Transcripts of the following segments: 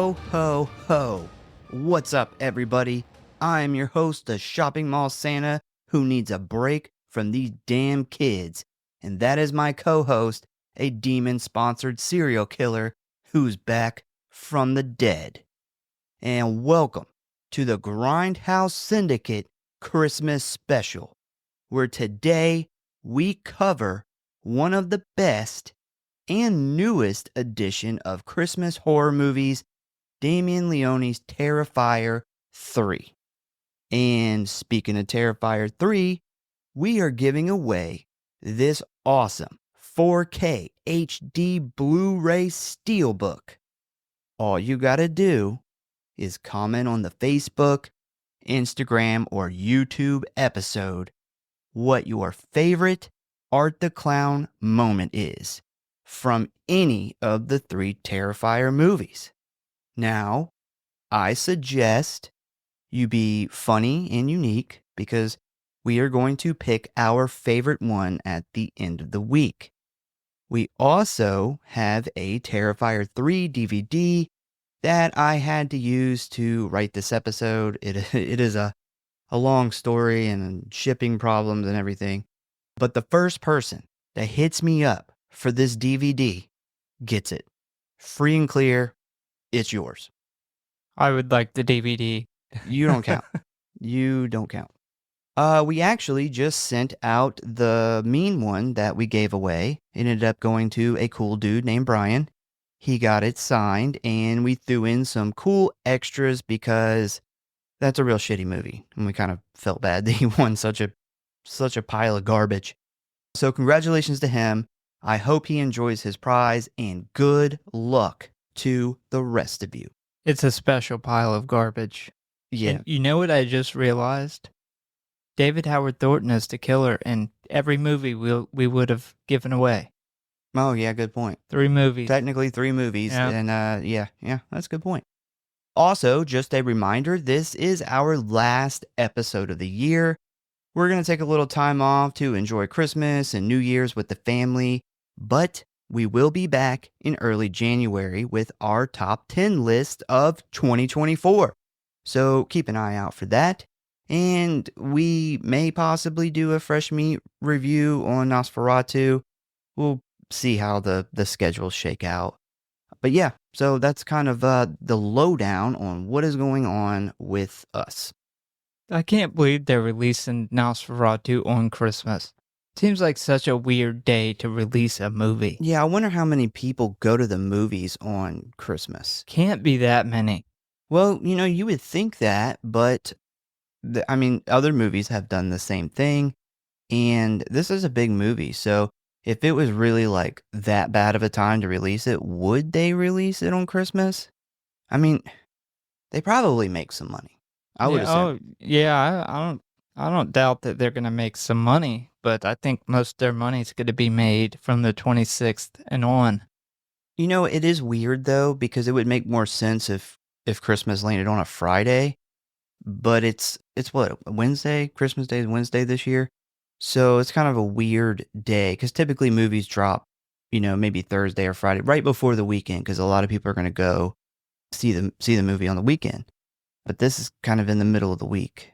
Ho, ho, ho. What's up, everybody? I'm your host, the shopping mall Santa, who needs a break from these damn kids. And that is my co-host, a demon-sponsored serial killer who's back from the dead. And welcome to the Grindhouse Syndicate Christmas Special, where today we cover one of the best and newest edition of Christmas horror movies, Damien Leone's Terrifier 3. And speaking of Terrifier 3, we are giving away this awesome 4K HD Blu-ray steelbook. All you gotta do is comment on the Facebook, Instagram, or YouTube episode what your favorite Art the Clown moment is from any of the 3 Terrifier movies. Now, I suggest you be funny and unique because we are going to pick our favorite one at the end of the week. We also have a Terrifier 3 DVD that I had to use to write this episode. It is a long story and shipping problems and everything. But the first person that hits me up for this DVD gets it. Free and clear. It's yours. I would like the DVD. You don't count. You don't count. We actually just sent out the mean one that we gave away. It ended up going to a cool dude named Brian. He got it signed, and we threw in some cool extras because that's a real shitty movie. And we kind of felt bad that he won such a pile of garbage. So congratulations to him. I hope he enjoys his prize, and good luck to the rest of you. It's a special pile of garbage. Yeah. And you know what I just realized? David Howard Thornton is the killer in every movie we would have given away. Oh, yeah, good point. 3 movies. Technically 3 movies. Yep. And yeah, that's a good point. Also, just a reminder, this is our last episode of the year. We're going to take a little time off to enjoy Christmas and New Year's with the family, but we will be back in early January with our top 10 list of 2024. So keep an eye out for that. And we may possibly do a fresh meat review on Nosferatu. We'll see how the schedules shake out. But yeah, so that's kind of the lowdown on what is going on with us. I can't believe they're releasing Nosferatu on Christmas. Seems like such a weird day to release a movie. Yeah, I wonder how many people go to the movies on Christmas. Can't be that many. Well, you would think that, but other movies have done the same thing, and this is a big movie, so if it was really like that bad of a time to release it, would they release it on Christmas? I mean, they probably make some money. I would assume. Oh, yeah, I don't doubt that they're going to make some money, but I think most of their money is going to be made from the 26th and on. It is weird though, because it would make more sense if Christmas landed on a Friday, but it's what, Wednesday? Christmas Day is Wednesday this year. So it's kind of a weird day because typically movies drop, maybe Thursday or Friday, right before the weekend, because a lot of people are going to go see the movie on the weekend. But this is kind of in the middle of the week.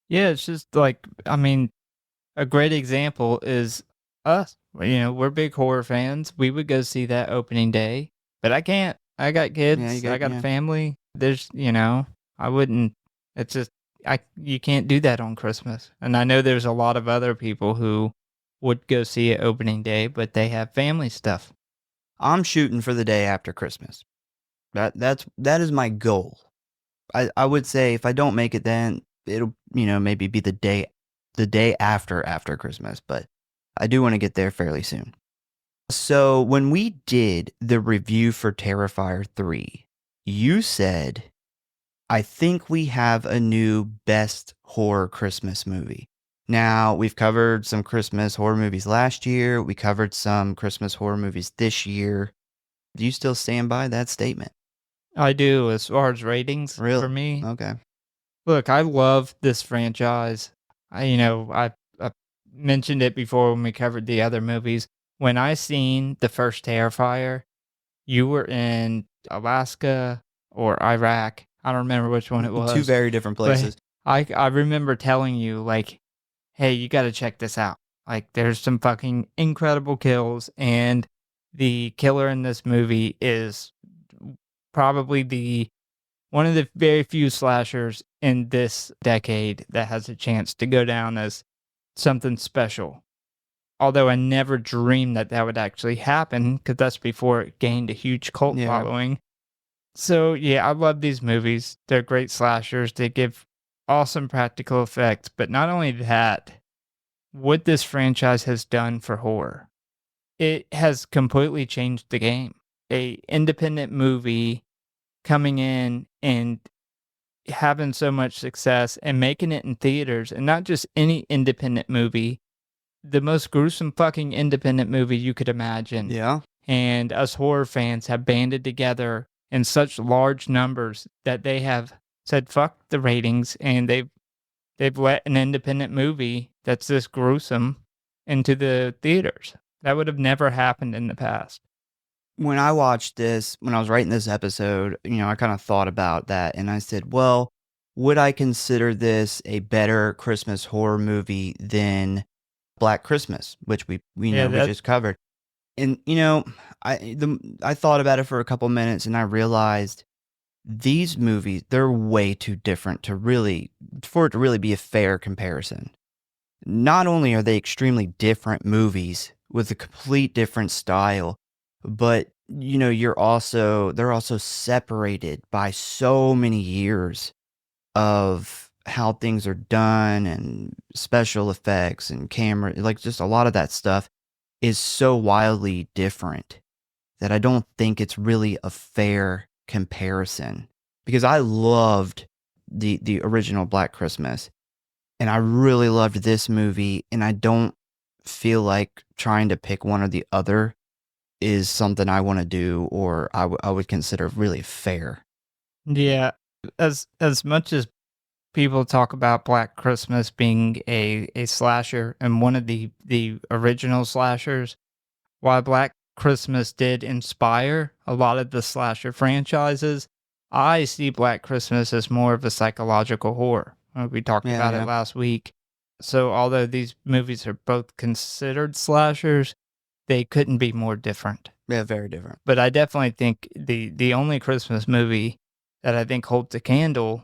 Yeah, it's just like, a great example is us. We're big horror fans. We would go see that opening day, but I can't. I got kids. I got a family. There's, I wouldn't. It's just, you can't do that on Christmas. And I know there's a lot of other people who would go see it opening day, but they have family stuff. I'm shooting for the day after Christmas. That is my goal. I would say if I don't make it then, it'll, maybe be the day after Christmas, but I do want to get there fairly soon. So when we did the review for Terrifier 3, you said, I think we have a new best horror Christmas movie. Now, we've covered some Christmas horror movies last year. We covered some Christmas horror movies this year. Do you still stand by that statement? I do, as far as ratings Really? for me. Okay. Look, I love this franchise. I mentioned it before when we covered the other movies. When I seen the first Terrifier, you were in Alaska, or Iraq. I don't remember which one it was. Two very different places. But I remember telling you, like, hey, you got to check this out. Like, there's some fucking incredible kills, and the killer in this movie is probably one of the very few slashers in this decade that has a chance to go down as something special. Although I never dreamed that would actually happen, because that's before it gained a huge cult following. So, yeah, I love these movies. They're great slashers. They give awesome practical effects. But not only that, what this franchise has done for horror, it has completely changed the game. A independent movie coming in and having so much success and making it in theaters, and not just any independent movie, the most gruesome fucking independent movie you could imagine. Yeah. And us horror fans have banded together in such large numbers that they have said fuck the ratings, and they've let an independent movie that's this gruesome into the theaters. That would have never happened in the past. When I watched this, when I was writing this episode, I kind of thought about that, and I said, well, would I consider this a better Christmas horror movie than Black Christmas, which we just covered? And I thought about it for a couple minutes, and I realized these movies, they're way too different for it to really be a fair comparison. Not only are they extremely different movies with a complete different style, but they're also separated by so many years of how things are done and special effects and camera, like just a lot of that stuff is so wildly different that I don't think it's really a fair comparison, because I loved the original Black Christmas, and I really loved this movie, and I don't feel like trying to pick one or the other is something I want to do, or I would consider really fair. Yeah, as much as people talk about Black Christmas being a slasher and one of the original slashers, while Black Christmas did inspire a lot of the slasher franchises, I see Black Christmas as more of a psychological horror. We talked about it last week. So although these movies are both considered slashers, they couldn't be more different. Yeah, very different. But I definitely think the only Christmas movie that I think holds a candle,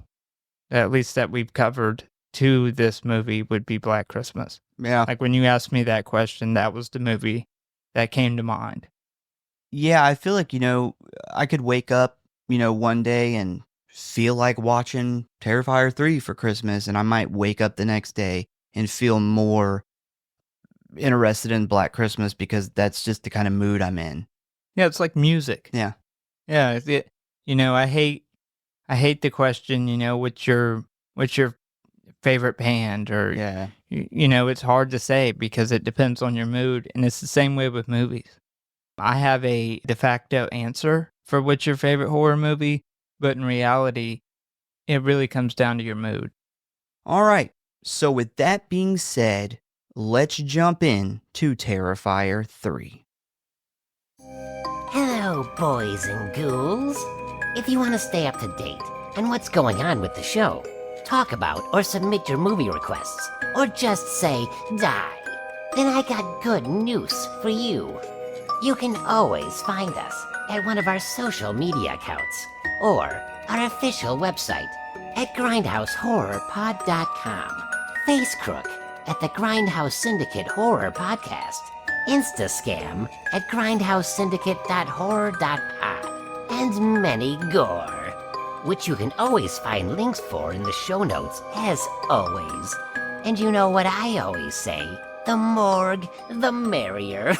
at least that we've covered, to this movie would be Black Christmas. Yeah. Like when you asked me that question, that was the movie that came to mind. Yeah, I feel like, I could wake up, one day and feel like watching Terrifier 3 for Christmas, and I might wake up the next day and feel more interested in Black Christmas because that's just the kind of mood I'm in. Yeah, it's like music. Yeah. Yeah, I hate the question, what's your favorite band, or it's hard to say because it depends on your mood, and it's the same way with movies. I have a de facto answer for what's your favorite horror movie, but in reality, it really comes down to your mood. All right. So with that being said, let's jump in to Terrifier 3. Hello, boys and ghouls. If you want to stay up to date on what's going on with the show, talk about or submit your movie requests, or just say die, then I got good news for you. You can always find us at one of our social media accounts or our official website at Grindhouse.Horror.Pod.com, Facecrook at the Grindhouse Syndicate Horror Podcast, Instascam at Grindhouse.Syndicate.Horror.Pod, and many gore, which you can always find links for in the show notes, as always. And you know what I always say, the morgue, the merrier.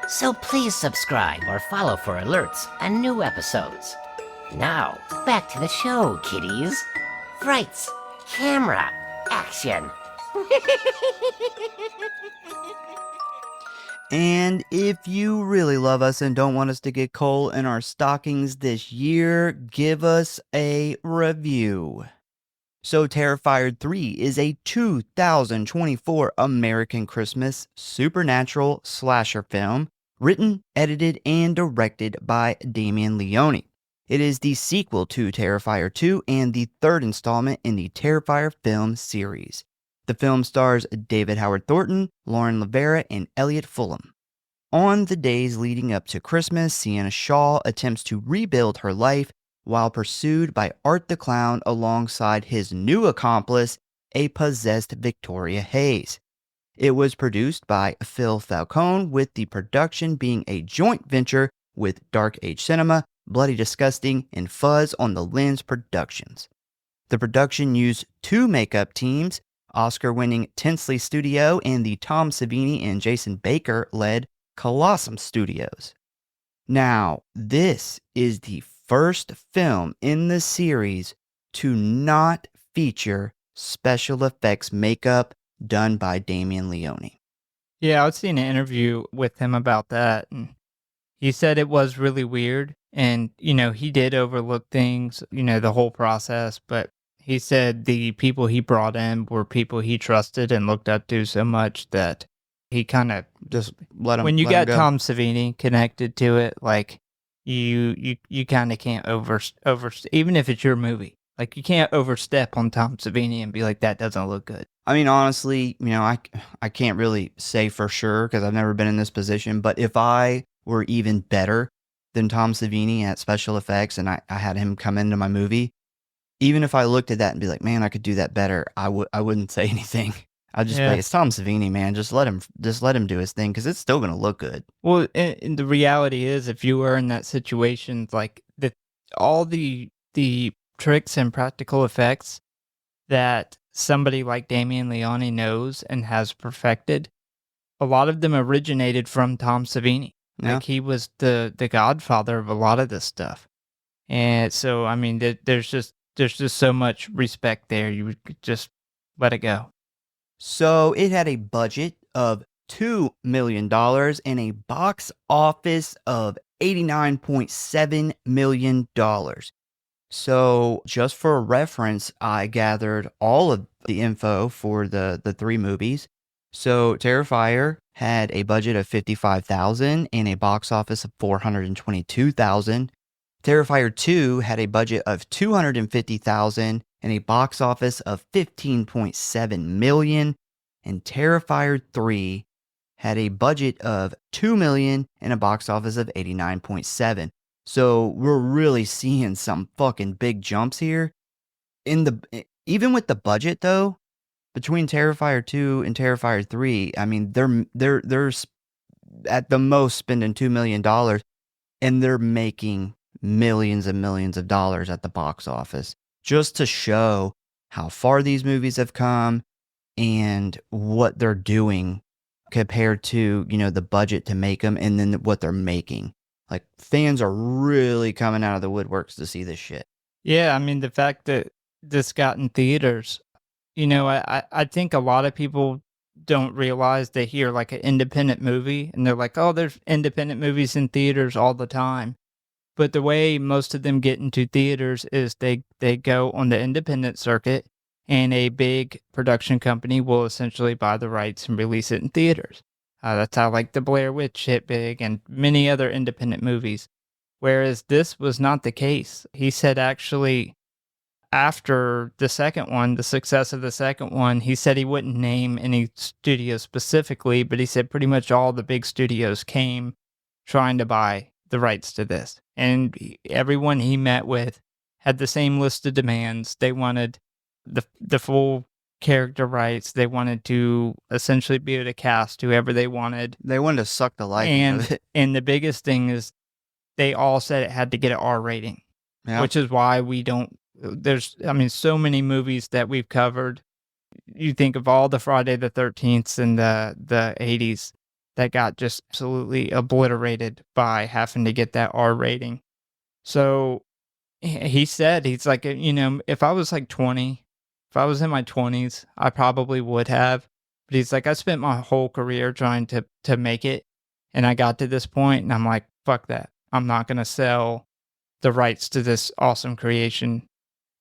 So please subscribe or follow for alerts on new episodes. Now, back to the show, kiddies. Frights, camera, action. And if you really love us and don't want us to get coal in our stockings this year, give us a review. So Terrifier 3 is a 2024 American Christmas supernatural slasher film written, edited, and directed by Damien Leone. It is the sequel to Terrifier 2 and the third installment in the Terrifier film series. The film stars David Howard Thornton, Lauren Lavera, and Elliot Fulham. On the days leading up to Christmas, Sienna Shaw attempts to rebuild her life while pursued by Art the Clown alongside his new accomplice, a possessed Victoria Hayes. It was produced by Phil Falcone, with the production being a joint venture with Dark Age Cinema, Bloody Disgusting, and Fuzz on the Lens Productions. The production used 2 makeup teams, Oscar-winning Tinsley Studio and the Tom Savini and Jason Baker-led Colossum Studios. Now, this is the first film in the series to not feature special effects makeup done by Damien Leone. Yeah, I was seeing an interview with him about that, and he said it was really weird, and, he did overlook things, the whole process, but he said the people he brought in were people he trusted and looked up to so much that he kind of just let him. When you got Tom Savini connected to it, like you kind of can't over even if it's your movie, like you can't overstep on Tom Savini and be like, that doesn't look good. I mean, honestly, I can't really say for sure because I've never been in this position. But if I were even better than Tom Savini at special effects and I had him come into my movie, even if I looked at that and be like, man, I could do that better, I wouldn't say anything. I'd just be like, it's Tom Savini, man. Just let him do his thing because it's still going to look good. Well, and the reality is, if you were in that situation, like all the tricks and practical effects that somebody like Damien Leone knows and has perfected, a lot of them originated from Tom Savini. Yeah. Like he was the godfather of a lot of this stuff. And so, I mean, there's just so much respect there. You would just let it go. So it had a budget of $2 million and a box office of $89.7 million. So just for reference, I gathered all of the info for the 3 movies. So Terrifier had a budget of $55,000 and a box office of $422,000. Terrifier 2 had a budget of $250,000 and a box office of $15.7 million. And Terrifier 3 had a budget of $2 million and a box office of $89.7. So we're really seeing some fucking big jumps here. Even with the budget though, between Terrifier 2 and Terrifier 3, I mean they're at the most spending $2 million, and they're making millions and millions of dollars at the box office, just to show how far these movies have come and what they're doing compared to, the budget to make them and then what they're making. Like, fans are really coming out of the woodworks to see this shit. Yeah, I mean, the fact that this got in theaters, I think a lot of people don't realize they hear like an independent movie and they're like, oh, there's independent movies in theaters all the time. But the way most of them get into theaters is they go on the independent circuit, and a big production company will essentially buy the rights and release it in theaters. That's how like the Blair Witch hit big and many other independent movies. Whereas this was not the case. He said actually after the second one, the success of the second one, he said he wouldn't name any studio specifically, but he said pretty much all the big studios came trying to buy the rights to this. And everyone he met with had the same list of demands. They wanted the full character rights. They wanted to essentially be able to cast whoever they wanted. They wanted to suck the life out of it. And the biggest thing is they all said it had to get an R rating, which is why we don't. There's, so many movies that we've covered. You think of all the Friday the 13th in the 80s that got just absolutely obliterated by having to get that R rating. So he said, he's like, if I was like 20, if I was in my 20s, I probably would have. But he's like, I spent my whole career trying to make it. And I got to this point and I'm like, fuck that. I'm not going to sell the rights to this awesome creation.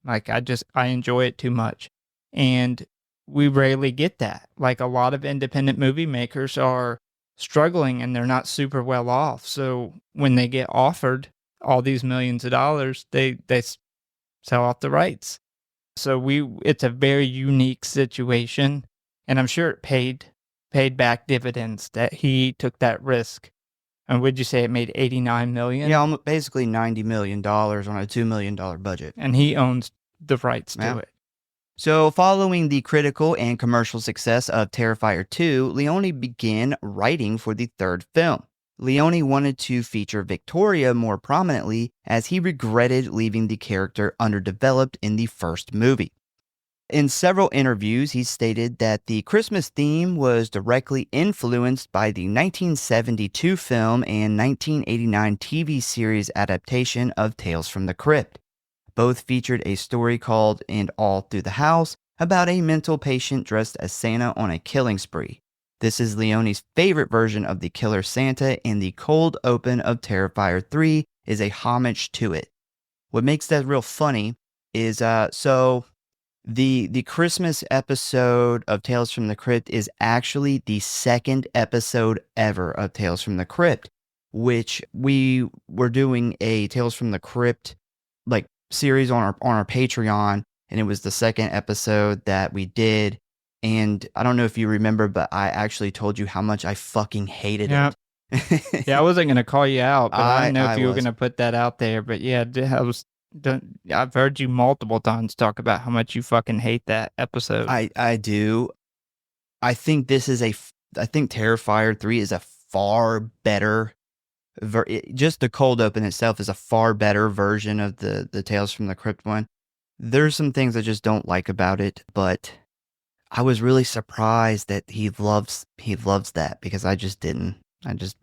Like, I enjoy it too much. And we rarely get that. Like, a lot of independent movie makers are struggling and they're not super well off. So when they get offered all these millions of dollars, they sell off the rights. So it's a very unique situation, and I'm sure it paid back dividends that he took that risk. And would you say it made $89 million? Yeah, basically $90 million on a $2 million budget. And he owns the rights to it. So following the critical and commercial success of Terrifier 2, Leone began writing for the third film. Leone wanted to feature Victoria more prominently as he regretted leaving the character underdeveloped in the first movie. In several interviews, he stated that the Christmas theme was directly influenced by the 1972 film and 1989 TV series adaptation of Tales from the Crypt. Both featured a story called And All Through the House about a mental patient dressed as Santa on a killing spree. This is Leone's favorite version of the Killer Santa, and the cold open of Terrifier 3 is a homage to it. What makes that real funny is, the Christmas episode of Tales from the Crypt is actually the second episode ever of Tales from the Crypt, which we were doing a Tales from the Crypt series on our Patreon, and it was the second episode that we did. And I don't know if you remember, but I actually told you how much I fucking hated it. Yeah, I wasn't going to call you out, but I didn't know if you were going to put that out there. But yeah, I've heard you multiple times talk about how much you fucking hate that episode. I do. I think Terrifier 3 is a far better just the cold open itself is a far better version of the Tales from the Crypt one. There's some things I just don't like about it, but I was really surprised that he loves that, because I just didn't. I just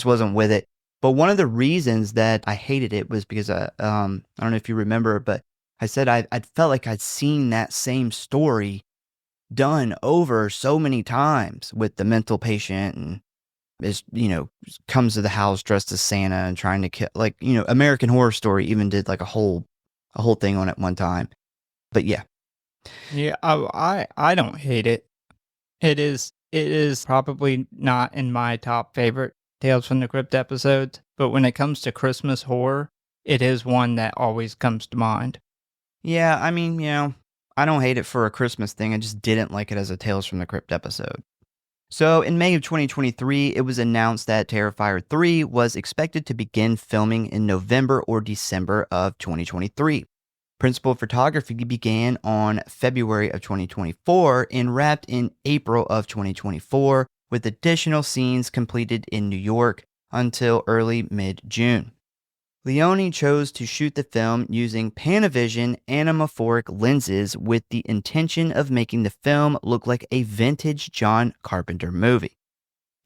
wasn't with it. But one of the reasons that I hated it was because I don't know if you remember, but I said I felt like I'd seen that same story done over so many times with the mental patient, and comes to the house dressed as Santa and trying to kill, American Horror Story even did a whole thing on it one time. But yeah. Yeah, I don't hate it. It is probably not in my top favorite Tales from the Crypt episodes, but when it comes to Christmas horror, it is one that always comes to mind. Yeah, I mean, I don't hate it for a Christmas thing. I just didn't like it as a Tales from the Crypt episode. So in May of 2023, it was announced that Terrifier 3 was expected to begin filming in November or December of 2023. Principal photography began on February of 2024 and wrapped in April of 2024, with additional scenes completed in New York until early mid-June. Leone chose to shoot the film using Panavision anamorphic lenses with the intention of making the film look like a vintage John Carpenter movie.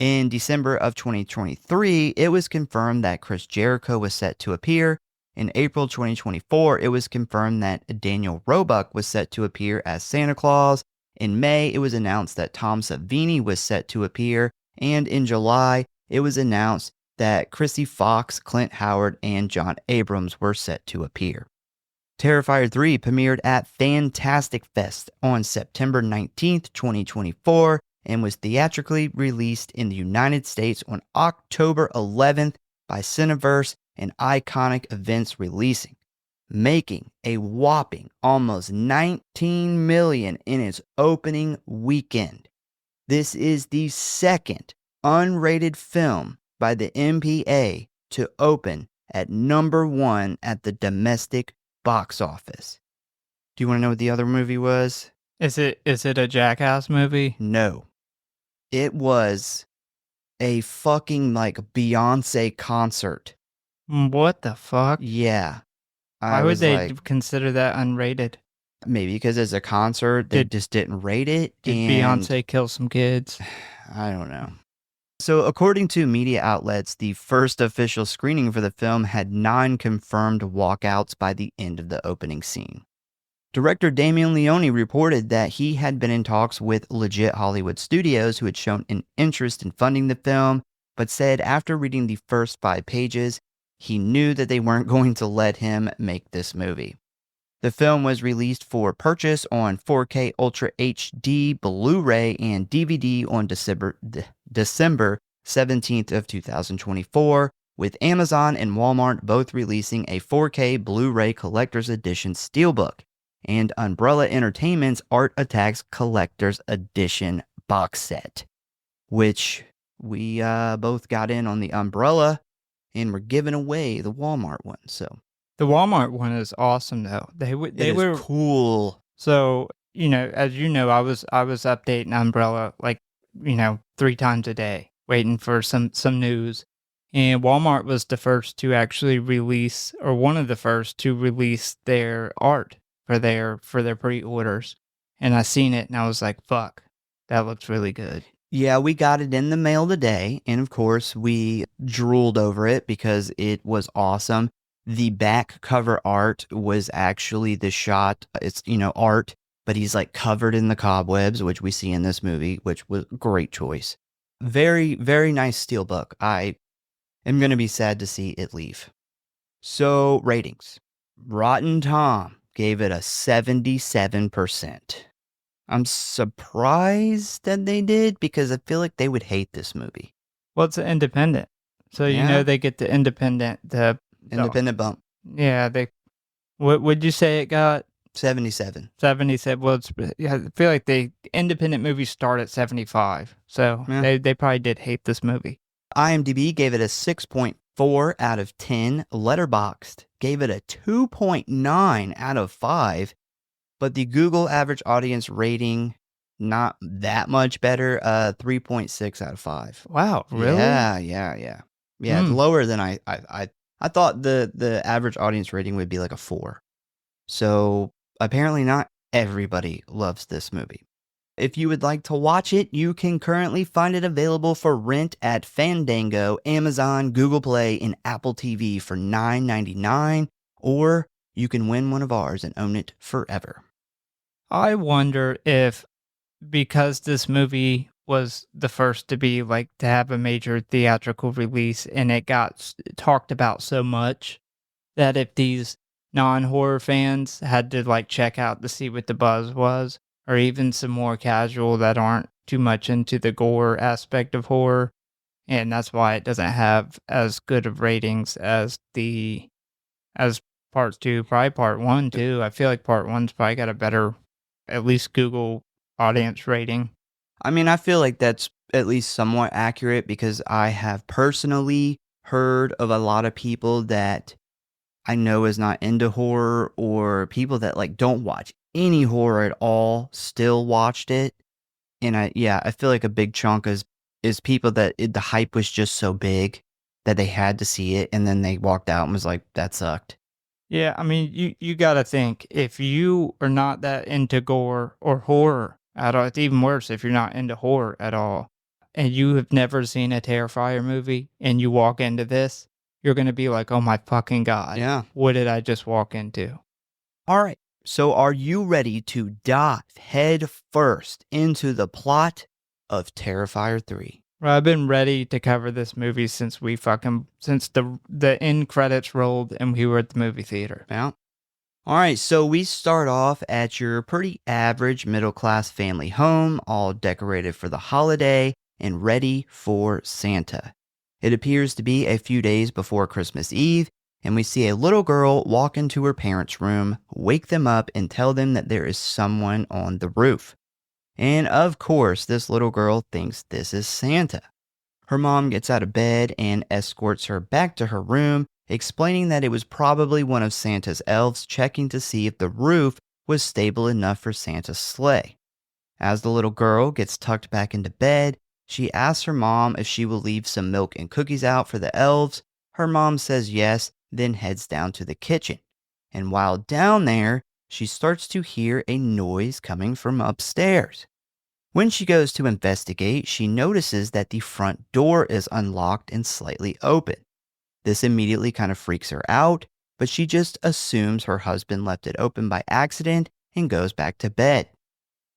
In December of 2023, it was confirmed that Chris Jericho was set to appear. In April 2024, it was confirmed that Daniel Roebuck was set to appear as Santa Claus. In May, it was announced that Tom Savini was set to appear. And in July, it was announced that Chrissy Fox, Clint Howard, and John Abrams were set to appear. Terrifier 3 premiered at Fantastic Fest on September 19th, 2024, and was theatrically released in the United States on October 11th by Cineverse and Iconic Events Releasing, making a whopping almost $19 million in its opening weekend. This is the second unrated film by the MPA to open at number 1 at the domestic box office. Do you want to know what the other movie was? Is it a Jackass movie? No. It was a fucking Beyonce concert. What the fuck? Yeah. Why would they consider that unrated? Maybe because it's a concert, they just didn't rate it. Did Beyonce kill some kids? I don't know. So according to media outlets, the first official screening for the film had 9 confirmed walkouts by the end of the opening scene. Director Damien Leone reported that he had been in talks with legit Hollywood studios who had shown an interest in funding the film, but said after reading the first 5 pages, he knew that they weren't going to let him make this movie. The film was released for purchase on 4K Ultra HD, Blu-ray, and DVD on December 17th of 2024, with Amazon and Walmart both releasing a 4K Blu-ray Collector's Edition Steelbook, and Umbrella Entertainment's Art Attacks Collector's Edition box set, which we both got in on the Umbrella, and we're giving away the Walmart one. So the Walmart one is awesome, though. They were cool. So, as you know, I was updating Umbrella 3 times a day, waiting for some news. And Walmart was the first to actually release, or one of the first to release their art for their pre-orders. And I seen it and I was like, fuck, that looks really good. Yeah, we got it in the mail today. And of course, we drooled over it because it was awesome. The back cover art was actually the shot. It's, art, but he's like covered in the cobwebs, which we see in this movie, which was a great choice. Very, very nice steelbook. I am going to be sad to see it leave. So, ratings. Rotten Tom gave it a 77%. I'm surprised that they did because I feel like they would hate this movie. Well, it's independent. So, they get the independent bump. Yeah, what would you say it got? 77. 77. Well, I feel like the independent movies start at 75. So they probably did hate this movie. IMDb gave it a 6.4 out of 10. Letterboxd gave it a 2.9 out of 5. But the Google average audience rating, not that much better, 3.6 out of 5. Wow, really? Yeah. It's lower than I thought the average audience rating would be like a 4. So apparently not everybody loves this movie. If you would like to watch it, you can currently find it available for rent at Fandango, Amazon, Google Play, and Apple TV for $9.99, or you can win one of ours and own it forever. I wonder if, because this movie was the first to be to have a major theatrical release and it got talked about so much, that if these non-horror fans had to check out to see what the buzz was, or even some more casual that aren't too much into the gore aspect of horror, and that's why it doesn't have as good of ratings as part 2, probably part 1 too. I feel like part 1's probably got a better, at least Google audience rating. I mean, I feel like that's at least somewhat accurate because I have personally heard of a lot of people that I know is not into horror, or people that don't watch any horror at all still watched it. And I feel like a big chunk is people that the hype was just so big that they had to see it, and then they walked out and was like, that sucked. Yeah, I mean, you gotta think, if you are not that into gore or horror at all, it's even worse if you're not into horror at all, and you have never seen a Terrifier movie, and you walk into this, you're going to be like, oh my fucking God. Yeah. What did I just walk into? All right. So are you ready to dive head first into the plot of Terrifier 3? Well, I've been ready to cover this movie since the end credits rolled and we were at the movie theater. Yeah. All right. So we start off at your pretty average middle-class family home, all decorated for the holiday and ready for Santa. It appears to be a few days before Christmas Eve, and we see a little girl walk into her parents' room, wake them up, and tell them that there is someone on the roof. And of course, this little girl thinks this is Santa. Her mom gets out of bed and escorts her back to her room, explaining that it was probably one of Santa's elves checking to see if the roof was stable enough for Santa's sleigh. As the little girl gets tucked back into bed, she asks her mom if she will leave some milk and cookies out for the elves. Her mom says yes, then heads down to the kitchen. And while down there, she starts to hear a noise coming from upstairs. When she goes to investigate, she notices that the front door is unlocked and slightly open. This immediately kind of freaks her out, but she just assumes her husband left it open by accident and goes back to bed.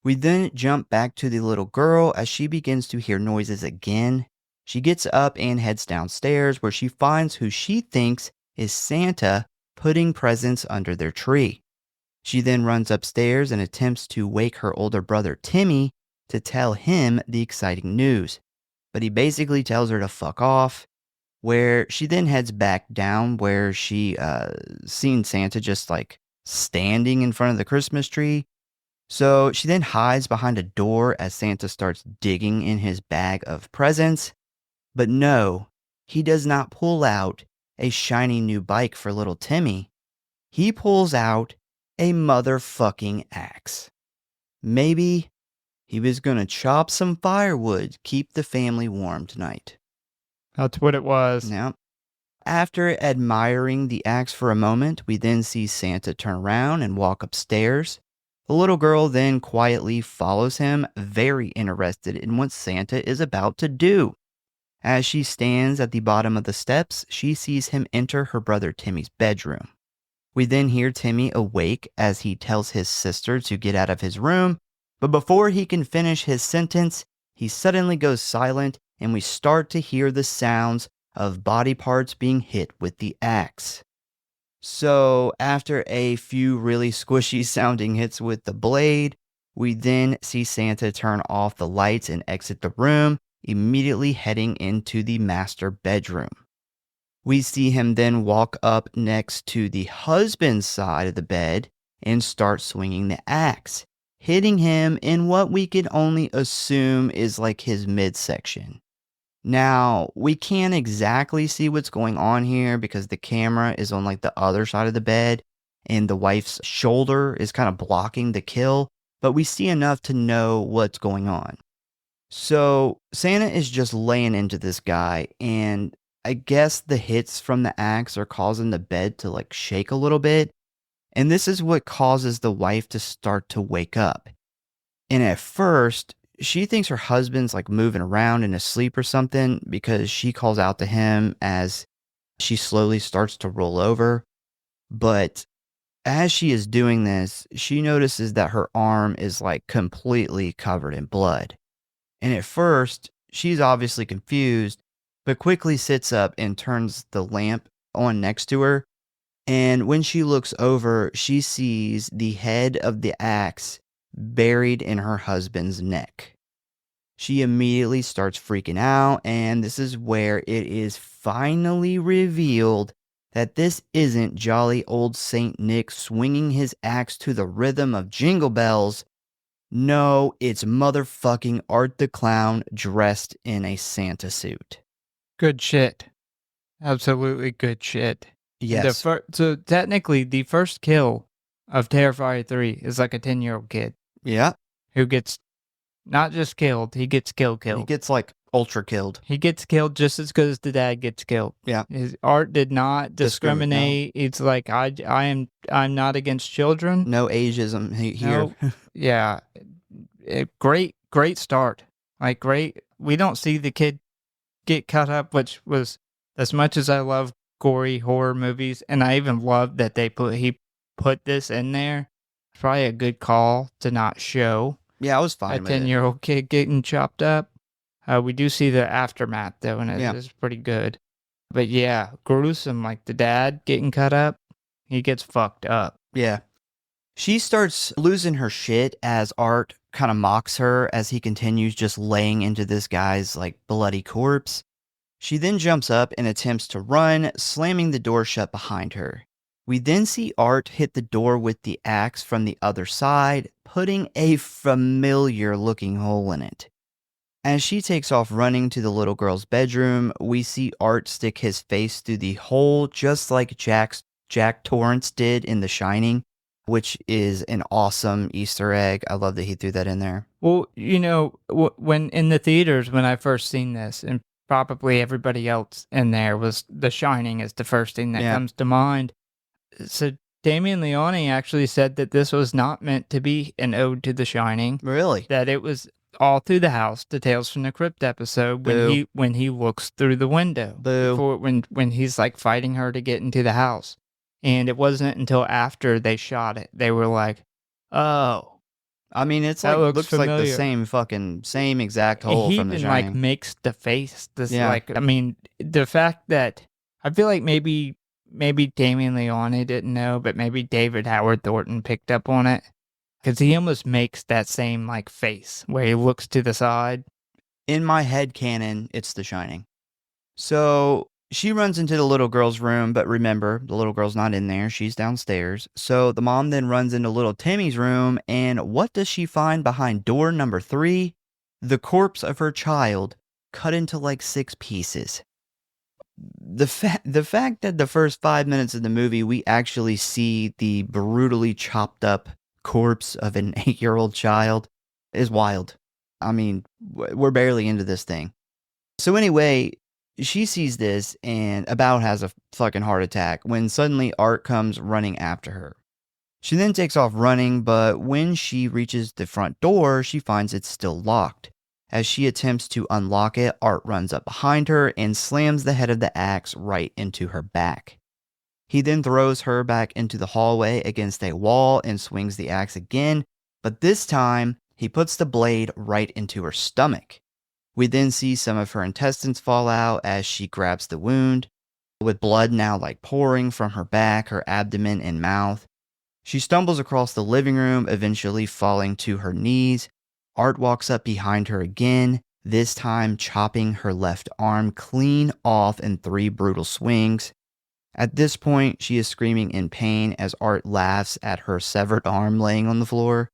We then jump back to the little girl as she begins to hear noises again. She gets up and heads downstairs, where she finds who she thinks is Santa putting presents under their tree. She then runs upstairs and attempts to wake her older brother Timmy to tell him the exciting news. but he basically tells her to fuck off, where she then heads back down where she seen Santa just like standing in front of the Christmas tree. So she then hides behind a door as Santa starts digging in his bag of presents. But no, he does not pull out a shiny new bike for little Timmy. He pulls out a motherfucking axe. Maybe he was gonna chop some firewood, keep the family warm tonight. That's what it was. Now, after admiring the axe for a moment, we then see Santa turn around and walk upstairs. The little girl then quietly follows him, very interested in what Santa is about to do. As she stands at the bottom of the steps, she sees him enter her brother Timmy's bedroom. We then hear Timmy awake as he tells his sister to get out of his room, but before he can finish his sentence, he suddenly goes silent and we start to hear the sounds of body parts being hit with the axe. So after a few really squishy sounding hits with the blade, we then see Santa turn off the lights and exit the room, immediately heading into the master bedroom. We see him then walk up next to the husband's side of the bed and start swinging the axe, hitting him in what we can only assume is like his midsection. Now, we can't exactly see what's going on here because the camera is on like the other side of the bed and the wife's shoulder is kind of blocking the kill, but we see enough to know what's going on. So Santa is just laying into this guy, and I guess the hits from the axe are causing the bed to like shake a little bit, and this is what causes the wife to start to wake up. And at first, she thinks her husband's like moving around in his sleep or something because she calls out to him as she slowly starts to roll over. But as she is doing this, she notices that her arm is like completely covered in blood. And at first, she's obviously confused, but quickly sits up and turns the lamp on next to her. And when she looks over, she sees the head of the axe buried in her husband's neck. She immediately starts freaking out, and this is where it is finally revealed that this isn't jolly old Saint Nick swinging his axe to the rhythm of jingle bells. No, it's motherfucking Art the Clown dressed in a Santa suit. Good shit. Absolutely good shit. Yes. So technically, the first kill of Terrifier 3 is like a 10-year-old kid. Yeah. Who gets not just killed, he gets killed. He gets like ultra killed. He gets killed just as good as the dad gets killed. Yeah. His art did not discriminate. No. It's like I'm not against children. No ageism here. No. Yeah. Great start. Like great. We don't see the kid get cut up, which was, as much as I love gory horror movies, and I even love that he put this in there. It's probably a good call to not show. Yeah, I was fine with it. A 10-year-old kid getting chopped up. We do see the aftermath, though, and it's pretty good. But yeah, gruesome. Like the dad getting cut up, he gets fucked up. Yeah. She starts losing her shit as Art kind of mocks her as he continues just laying into this guy's like bloody corpse. She then jumps up and attempts to run, slamming the door shut behind her. We then see Art hit the door with the axe from the other side, putting a familiar looking hole in it. As she takes off running to the little girl's bedroom, we see Art stick his face through the hole just like Jack Torrance did in The Shining, which is an awesome Easter egg. I love that he threw that in there. Well, you know, when in the theaters, when I first seen this, and probably everybody else in there, was The Shining is the first thing that comes to mind. So Damien Leone actually said that this was not meant to be an ode to The Shining. Really? That it was all through the house, the Tales from the Crypt episode, when he looks through the window. Boo. When he's like fighting her to get into the house. And it wasn't until after they shot it, they were like, oh. I mean, it's like looks like the same exact hole from The Shining. He even like makes the face. I mean, the fact that I feel like maybe Damien Leone didn't know, but maybe David Howard Thornton picked up on it. Because he almost makes that same like face where he looks to the side. In my head canon, it's The Shining. So she runs into the little girl's room, but remember, the little girl's not in there. She's downstairs. So the mom then runs into little Timmy's room, and what does she find behind door number 3? The corpse of her child cut into like 6 pieces. The fact that the first 5 minutes of the movie, we actually see the brutally chopped up corpse of an 8-year-old child is wild. I mean, we're barely into this thing. So anyway, she sees this and about has a fucking heart attack when suddenly Art comes running after her. She then takes off running, but when she reaches the front door, she finds it's still locked. As she attempts to unlock it, Art runs up behind her and slams the head of the axe right into her back. He then throws her back into the hallway against a wall and swings the axe again, but this time he puts the blade right into her stomach. We then see some of her intestines fall out as she grabs the wound, with blood now like pouring from her back, her abdomen, and mouth. She stumbles across the living room, eventually falling to her knees. Art walks up behind her again, this time chopping her left arm clean off in 3 brutal swings. At this point, she is screaming in pain as Art laughs at her severed arm laying on the floor.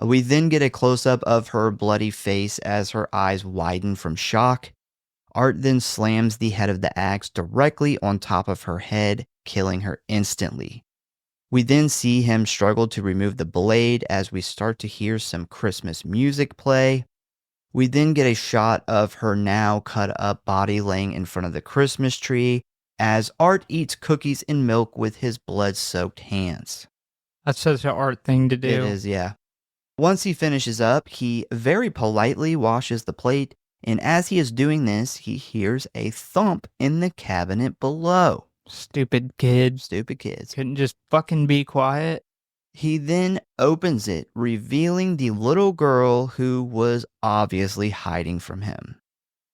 We then get a close-up of her bloody face as her eyes widen from shock. Art then slams the head of the axe directly on top of her head, killing her instantly. We then see him struggle to remove the blade as we start to hear some Christmas music play. We then get a shot of her now cut up body laying in front of the Christmas tree as Art eats cookies and milk with his blood-soaked hands. That's such an Art thing to do. It is, yeah. Once he finishes up, he very politely washes the plate, and as he is doing this, he hears a thump in the cabinet below. Stupid kids. Stupid kids. Couldn't just fucking be quiet. He then opens it, revealing the little girl who was obviously hiding from him.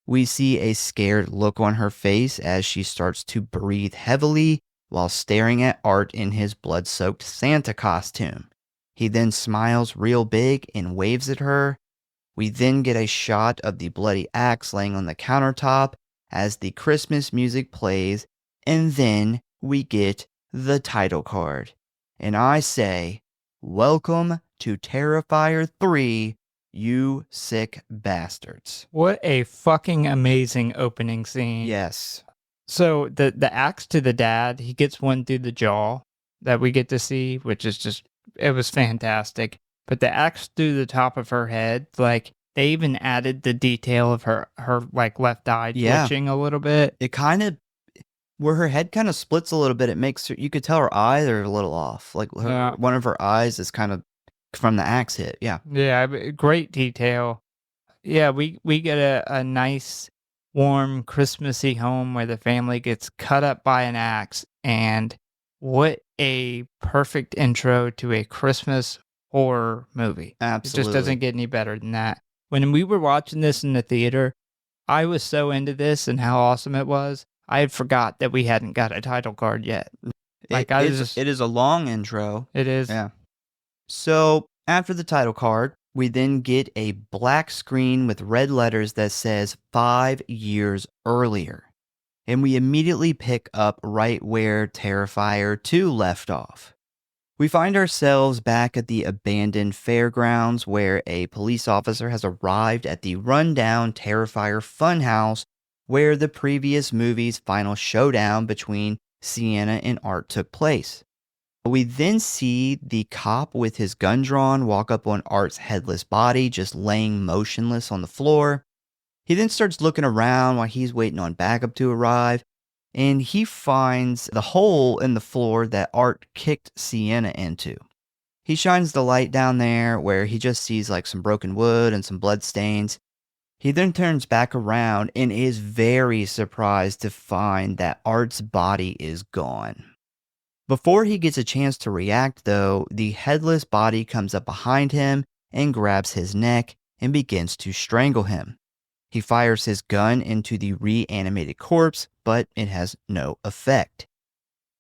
We see a scared look on her face as she starts to breathe heavily while staring at Art in his blood-soaked Santa costume. He then smiles real big and waves at her. We then get a shot of the bloody axe laying on the countertop as the Christmas music plays, and then we get the title card. And I say, welcome to Terrifier 3, you sick bastards. What a fucking amazing opening scene. Yes. So the axe to the dad, he gets one through the jaw that we get to see, which is just, it was fantastic. But the axe through the top of her head, like, they even added the detail of her like left eye twitching a little bit. It kind of, where her head kind of splits a little bit, it makes her, you could tell her eyes are a little off. Like one of her eyes is kind of from the axe hit. Yeah. Yeah, great detail. Yeah, we get a nice, warm, Christmassy home where the family gets cut up by an axe. And what a perfect intro to a Christmas horror movie. Absolutely. It just doesn't get any better than that. When we were watching this in the theater, I was so into this and how awesome it was. I had forgot that we hadn't got a title card yet. Like it is a long intro. It is. Yeah. So after the title card, we then get a black screen with red letters that says 5 years earlier. And we immediately pick up right where Terrifier 2 left off. We find ourselves back at the abandoned fairgrounds where a police officer has arrived at the rundown Terrifier funhouse where the previous movie's final showdown between Sienna and Art took place. We then see the cop with his gun drawn walk up on Art's headless body just laying motionless on the floor. He then starts looking around while he's waiting on backup to arrive, and he finds the hole in the floor that Art kicked Sienna into. He shines the light down there where he just sees like some broken wood and some blood stains. He then turns back around and is very surprised to find that Art's body is gone. Before he gets a chance to react though, the headless body comes up behind him and grabs his neck and begins to strangle him. He fires his gun into the reanimated corpse, but it has no effect.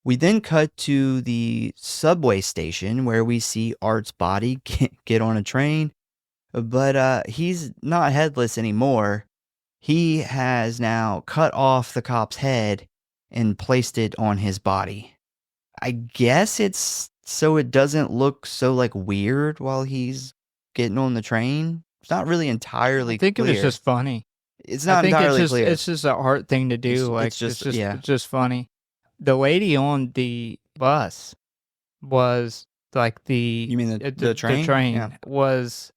We then cut to the subway station where we see Art's body get on a train. But he's not headless anymore. He has now cut off the cop's head and placed it on his body. I guess it's so it doesn't look so like weird while he's getting on the train. It's not really entirely I think clear. It was just funny. It's not entirely clear. It's just an art thing to do. It's just funny. The lady on the bus was like the... You mean the train? The train was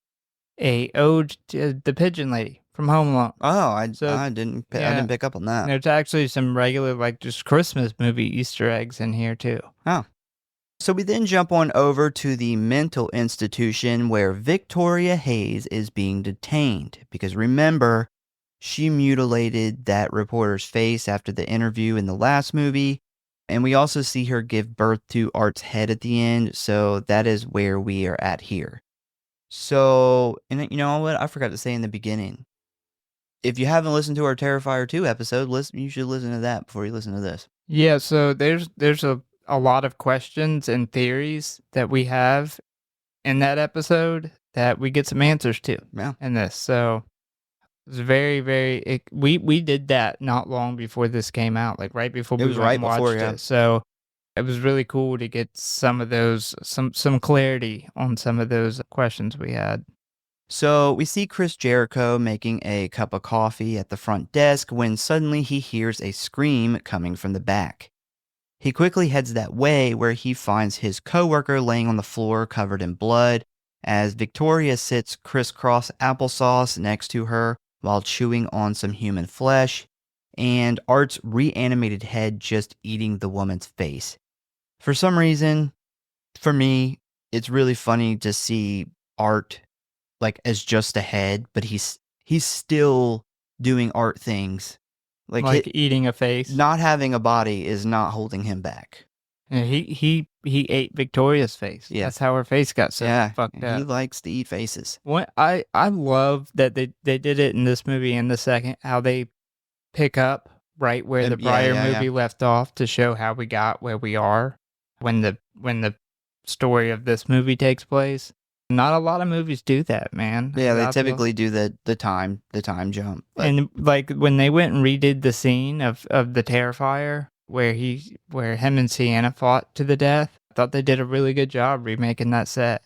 a ode to the pigeon lady from Home Alone. Oh, I didn't pick up on that. There's actually some regular, like, just Christmas movie Easter eggs in here, too. Oh. So we then jump on over to the mental institution where Victoria Hayes is being detained. Because remember, she mutilated that reporter's face after the interview in the last movie. And we also see her give birth to Art's head at the end. So that is where we are at here. So, and you know what? I forgot to say in the beginning. If you haven't listened to our Terrifier 2 episode, you should listen to that before you listen to this. Yeah, so there's a lot of questions and theories that we have in that episode that we get some answers to in this. So it's very, very... we did that not long before this came out, like right before we watched it. So it was really cool to get some of those, some clarity on some of those questions we had. So we see Chris Jericho making a cup of coffee at the front desk when suddenly he hears a scream coming from the back. He quickly heads that way where he finds his coworker laying on the floor covered in blood as Victoria sits crisscross applesauce next to her while chewing on some human flesh, and Art's reanimated head just eating the woman's face. For some reason, for me, it's really funny to see Art like as just a head, but he's still doing Art things. Like eating a face. Not having a body is not holding him back. Yeah, he ate Victoria's face. Yeah. That's how her face got so fucked up. He likes to eat faces. I love that they did it in this movie and the second, how they pick up right where the prior movie left off to show how we got where we are when the story of this movie takes place. Not a lot of movies do that, man. Yeah, they typically do the time jump. But. And like when they went and redid the scene of the Terrifier where him and Sienna fought to the death, I thought they did a really good job remaking that set.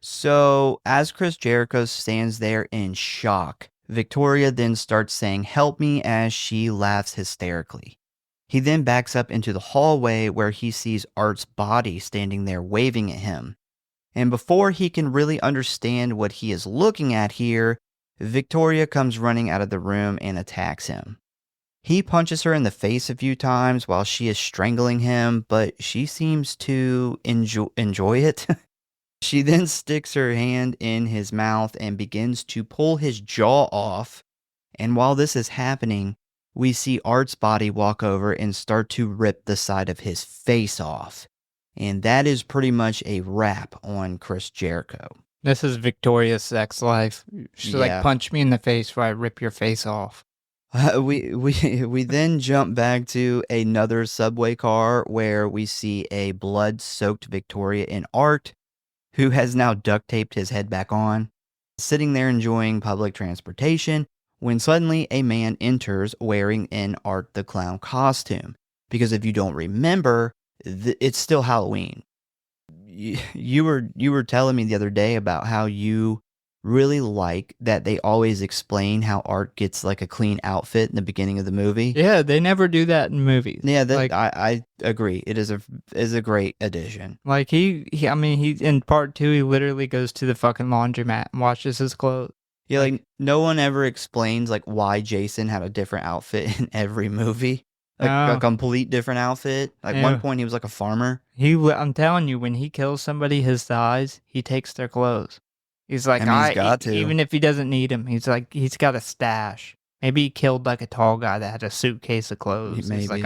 So as Chris Jericho stands there in shock, Victoria then starts saying "help me" as she laughs hysterically. He then backs up into the hallway where he sees Art's body standing there waving at him. And before he can really understand what he is looking at here, Victoria comes running out of the room and attacks him. He punches her in the face a few times while she is strangling him, but she seems to enjoy it. She then sticks her hand in his mouth and begins to pull his jaw off. And while this is happening, we see Art's body walk over and start to rip the side of his face off. And that is pretty much a wrap on Chris Jericho. This is Victoria's sex life. She's like, punch me in the face before I rip your face off. We then jump back to another subway car where we see a blood-soaked Victoria and Art, who has now duct taped his head back on, sitting there enjoying public transportation, when suddenly a man enters wearing an Art the Clown costume. Because if you don't remember, it's still Halloween. You were telling me the other day about how you really like that they always explain how Art gets like a clean outfit in the beginning of the movie. Yeah, they never do that in movies. Yeah, I agree. It is a great addition. Like he in part 2 he literally goes to the fucking laundromat and washes his clothes. Yeah, like no one ever explains like why Jason had a different outfit in every movie. Like a complete different outfit. Like one point he was like a farmer. I'm telling you, when he kills somebody his size, he takes their clothes. He's like, he's got to. Even if he doesn't need them, he's like, he's got a stash. Maybe he killed like a tall guy that had a suitcase of clothes. Maybe. He's like,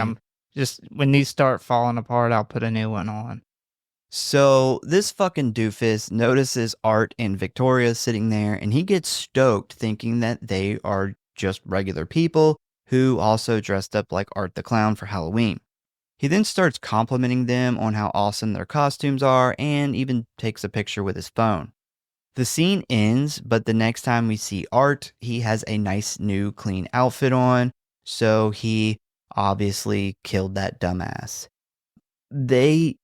when these start falling apart, I'll put a new one on. So this fucking doofus notices Art and Victoria sitting there, and he gets stoked thinking that they are just regular people who also dressed up like Art the Clown for Halloween. He then starts complimenting them on how awesome their costumes are and even takes a picture with his phone. The scene ends, but the next time we see Art, he has a nice new clean outfit on, so he obviously killed that dumbass. They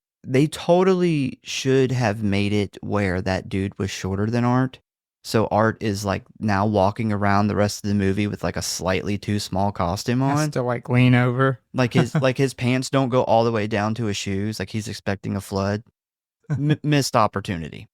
totally should have made it where that dude was shorter than Art. So Art is like now walking around the rest of the movie with like a slightly too small costume on. Has to like lean over. Like his pants don't go all the way down to his shoes. Like he's expecting a flood. Missed opportunity.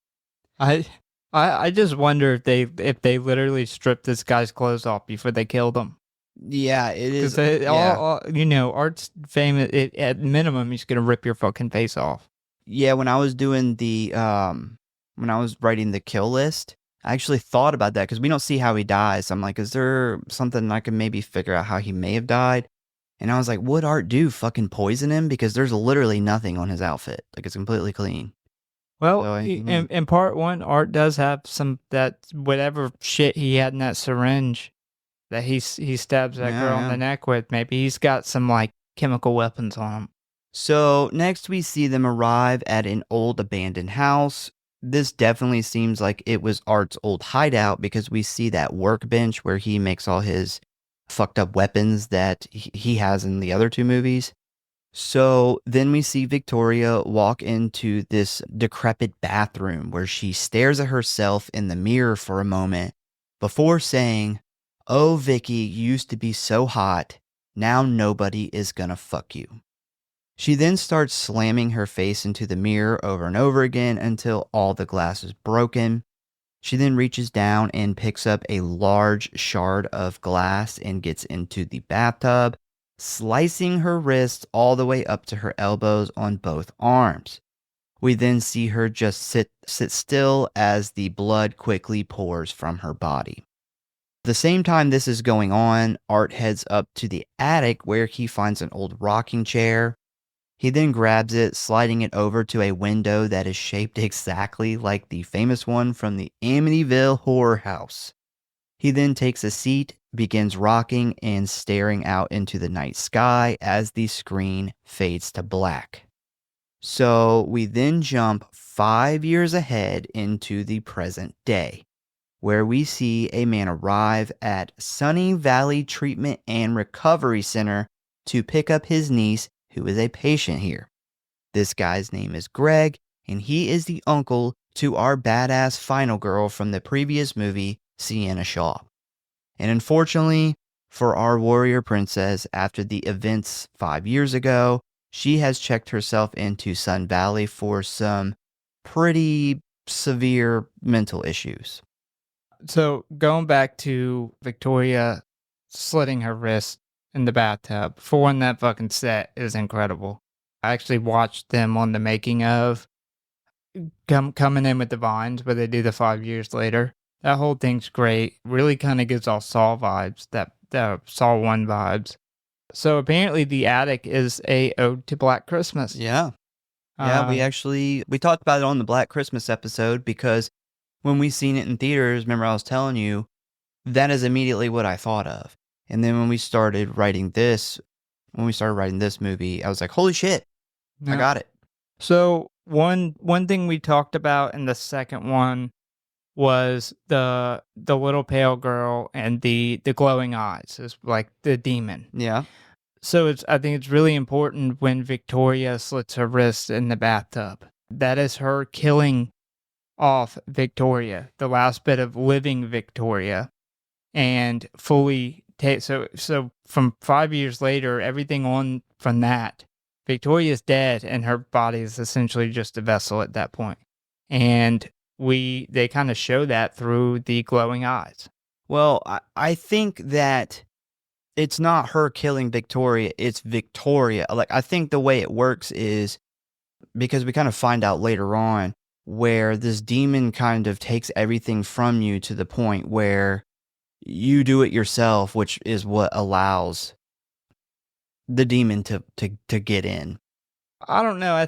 I just wonder if they literally stripped this guy's clothes off before they killed him. Yeah, it is. Art's famous. At minimum, he's gonna rip your fucking face off. Yeah, when I was doing when I was writing the kill list, I actually thought about that because we don't see how he dies. I'm like, is there something I can maybe figure out how he may have died? And I was like, would Art do fucking poison him? Because there's literally nothing on his outfit. Like, it's completely clean. Well, so in part one, Art does have some that whatever shit he had in that syringe that he stabs that girl in the neck with. Maybe he's got some like chemical weapons on him. So next we see them arrive at an old abandoned house. This definitely seems like it was Art's old hideout because we see that workbench where he makes all his fucked up weapons that he has in the other two movies. So then we see Victoria walk into this decrepit bathroom where she stares at herself in the mirror for a moment before saying, "Oh, Vicky, you used to be so hot. Now nobody is gonna fuck you." She then starts slamming her face into the mirror over and over again until all the glass is broken. She then reaches down and picks up a large shard of glass and gets into the bathtub, slicing her wrists all the way up to her elbows on both arms. We then see her just sit still as the blood quickly pours from her body. The same time this is going on, Art heads up to the attic where he finds an old rocking chair. He then grabs it, sliding it over to a window that is shaped exactly like the famous one from the Amityville Horror House. He then takes a seat, begins rocking and staring out into the night sky as the screen fades to black. So we then jump 5 years ahead into the present day, where we see a man arrive at Sunny Valley Treatment and Recovery Center to pick up his niece, who is a patient here. This guy's name is Greg, and he is the uncle to our badass final girl from the previous movie, Sienna Shaw. And unfortunately for our warrior princess, after the events 5 years ago, she has checked herself into Sun Valley for some pretty severe mental issues. So going back to Victoria slitting her wrist in the bathtub, for one, that fucking set is incredible. I actually watched them on the making of coming in with the vines where they do the 5 years later. That whole thing's great. Really kind of gives off Saw vibes, that Saw 1 vibes. So apparently the attic is a ode to Black Christmas. Yeah. Yeah, we talked about it on the Black Christmas episode because when we seen it in theaters, remember I was telling you, that is immediately what I thought of. And then when we started writing this movie, I was like, holy shit, I got it. So one thing we talked about in the second one was the little pale girl and the glowing eyes, is like the demon. Yeah. So I think it's really important when Victoria slits her wrist in the bathtub. That is her killing off Victoria, the last bit of living Victoria, and fully so from 5 years later, everything on from that, Victoria's dead and her body is essentially just a vessel at that point. And they kind of show that through the glowing eyes. Well, I think that it's not her killing Victoria, it's Victoria. Like, I think the way it works is because we kind of find out later on where this demon kind of takes everything from you to the point where you do it yourself, which is what allows the demon to get in. I don't know.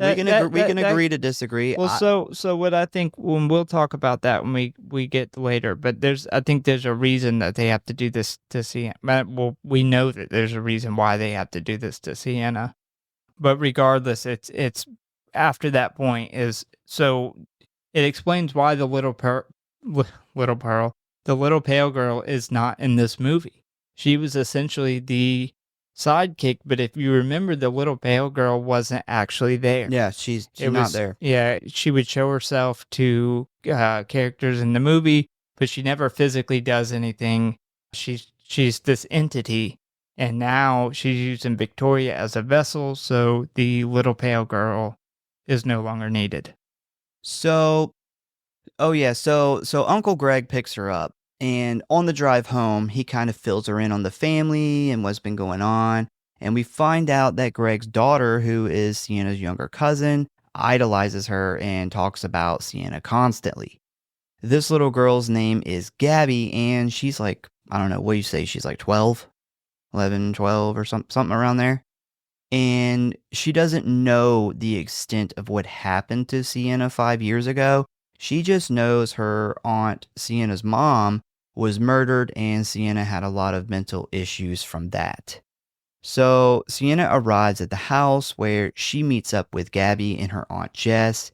We can agree to disagree. Well, so what I think, when we'll talk about that when we get later, but I think there's a reason that they have to do this to Sienna. Well, we know that there's a reason why they have to do this to Sienna, but regardless, it's after that point is so it explains why the little pale girl is not in this movie. She was essentially the sidekick, but if you remember, the little pale girl wasn't actually there. Yeah, she's not there. Yeah, she would show herself to characters in the movie, but she never physically does anything. She's this entity, and now she's using Victoria as a vessel, so the little pale girl is no longer needed. So, so Uncle Greg picks her up, and on the drive home, he kind of fills her in on the family and what's been going on. And we find out that Greg's daughter, who is Sienna's younger cousin, idolizes her and talks about Sienna constantly. This little girl's name is Gabby, and she's like, I don't know, what do you say? She's like 12, 11, 12 or something around there. And she doesn't know the extent of what happened to Sienna 5 years ago. She just knows her aunt, Sienna's mom, was murdered, and Sienna had a lot of mental issues from that. So Sienna arrives at the house where she meets up with Gabby and her aunt Jess.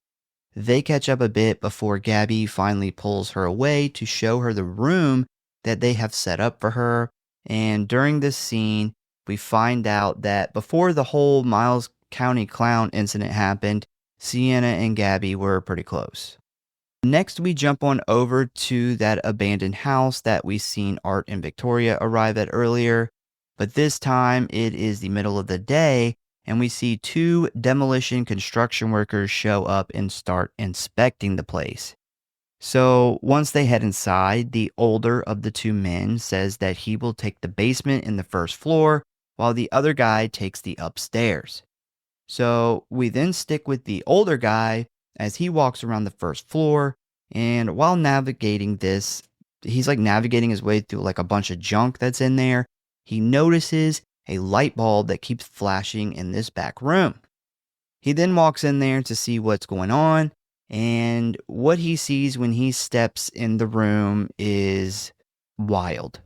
They catch up a bit before Gabby finally pulls her away to show her the room that they have set up for her. And during this scene, we find out that before the whole Miles County Clown incident happened, Sienna and Gabby were pretty close. Next, we jump on over to that abandoned house that we seen Art and Victoria arrive at earlier. But this time, it is the middle of the day, and we see 2 demolition construction workers show up and start inspecting the place. So once they head inside, the older of the 2 men says that he will take the basement in the first floor, while the other guy takes the upstairs. So we then stick with the older guy as he walks around the first floor, and while navigating this, he's like navigating his way through like a bunch of junk that's in there. He notices a light bulb that keeps flashing in this back room. He then walks in there to see what's going on, and what he sees when he steps in the room is wild.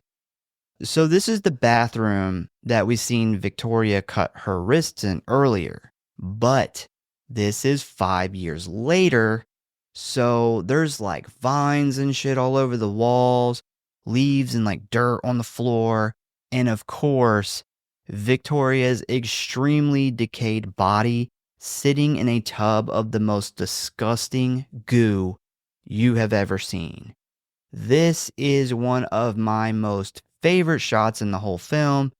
So this is the bathroom that we seen Victoria cut her wrists in earlier, but this is 5 years later, so there's like vines and shit all over the walls, leaves and like dirt on the floor, and of course, Victoria's extremely decayed body sitting in a tub of the most disgusting goo you have ever seen. This is one of my most favorite shots in the whole film.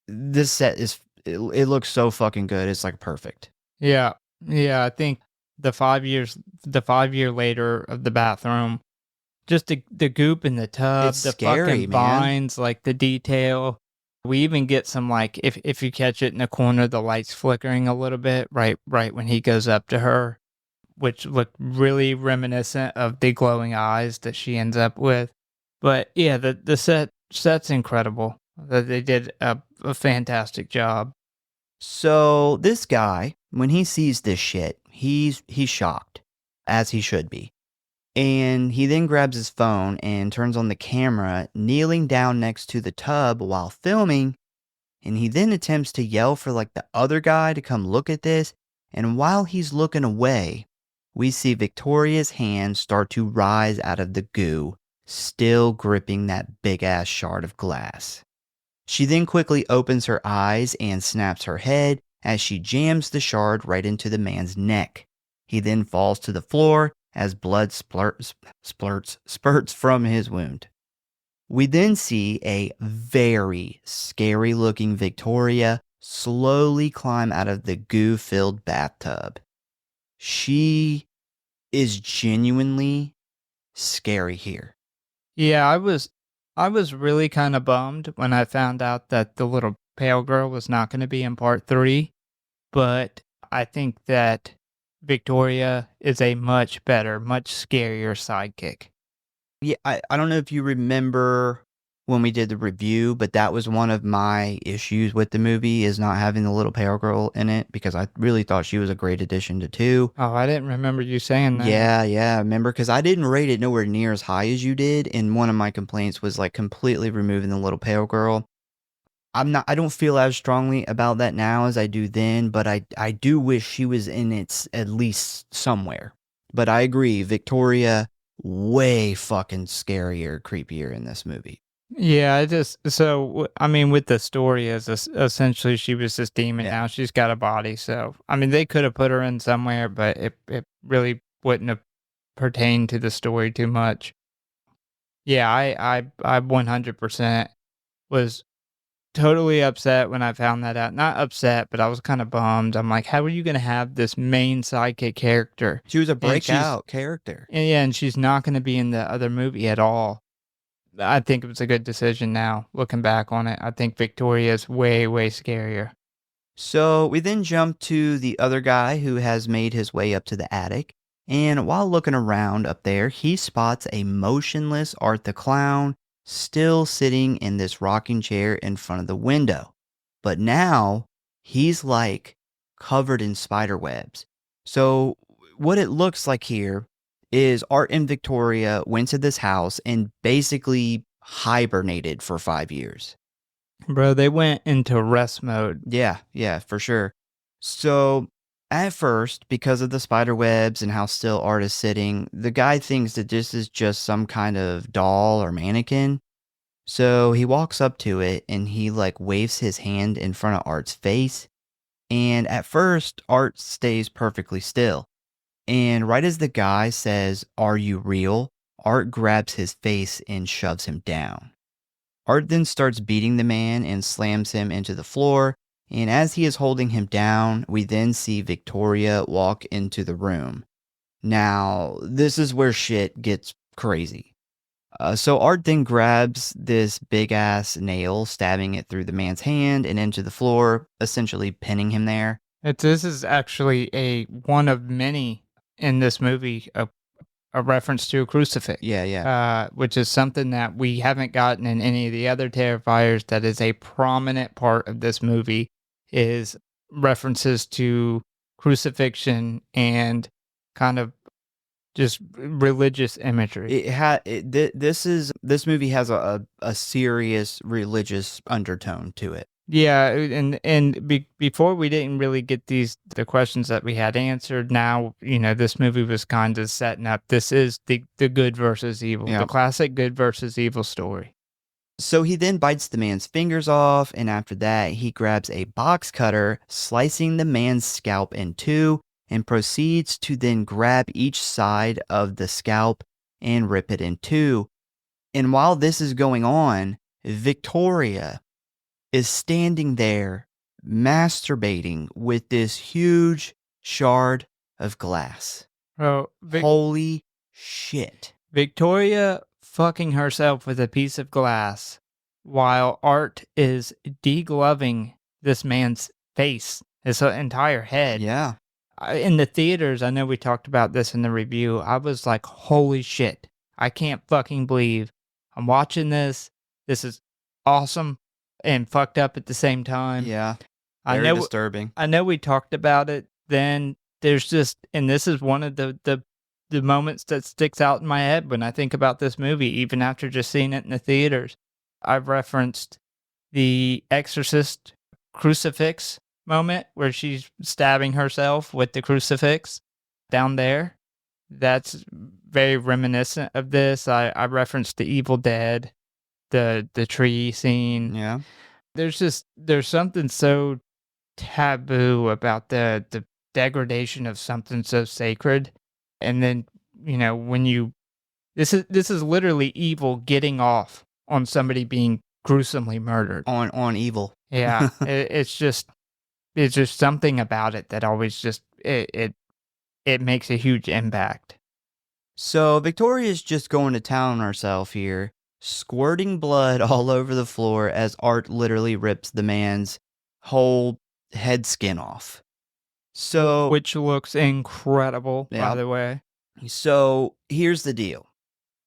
This set it looks so fucking good. It's like perfect. Yeah. I think the 5 year later of the bathroom, just the goop in the tub, It's the scary, fucking vines, like the detail. We even get some like if you catch it in the corner, the lights flickering a little bit right when he goes up to her, which look really reminiscent of the glowing eyes that she ends up with. But yeah, the set's incredible. They did a fantastic job. So this guy, when he sees this shit, he's shocked, as he should be. And he then grabs his phone and turns on the camera, kneeling down next to the tub while filming. And he then attempts to yell for like the other guy to come look at this. And while he's looking away, we see Victoria's hand start to rise out of the goo, still gripping that big ass shard of glass. She then quickly opens her eyes and snaps her head as she jams the shard right into the man's neck. He then falls to the floor as blood spurts from his wound. We then see a very scary looking Victoria slowly climb out of the goo-filled bathtub. She is genuinely scary here. Yeah, I was really kind of bummed when I found out that the little pale girl was not going to be in part 3, but I think that Victoria is a much better, much scarier sidekick. Yeah, I don't know if you remember when we did the review, but that was one of my issues with the movie, is not having the little pale girl in it, because I really thought she was a great addition to 2. Oh, I didn't remember you saying that. Yeah, remember, because I didn't rate it nowhere near as high as you did, and one of my complaints was like completely removing the little pale girl. I don't feel as strongly about that now as I do then, but I do wish she was in it at least somewhere. But I agree, Victoria, way fucking scarier, creepier in this movie. Yeah, with the story is essentially she was this demon. Now she's got a body. So, I mean, they could have put her in somewhere, but it really wouldn't have pertained to the story too much. Yeah, I 100% was totally upset when I found that out. Not upset, but I was kind of bummed. I'm like, how are you going to have this main sidekick character? She was a breakout character. Yeah, and she's not going to be in the other movie at all. I think it was a good decision now, looking back on it. I think Victoria's way, way scarier. So we then jump to the other guy who has made his way up to the attic. And while looking around up there, he spots a motionless Art the Clown still sitting in this rocking chair in front of the window. But now he's like covered in spider webs. So what it looks like here is Art and Victoria went to this house and basically hibernated for 5 years. Bro, they went into rest mode. Yeah, for sure. So at first, because of the spider webs and how still Art is sitting, the guy thinks that this is just some kind of doll or mannequin. So he walks up to it and he like waves his hand in front of Art's face. And at first, Art stays perfectly still. And right as the guy says, "Are you real?" Art grabs his face and shoves him down. Art then starts beating the man and slams him into the floor. And as he is holding him down, we then see Victoria walk into the room. Now, this is where shit gets crazy. So Art then grabs this big-ass nail, stabbing it through the man's hand and into the floor, essentially pinning him there. This is actually one of many in this movie, a reference to a crucifix. Yeah. Which is something that we haven't gotten in any of the other Terrifiers. That is a prominent part of this movie, is references to crucifixion and kind of just religious imagery. This movie has a serious religious undertone to it. Yeah, and before we didn't really get the questions that we had answered. Now, this movie was kind of setting up. This is the good versus evil, the classic good versus evil story. So he then bites the man's fingers off, and after that, he grabs a box cutter, slicing the man's scalp in two, and proceeds to then grab each side of the scalp and rip it in two. And while this is going on, Victoria is standing there masturbating with this huge shard of glass. Oh, holy shit. Victoria fucking herself with a piece of glass while Art is degloving this man's face, his entire head. Yeah. In the theaters, I know we talked about this in the review, I was like, holy shit. I can't fucking believe I'm watching this. This is awesome and fucked up at the same time. Yeah. Very disturbing. I know we talked about it then. There's just, and this is one of the moments that sticks out in my head when I think about this movie, even after just seeing it in the theaters. I've referenced the Exorcist crucifix moment where she's stabbing herself with the crucifix down there. That's very reminiscent of this. I referenced the Evil Dead, the tree scene. Yeah. there's something so taboo about the degradation of something so sacred. And then, when this is literally evil getting off on somebody being gruesomely murdered. On evil. Yeah. It's just something about it that always just, it makes a huge impact. So Victoria's just going to town on herself here, squirting blood all over the floor as Art literally rips the man's whole head skin off. So, which looks incredible, by the way. So here's the deal.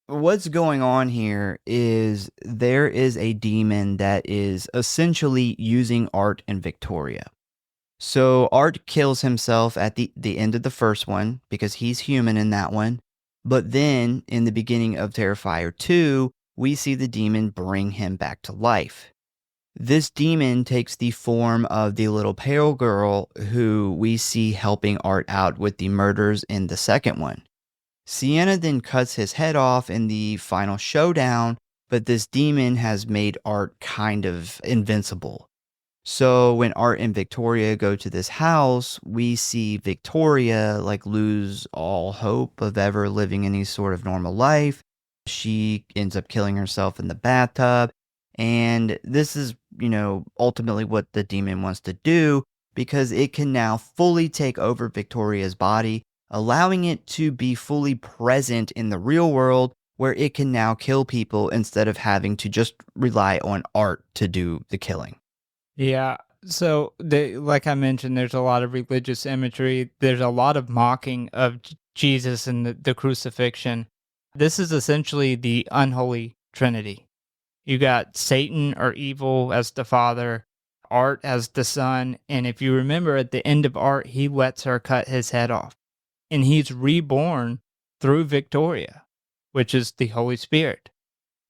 What's going on here is there is a demon that is essentially using Art and Victoria. So Art kills himself at the end of the first one because he's human in that one. But then in the beginning of Terrifier 2, we see the demon bring him back to life. This demon takes the form of the little pale girl who we see helping Art out with the murders in the second one. Sienna then cuts his head off in the final showdown, but this demon has made Art kind of invincible. So when Art and Victoria go to this house, we see Victoria lose all hope of ever living any sort of normal life. She ends up killing herself in the bathtub. And this is, ultimately what the demon wants to do, because it can now fully take over Victoria's body, allowing it to be fully present in the real world, where it can now kill people instead of having to just rely on Art to do the killing. Yeah. So, like I mentioned, there's a lot of religious imagery. There's a lot of mocking of Jesus and the crucifixion. This is essentially the unholy trinity. You got Satan or evil as the father, Art as the son, and if you remember at the end of Art, he lets her cut his head off. And he's reborn through Victoria, which is the Holy Spirit,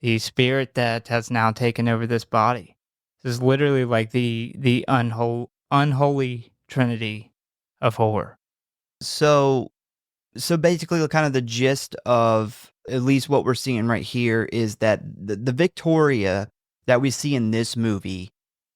the spirit that has now taken over this body. This is literally like the unholy trinity of horror. So basically, kind of the gist of at least what we're seeing right here is that the Victoria that we see in this movie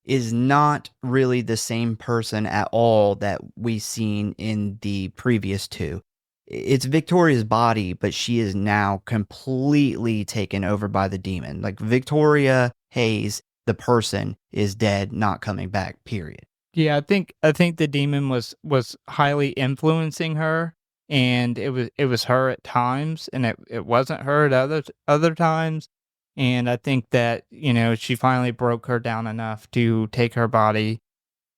is not really the same person at all that we've seen in the previous two. It's Victoria's body, but she is now completely taken over by the demon. Victoria Hayes, the person, is dead, not coming back, period. Yeah, I think the demon was highly influencing her, and it was her at times, and it wasn't her at other times. And I think that, she finally broke her down enough to take her body,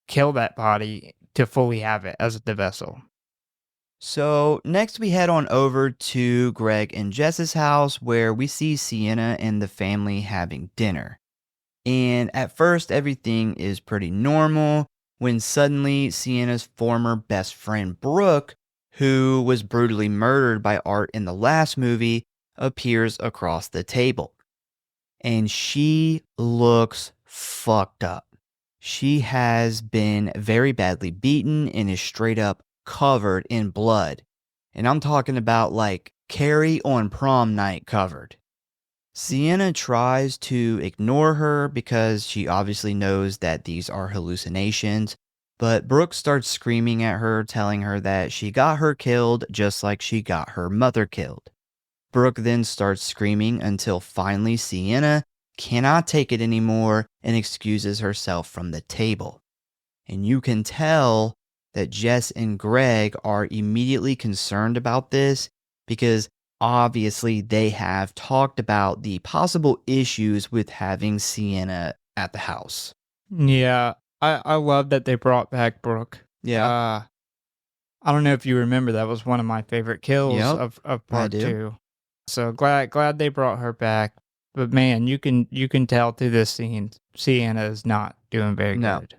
kill that body, to fully have it as the vessel. So next we head on over to Greg and Jess's house, where we see Sienna and the family having dinner. And at first everything is pretty normal, when suddenly Sienna's former best friend Brooke, who was brutally murdered by Art in the last movie, appears across the table. And she looks fucked up. She has been very badly beaten and is straight up covered in blood. And I'm talking about Carrie on prom night covered. Sienna tries to ignore her because she obviously knows that these are hallucinations, but Brooke starts screaming at her, telling her that she got her killed just like she got her mother killed. Brooke then starts screaming until finally Sienna cannot take it anymore and excuses herself from the table. And you can tell that Jess and Greg are immediately concerned about this, because obviously they have talked about the possible issues with having Sienna at the house. Yeah, I love that they brought back Brooke. Yeah. I don't know if you remember, that was one of my favorite kills of part 2. So glad they brought her back. But man, you can tell through this scene, Sienna is not doing very good.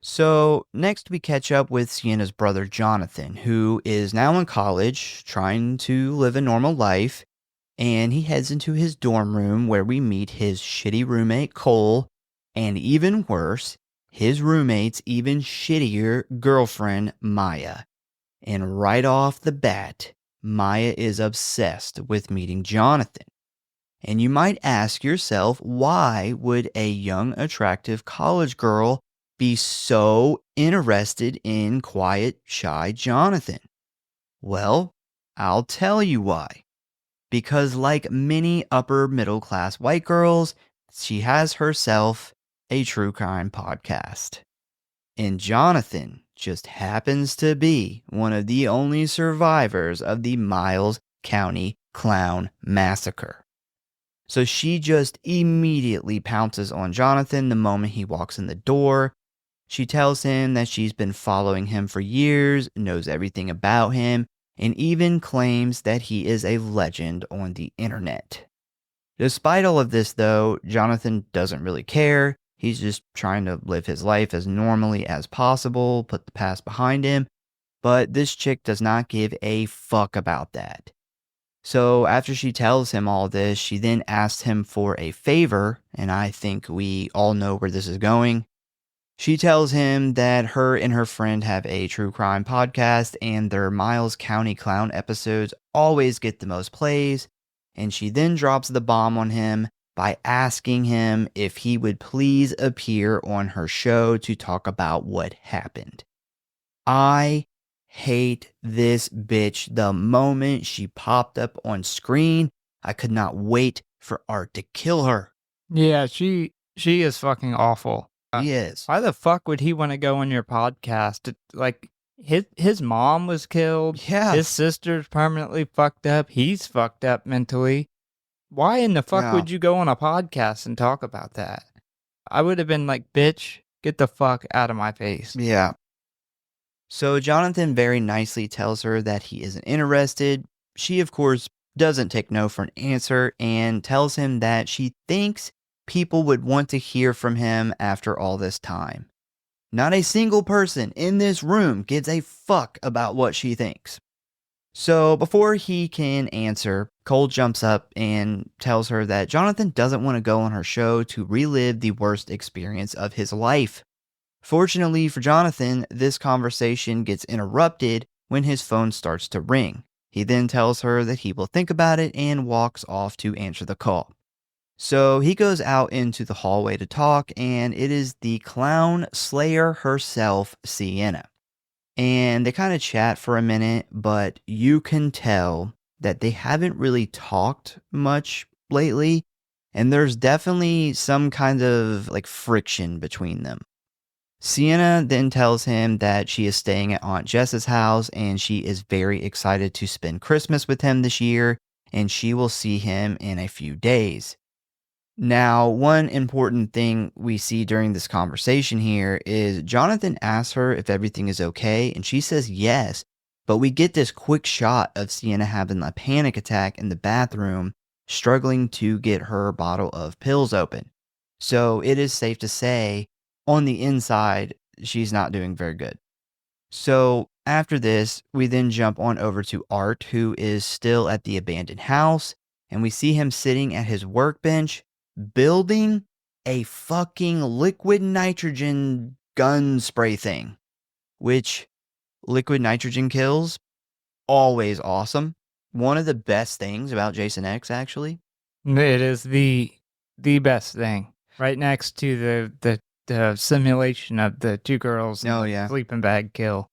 So next we catch up with Sienna's brother Jonathan, who is now in college, trying to live a normal life, and he heads into his dorm room where we meet his shitty roommate Cole, and even worse, his roommate's even shittier girlfriend Maya. And right off the bat, Maya is obsessed with meeting Jonathan. And you might ask yourself, why would a young, attractive college girl be so interested in quiet, shy Jonathan? Well, I'll tell you why. Because like many upper middle class white girls, she has herself a true crime podcast. And Jonathan just happens to be one of the only survivors of the Miles County Clown Massacre. So she just immediately pounces on Jonathan the moment he walks in the door. She tells him that she's been following him for years, knows everything about him, and even claims that he is a legend on the internet. Despite all of this, though, Jonathan doesn't really care. He's just trying to live his life as normally as possible, put the past behind him. But this chick does not give a fuck about that. So after she tells him all this, she then asks him for a favor, and I think we all know where this is going. She tells him that her and her friend have a true crime podcast and their Miles County Clown episodes always get the most plays, and she then drops the bomb on him by asking him if he would please appear on her show to talk about what happened. I hate this bitch. The moment she popped up on screen, I could not wait for Art to kill her. Yeah, she is fucking awful. He is. Why the fuck would he want to go on your podcast? Like, his mom was killed. Yeah. His sister's permanently fucked up. He's fucked up mentally. Why in the fuck would you go on a podcast and talk about that? I would have been like, bitch, get the fuck out of my face. Yeah. So Jonathan very nicely tells her that he isn't interested. She, of course, doesn't take no for an answer and tells him that she thinks people would want to hear from him after all this time. Not a single person in this room gives a fuck about what she thinks. So before he can answer, Cole jumps up and tells her that Jonathan doesn't want to go on her show to relive the worst experience of his life. Fortunately for Jonathan, this conversation gets interrupted when his phone starts to ring. He then tells her that he will think about it and walks off to answer the call. So he goes out into the hallway to talk, and it is the clown slayer herself, Sienna. And they kind of chat for a minute, but you can tell that they haven't really talked much lately, and there's definitely some kind of like friction between them. Sienna then tells him that she is staying at Aunt Jess's house and she is very excited to spend Christmas with him this year, and she will see him in a few days. Now, one important thing we see during this conversation here is Jonathan asks her if everything is okay, and she says yes, but we get this quick shot of Sienna having a panic attack in the bathroom, struggling to get her bottle of pills open. So it is safe to say, on the inside, she's not doing very good. So after this, we then jump on over to Art, who is still at the abandoned house, and we see him sitting at his workbench, building a fucking liquid nitrogen gun spray thing, which liquid nitrogen kills, always awesome. One of the best things about Jason X, actually. It is the best thing. Right next to the simulation of the two girls sleeping bag kill.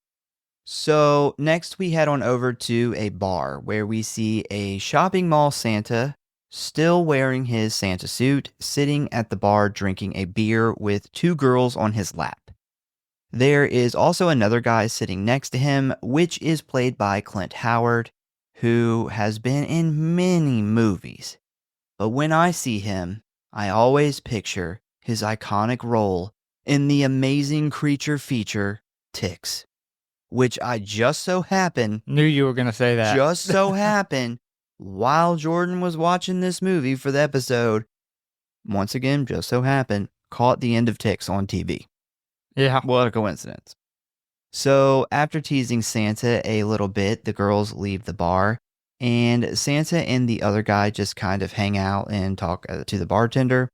So next we head on over to a bar where we see a shopping mall Santa still wearing his Santa suit, sitting at the bar drinking a beer with two girls on his lap. There is also another guy sitting next to him, which is played by Clint Howard, who has been in many movies. But when I see him, I always picture his iconic role in the amazing creature feature, Ticks, which I just so happen... Knew you were going to say that. Just so happen, while Jordan was watching this movie for the episode, once again, just so happened, caught the end of Ticks on TV. Yeah. What a coincidence. So after teasing Santa a little bit, the girls leave the bar, and Santa and the other guy just kind of hang out and talk to the bartender.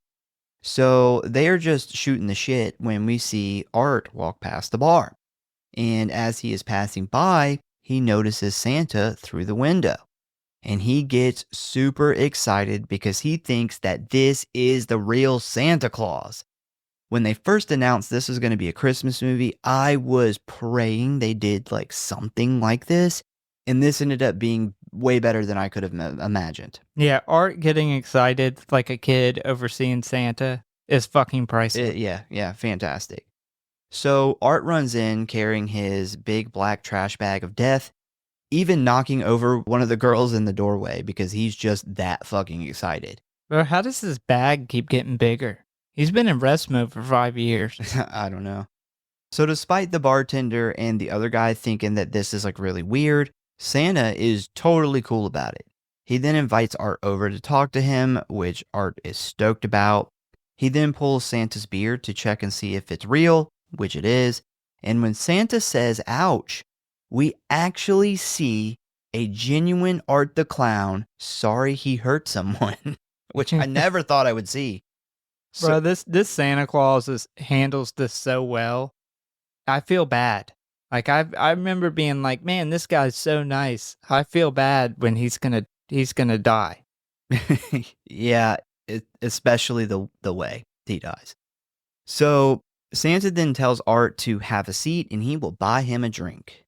So they're just shooting the shit when we see Art walk past the bar. And as he is passing by, he notices Santa through the window. And he gets super excited because he thinks that this is the real Santa Claus. When they first announced this was going to be a Christmas movie, I was praying they did like something like this. And this ended up being way better than I could have imagined. Yeah, Art getting excited like a kid over seeing Santa is fucking priceless. Yeah, fantastic. So Art runs in carrying his big black trash bag of death, even knocking over one of the girls in the doorway because he's just that fucking excited. Bro, how does his bag keep getting bigger? He's been in rest mode for 5 years. I don't know. So despite the bartender and the other guy thinking that this is like really weird, Santa is totally cool about it. He then invites Art over to talk to him, which Art is stoked about. He then pulls Santa's beard to check and see if it's real, which it is. And when Santa says, ouch, we actually see a genuine Art the Clown, sorry he hurt someone, which I never thought I would see. Bro, this Santa Claus handles this so well. I feel bad. Like I remember being like, man, this guy's so nice. I feel bad when he's gonna die. Yeah, especially the way he dies. So Santa then tells Art to have a seat and he will buy him a drink.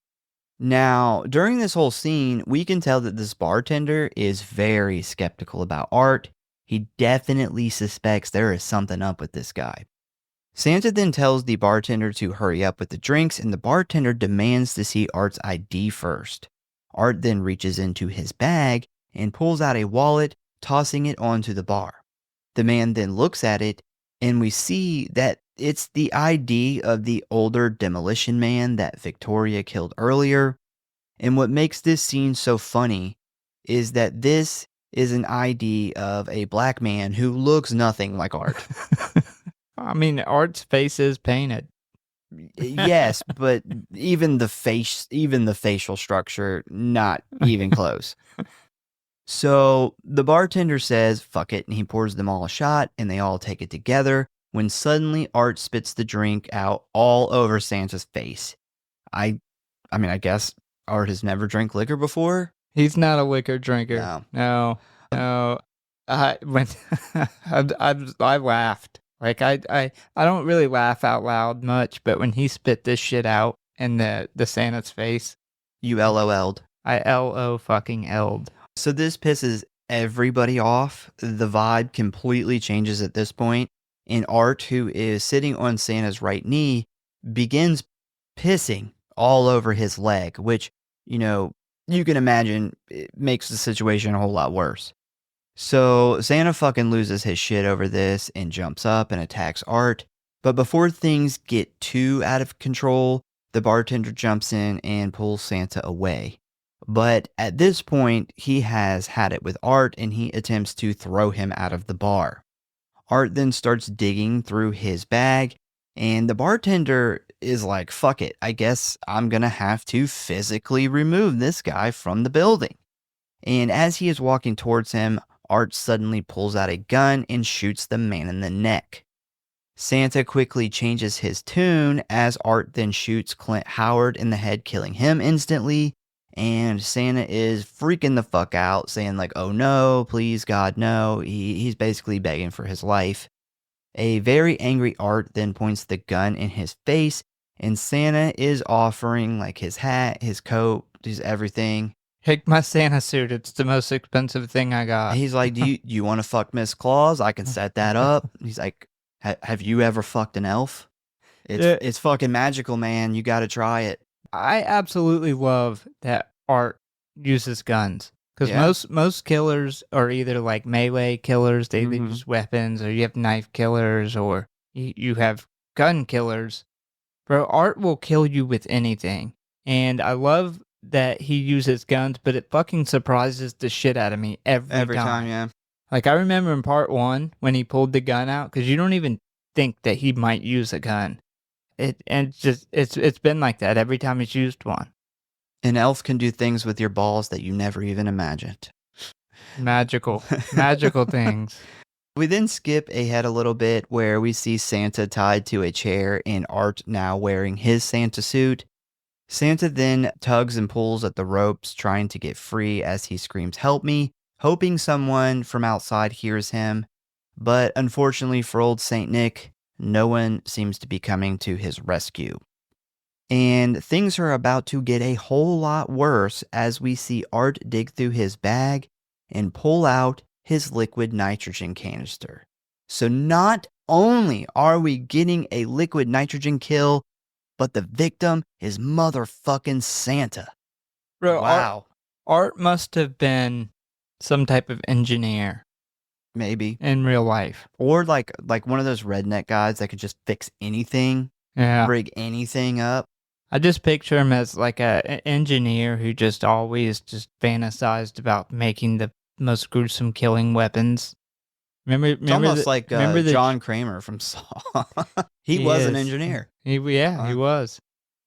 Now, during this whole scene, we can tell that this bartender is very skeptical about Art. He definitely suspects there is something up with this guy. Santa then tells the bartender to hurry up with the drinks, and the bartender demands to see Art's ID first. Art then reaches into his bag and pulls out a wallet, tossing it onto the bar. The man then looks at it, and we see that it's the ID of the older demolition man that Victoria killed earlier. And what makes this scene so funny is that this is an ID of a black man who looks nothing like Art. I mean, Art's face is painted. Yes, but even the facial structure, not even close. So the bartender says, fuck it, and he pours them all a shot, and they all take it together, when suddenly Art spits the drink out all over Santa's face. I mean, I guess Art has never drank liquor before? He's not a liquor drinker. No. I laughed. Like, I don't really laugh out loud much, but when he spit this shit out in the Santa's face. You LOL'd. I LO fucking L'd. So this pisses everybody off. The vibe completely changes at this point, and Art, who is sitting on Santa's right knee, begins pissing all over his leg, which, you can imagine it makes the situation a whole lot worse. So Santa fucking loses his shit over this and jumps up and attacks Art. But before things get too out of control, the bartender jumps in and pulls Santa away. But at this point, he has had it with Art and he attempts to throw him out of the bar. Art then starts digging through his bag, and the bartender is like, fuck it, I guess I'm gonna have to physically remove this guy from the building. And as he is walking towards him, Art suddenly pulls out a gun and shoots the man in the neck. Santa quickly changes his tune as Art then shoots Clint Howard in the head, killing him instantly. And Santa is freaking the fuck out, saying like, oh no, please God, no. He's basically begging for his life. A very angry Art then points the gun in his face, and Santa is offering like his hat, his coat, his everything. Take my Santa suit. It's the most expensive thing I got. He's like, do you want to fuck Miss Claus? I can set that up. He's like, have you ever fucked an elf? It's fucking magical, man. You got to try it. I absolutely love that Art uses guns. Because most killers are either like melee killers, they use weapons, or you have knife killers, or you have gun killers. Bro, Art will kill you with anything. And I love that he uses guns, but it fucking surprises the shit out of me every time. Yeah. Like, I remember in part 1 when he pulled the gun out, because you don't even think that he might use a gun. It's been like that every time he's used one. An elf can do things with your balls that you never even imagined. Magical things. We then skip ahead a little bit where we see Santa tied to a chair and Art now wearing his Santa suit. Santa then tugs and pulls at the ropes, trying to get free as he screams, "Help me," hoping someone from outside hears him. But unfortunately for old Saint Nick, no one seems to be coming to his rescue. And things are about to get a whole lot worse as we see Art dig through his bag and pull out his liquid nitrogen canister. So not only are we getting a liquid nitrogen kill, but the victim is motherfucking Santa. Bro, wow. Art must have been some type of engineer. Maybe. In real life. Or like one of those redneck guys that could just fix anything. Yeah. Rig anything up. I just picture him as like an engineer who just always just fantasized about making the most gruesome killing weapons. Remember almost like John Kramer from Saw. he was an engineer. He was.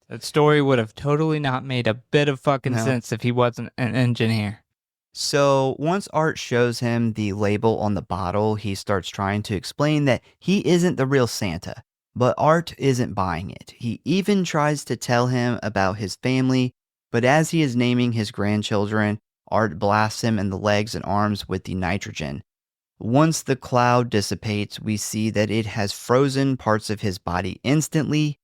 That story would have totally not made a bit of fucking sense if he wasn't an engineer. So once Art shows him the label on the bottle, he starts trying to explain that he isn't the real Santa, but Art isn't buying it. He even tries to tell him about his family, but as he is naming his grandchildren, Art blasts him in the legs and arms with the nitrogen. Once the cloud dissipates, we see that it has frozen parts of his body instantly.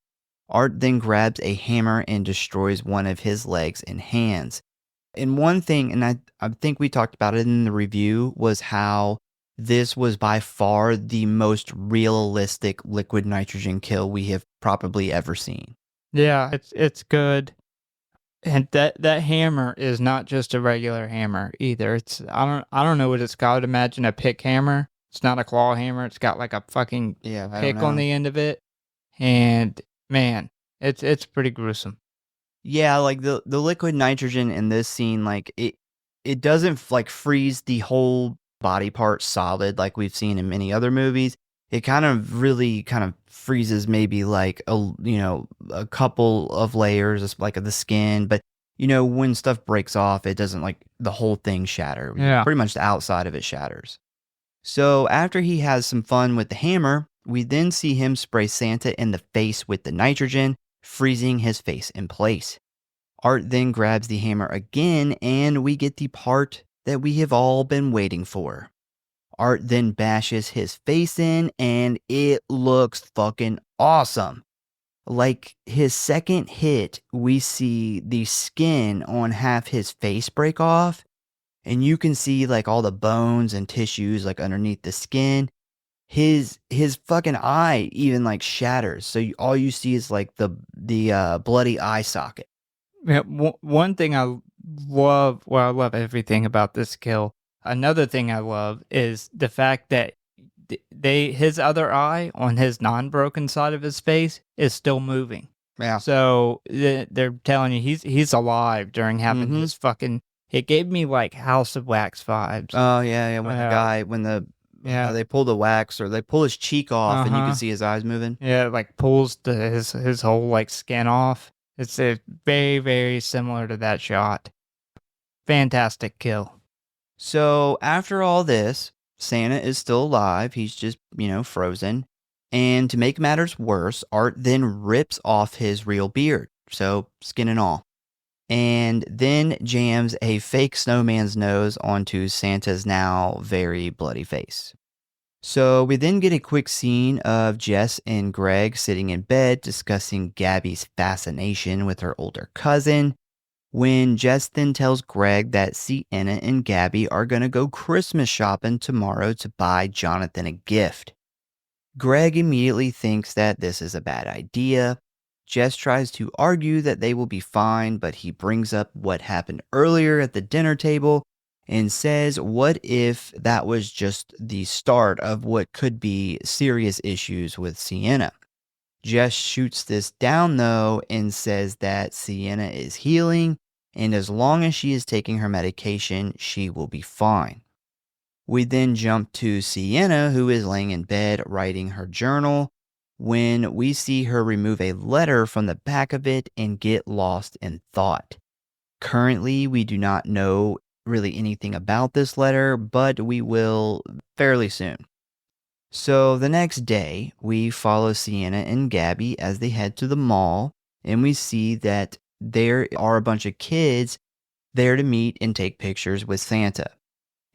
Art then grabs a hammer and destroys one of his legs and hands. And one thing, and I think we talked about it in the review, was how this was by far the most realistic liquid nitrogen kill we have probably ever seen. Yeah, it's good. And that hammer is not just a regular hammer either. It's I don't know what it's called. Imagine a pick hammer. It's not a claw hammer. It's got like a fucking pick on the end of it. And man, it's pretty gruesome. Yeah, like the liquid nitrogen in this scene, like it doesn't like freeze the whole body part solid like we've seen in many other movies. It kind of really kind of freezes maybe like a couple of layers like of the skin, but when stuff breaks off, it doesn't like the whole thing shatter. Yeah. Pretty much the outside of it shatters. So after he has some fun with the hammer, we then see him spray Santa in the face with the nitrogen, freezing his face in place. Art then grabs the hammer again, and we get the part that we have all been waiting for. Art then bashes his face in, and it looks fucking awesome. Like his second hit, we see the skin on half his face break off, and you can see like all the bones and tissues like underneath the skin. His fucking eye even like shatters, so all you see is like the bloody eye socket. Yeah, one thing I love, well, I love everything about this kill. Another thing I love is the fact that his other eye on his non-broken side of his face is still moving. Yeah. So they're telling you he's alive during having this fucking. It gave me like House of Wax vibes. Oh yeah. When the guy they pull the wax or they pull his cheek off and you can see his eyes moving. Yeah, it like pulls his whole like skin off. It's very, very similar to that shot. Fantastic kill. So after all this, Santa is still alive. He's just, frozen. And to make matters worse, Art then rips off his real beard. So skin and all. And then jams a fake snowman's nose onto Santa's now very bloody face. So we then get a quick scene of Jess and Greg sitting in bed discussing Gabby's fascination with her older cousin, when Jess then tells Greg that Sienna and Gabby are going to go Christmas shopping tomorrow to buy Jonathan a gift. Greg immediately thinks that this is a bad idea. Jess tries to argue that they will be fine, but he brings up what happened earlier at the dinner table and says, what if that was just the start of what could be serious issues with Sienna? Jess shoots this down though and says that Sienna is healing, and as long as she is taking her medication, she will be fine. We then jump to Sienna, who is laying in bed writing her journal, when we see her remove a letter from the back of it and get lost in thought. Currently, we do not know really anything about this letter, but we will fairly soon. So the next day, we follow Sienna and Gabby as they head to the mall, and we see that there are a bunch of kids there to meet and take pictures with Santa.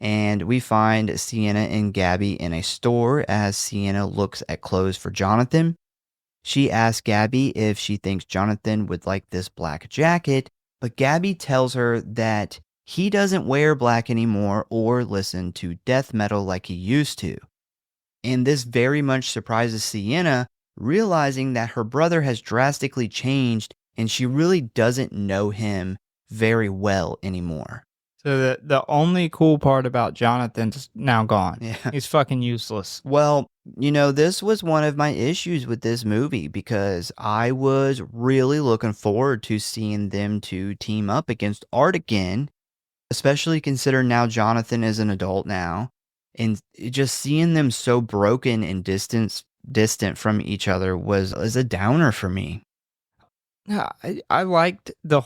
And we find Sienna and Gabby in a store as Sienna looks at clothes for Jonathan. She asks Gabby if she thinks Jonathan would like this black jacket, but Gabby tells her that he doesn't wear black anymore or listen to death metal like he used to. And this very much surprises Sienna, realizing that her brother has drastically changed and she really doesn't know him very well anymore. So the only cool part about Jonathan's now gone. Yeah. He's fucking useless. Well, this was one of my issues with this movie because I was really looking forward to seeing them two team up against Art again, especially considering now Jonathan is an adult now, and just seeing them so broken and distant from each other was a downer for me. I liked the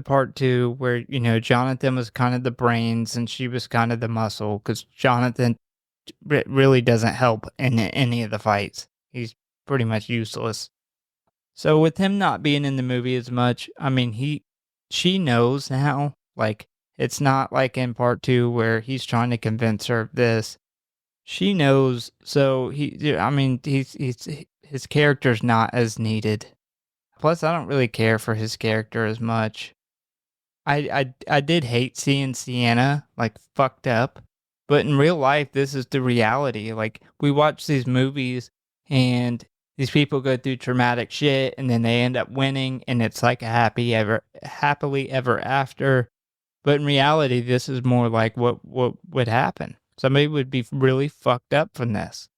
part 2 where, Jonathan was kind of the brains and she was kind of the muscle, because Jonathan really doesn't help in any of the fights. He's pretty much useless. So with him not being in the movie as much, I mean, she knows now. Like, it's not like in part 2 where he's trying to convince her of this. She knows, so his character's not as needed. Plus, I don't really care for his character as much. I did hate seeing Sienna, like, fucked up. But in real life, this is the reality. Like, we watch these movies, and these people go through traumatic shit, and then they end up winning, and it's like a happily ever after. But in reality, this is more like what would happen. Somebody would be really fucked up from this.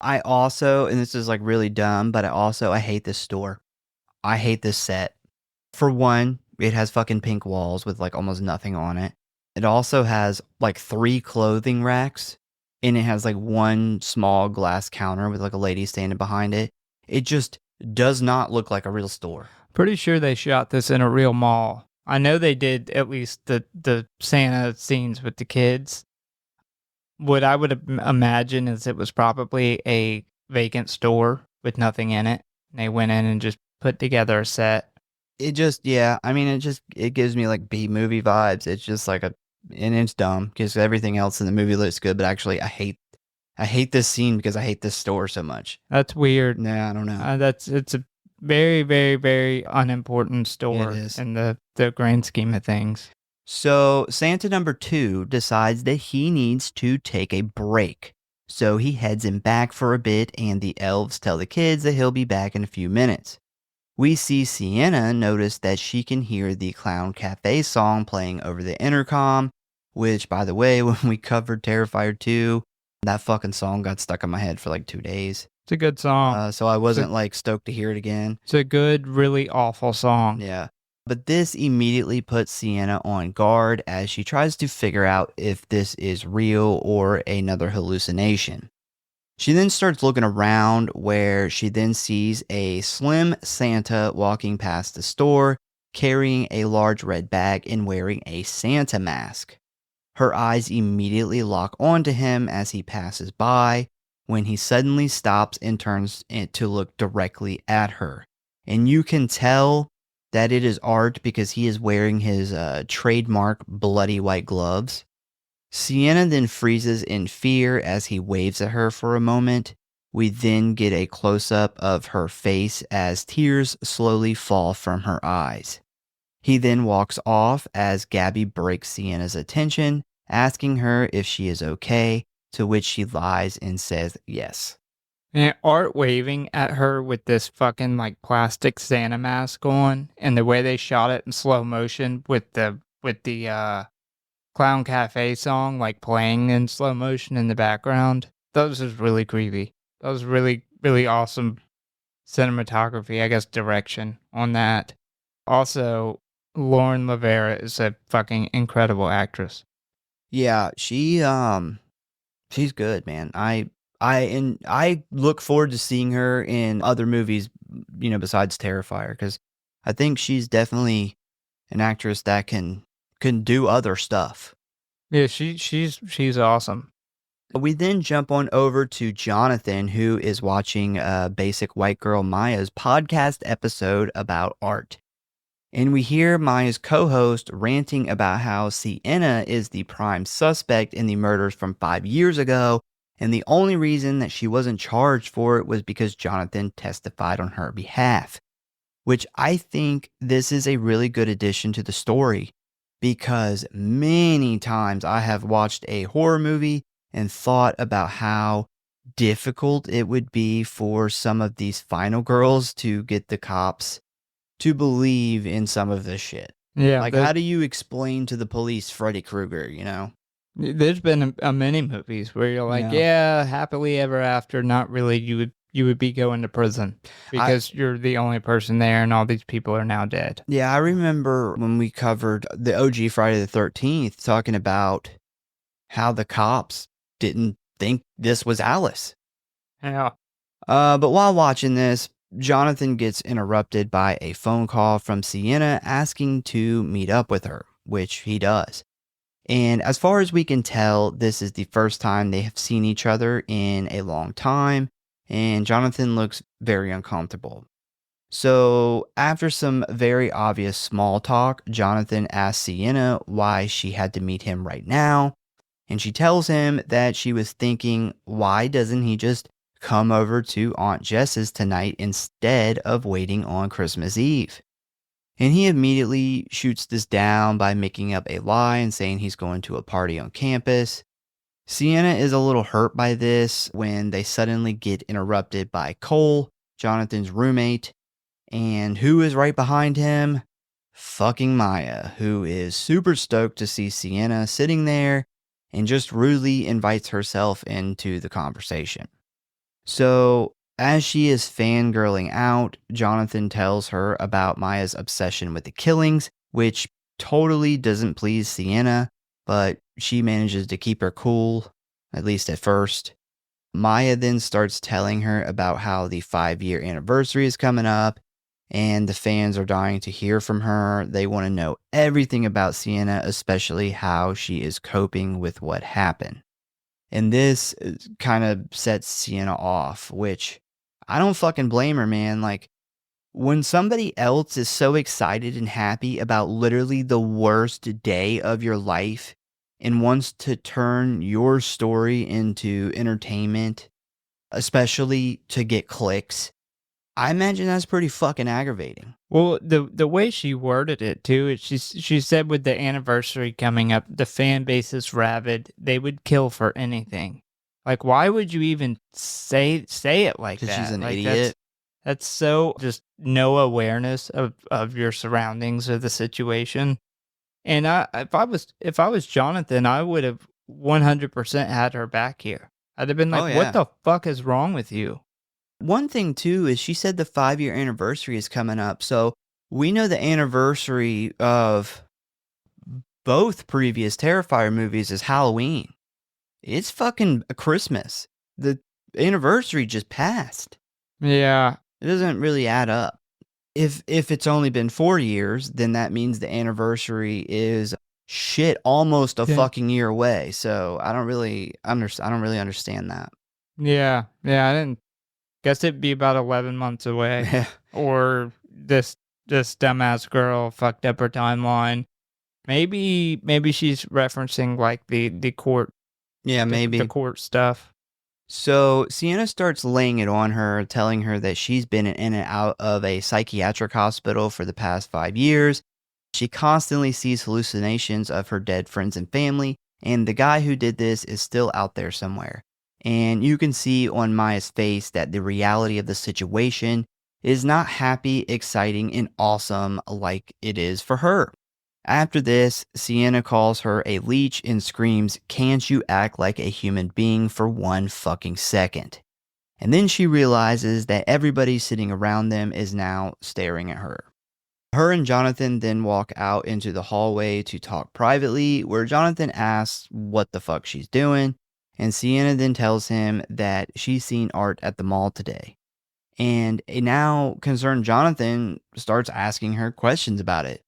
I also, and this is like really dumb, but I hate this store. I hate this set. For one, it has fucking pink walls with like almost nothing on it. It also has like 3 clothing racks, and it has like 1 small glass counter with like a lady standing behind it. It just does not look like a real store. Pretty sure they shot this in a real mall. I know they did at least the Santa scenes with the kids. What I would imagine is it was probably a vacant store with nothing in it. And they went in and just put together a set. It just, yeah, I mean, it gives me like B-movie vibes. It's just like and it's dumb because everything else in the movie looks good, but actually I hate this scene because I hate this store so much. That's weird. Nah, I don't know. It's a very, very, very unimportant store in the grand scheme of things. So Santa number 2 decides that he needs to take a break. So he heads him back for a bit, and the elves tell the kids that he'll be back in a few minutes. We see Sienna notice that she can hear the Clown Cafe song playing over the intercom, which, by the way, when we covered Terrifier 2, that fucking song got stuck in my head for like 2 days. It's a good song. So I wasn't like stoked to hear it again. It's a good, really awful song. Yeah. But this immediately puts Sienna on guard as she tries to figure out if this is real or another hallucination. She then starts looking around, where she then sees a slim Santa walking past the store, carrying a large red bag and wearing a Santa mask. Her eyes immediately lock onto him as he passes by, when he suddenly stops and turns to look directly at her. And you can tell that it is art because he is wearing his trademark bloody white gloves. Sienna then freezes in fear as he waves at her for a moment. We then get a close-up of her face as tears slowly fall from her eyes. He then walks off as Gabby breaks Sienna's attention, asking her if she is okay, to which she lies and says yes. And Art waving at her with this fucking like plastic Santa mask on, and the way they shot it in slow motion with the Clown Cafe song like playing in slow motion in the background, that was just really creepy. That was really, really awesome cinematography, I guess, direction on that. Also, Lauren Lavera is a fucking incredible actress. Yeah, she's good, man. I look forward to seeing her in other movies, besides Terrifier, because I think she's definitely an actress that can do other stuff. Yeah, she's awesome. We then jump on over to Jonathan, who is watching Basic White Girl Maya's podcast episode about art. And we hear Maya's co-host ranting about how Sienna is the prime suspect in the murders from 5 years ago, and the only reason that she wasn't charged for it was because Jonathan testified on her behalf. Which I think this is a really good addition to the story, because many times I have watched a horror movie and thought about how difficult it would be for some of these final girls to get the cops to believe in some of this shit. Yeah. Like, how do you explain to the police Freddy Krueger, There's been many movies where you're like, yeah, happily ever after, not really. You would be going to prison because you're the only person there and all these people are now dead. Yeah, I remember when we covered the OG Friday the 13th talking about how the cops didn't think this was Alice. Yeah. But while watching this, Jonathan gets interrupted by a phone call from Sienna asking to meet up with her, which he does. And as far as we can tell, this is the first time they have seen each other in a long time, and Jonathan looks very uncomfortable. So, after some very obvious small talk, Jonathan asks Sienna why she had to meet him right now, and she tells him that she was thinking, why doesn't he just come over to Aunt Jess's tonight instead of waiting on Christmas Eve? And he immediately shoots this down by making up a lie and saying he's going to a party on campus. Sienna is a little hurt by this when they suddenly get interrupted by Cole, Jonathan's roommate. And who is right behind him? Fucking Maya, who is super stoked to see Sienna sitting there and just rudely invites herself into the conversation. So, as she is fangirling out, Jonathan tells her about Maya's obsession with the killings, which totally doesn't please Sienna, but she manages to keep her cool, at least at first. Maya then starts telling her about how the 5-year anniversary is coming up, and the fans are dying to hear from her. They want to know everything about Sienna, especially how she is coping with what happened. And this kind of sets Sienna off, which I don't fucking blame her, man. Like, when somebody else is so excited and happy about literally the worst day of your life and wants to turn your story into entertainment, especially to get clicks, I imagine that's pretty fucking aggravating. Well, the way she worded it too, she said with the anniversary coming up, the fan base is rabid. They would kill for anything. Like, why would you even say it like that? Because she's an like, idiot. That's so just no awareness of your surroundings or the situation. And if I was Jonathan, I would have 100% had her back here. I'd have been like, what the fuck is wrong with you? One thing, too, is she said the 5-year anniversary is coming up. So we know the anniversary of both previous Terrifier movies is Halloween. It's fucking Christmas. The anniversary just passed. Yeah. It doesn't really add up. If it's only been 4 years, then that means the anniversary is almost a fucking year away. So I don't really understand that. Yeah. I didn't. Guess it'd be about 11 months away. Or this dumbass girl fucked up her timeline. Maybe she's referencing like the court. Yeah, maybe. The court stuff. So Sienna starts laying it on her, telling her that she's been in and out of a psychiatric hospital for the past 5 years. She constantly sees hallucinations of her dead friends and family, and the guy who did this is still out there somewhere. And you can see on Maya's face that the reality of the situation is not happy, exciting, and awesome like it is for her. After this, Sienna calls her a leech and screams, "Can't you act like a human being for one fucking second?" And then she realizes that everybody sitting around them is now staring at her. Her and Jonathan then walk out into the hallway to talk privately, where Jonathan asks what the fuck she's doing. And Sienna then tells him that she's seen Art at the mall today. And a now concerned Jonathan starts asking her questions about it.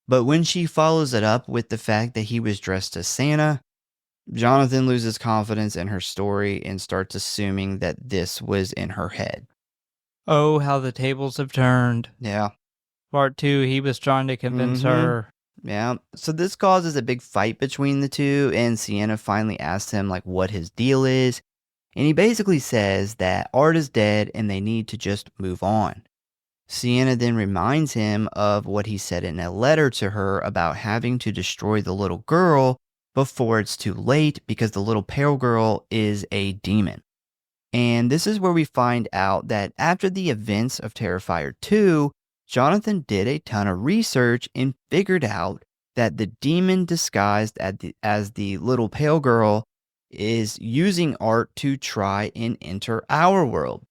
But when she follows it up with the fact that he was dressed as Santa, Jonathan loses confidence in her story and starts assuming that this was in her head. Oh, how the tables have turned. Yeah. Part 2, he was trying to convince her. Yeah, so this causes a big fight between the two, and Sienna finally asks him like what his deal is, and he basically says that Art is dead and they need to just move on. Sienna then reminds him of what he said in a letter to her about having to destroy the little girl before it's too late because the little pale girl is a demon. And this is where we find out that after the events of Terrifier 2, Jonathan did a ton of research and figured out that the demon disguised as the little pale girl is using Art to try and enter our world.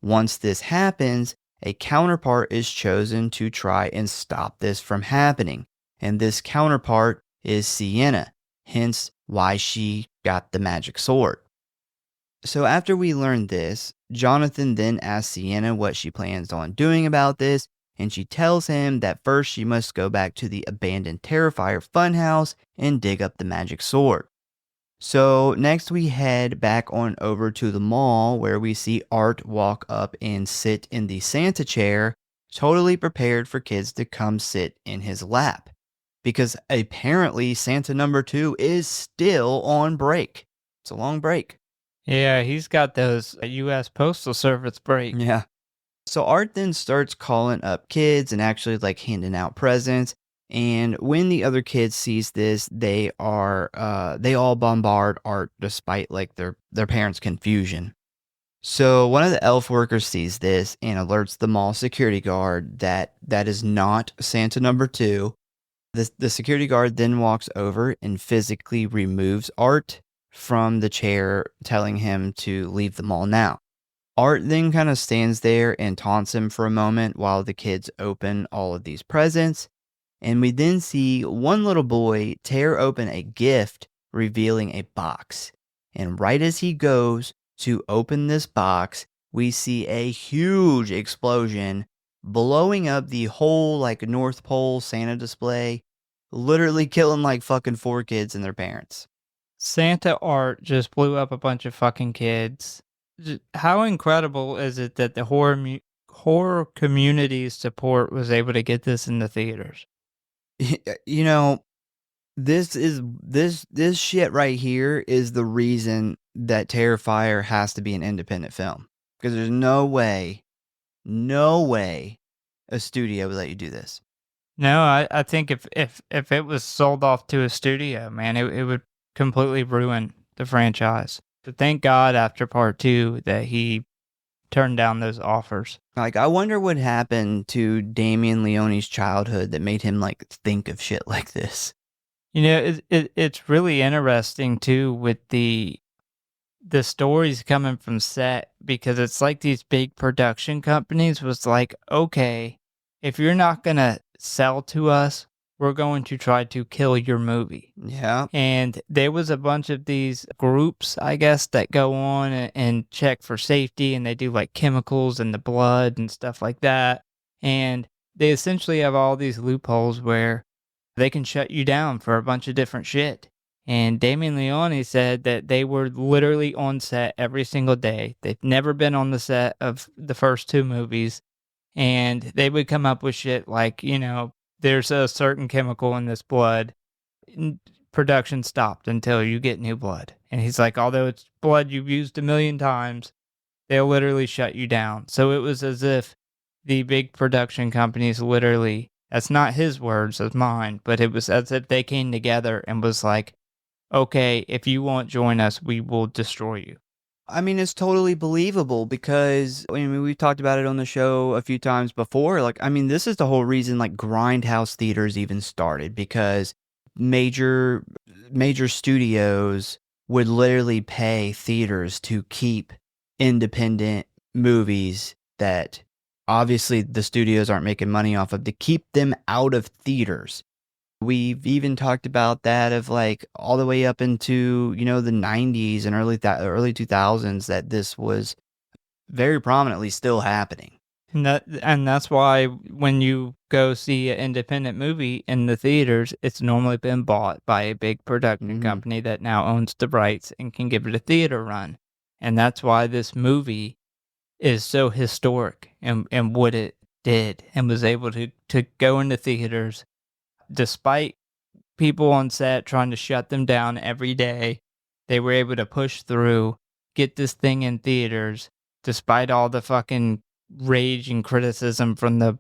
Once this happens, a counterpart is chosen to try and stop this from happening. And this counterpart is Sienna, hence why she got the magic sword. So after we learn this, Jonathan then asks Sienna what she plans on doing about this, and she tells him that first she must go back to the abandoned Terrifier funhouse and dig up the magic sword. So next we head back on over to the mall where we see Art walk up and sit in the Santa chair, totally prepared for kids to come sit in his lap. Because apparently Santa number 2 is still on break. It's a long break. Yeah, he's got those U.S. Postal Service break. Yeah. So Art then starts calling up kids and actually like handing out presents. And when the other kids sees this, they all bombard Art despite like their parents' confusion. So one of the elf workers sees this and alerts the mall security guard that is not Santa number 2. The security guard then walks over and physically removes Art from the chair, telling him to leave the mall now. Art then kind of stands there and taunts him for a moment while the kids open all of these presents. And we then see one little boy tear open a gift, revealing a box. And right as he goes to open this box, we see a huge explosion blowing up the whole like North Pole Santa display, literally killing like fucking 4 kids and their parents. Santa Art just blew up a bunch of fucking kids. How incredible is it that the horror community's support was able to get this in the theaters? You know, this shit right here is the reason that Terrifier has to be an independent film. Because there's no way a studio would let you do this. No, I think if it was sold off to a studio, man, it would completely ruin the franchise. But thank God after part 2 that he turned down those offers. Like, I wonder what happened to Damien Leone's childhood that made him like think of shit like this. You know, it's really interesting too with the stories coming from set, because it's like these big production companies was like, okay, if you're not gonna sell to us, we're going to try to kill your movie. Yeah. And there was a bunch of these groups, I guess, that go on and check for safety, and they do like chemicals in the blood and stuff like that. And they essentially have all these loopholes where they can shut you down for a bunch of different shit. And Damien Leone said that they were literally on set every single day. They've never been on the set of the first 2 movies. And they would come up with shit like, you know, there's a certain chemical in this blood. Production stopped until you get new blood. And he's like, although it's blood you've used 1,000,000 times, they'll literally shut you down. So it was as if the big production companies literally, that's not his words, that's mine, but it was as if they came together and was like, okay, if you won't join us, we will destroy you. I mean, it's totally believable because, I mean, we've talked about it on the show a few times before. Like, I mean, this is the whole reason, like, Grindhouse theaters even started, because major studios would literally pay theaters to keep independent movies that obviously the studios aren't making money off of, to keep them out of theaters. We've even talked about that of like all the way up into, you know, the 90s and early 2000s that this was very prominently still happening. And that's why when you go see an independent movie in the theaters, it's normally been bought by a big production company that now owns the rights and can give it a theater run. And that's why this movie is so historic and what it did and was able to go into theaters. Despite people on set trying to shut them down every day, they were able to push through, get this thing in theaters, despite all the fucking rage and criticism from the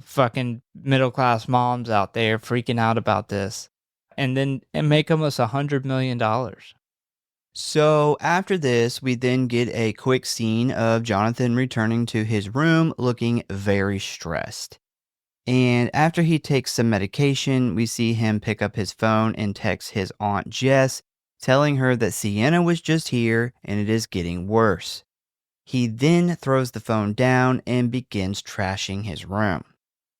fucking middle class moms out there freaking out about this, and make almost $100 million. So after this, we then get a quick scene of Jonathan returning to his room looking very stressed. And after he takes some medication, we see him pick up his phone and text his Aunt Jess, telling her that Sienna was just here and it is getting worse. He then throws the phone down and begins trashing his room.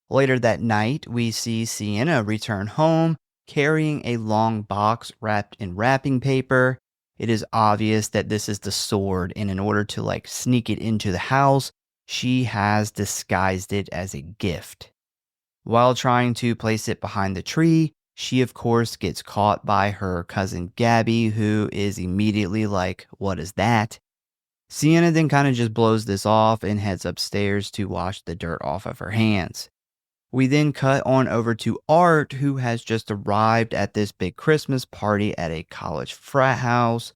Later that night, we see Sienna return home, carrying a long box wrapped in wrapping paper, it is obvious that this is the sword, and in order to like sneak it into the house, she has disguised it as a gift. While trying to place it behind the tree, she of course gets caught by her cousin Gabby, who is immediately like, "What is that?" Sienna then kind of just blows this off and heads upstairs to wash the dirt off of her hands. We then cut on over to Art, who has just arrived at this big Christmas party at a college frat house.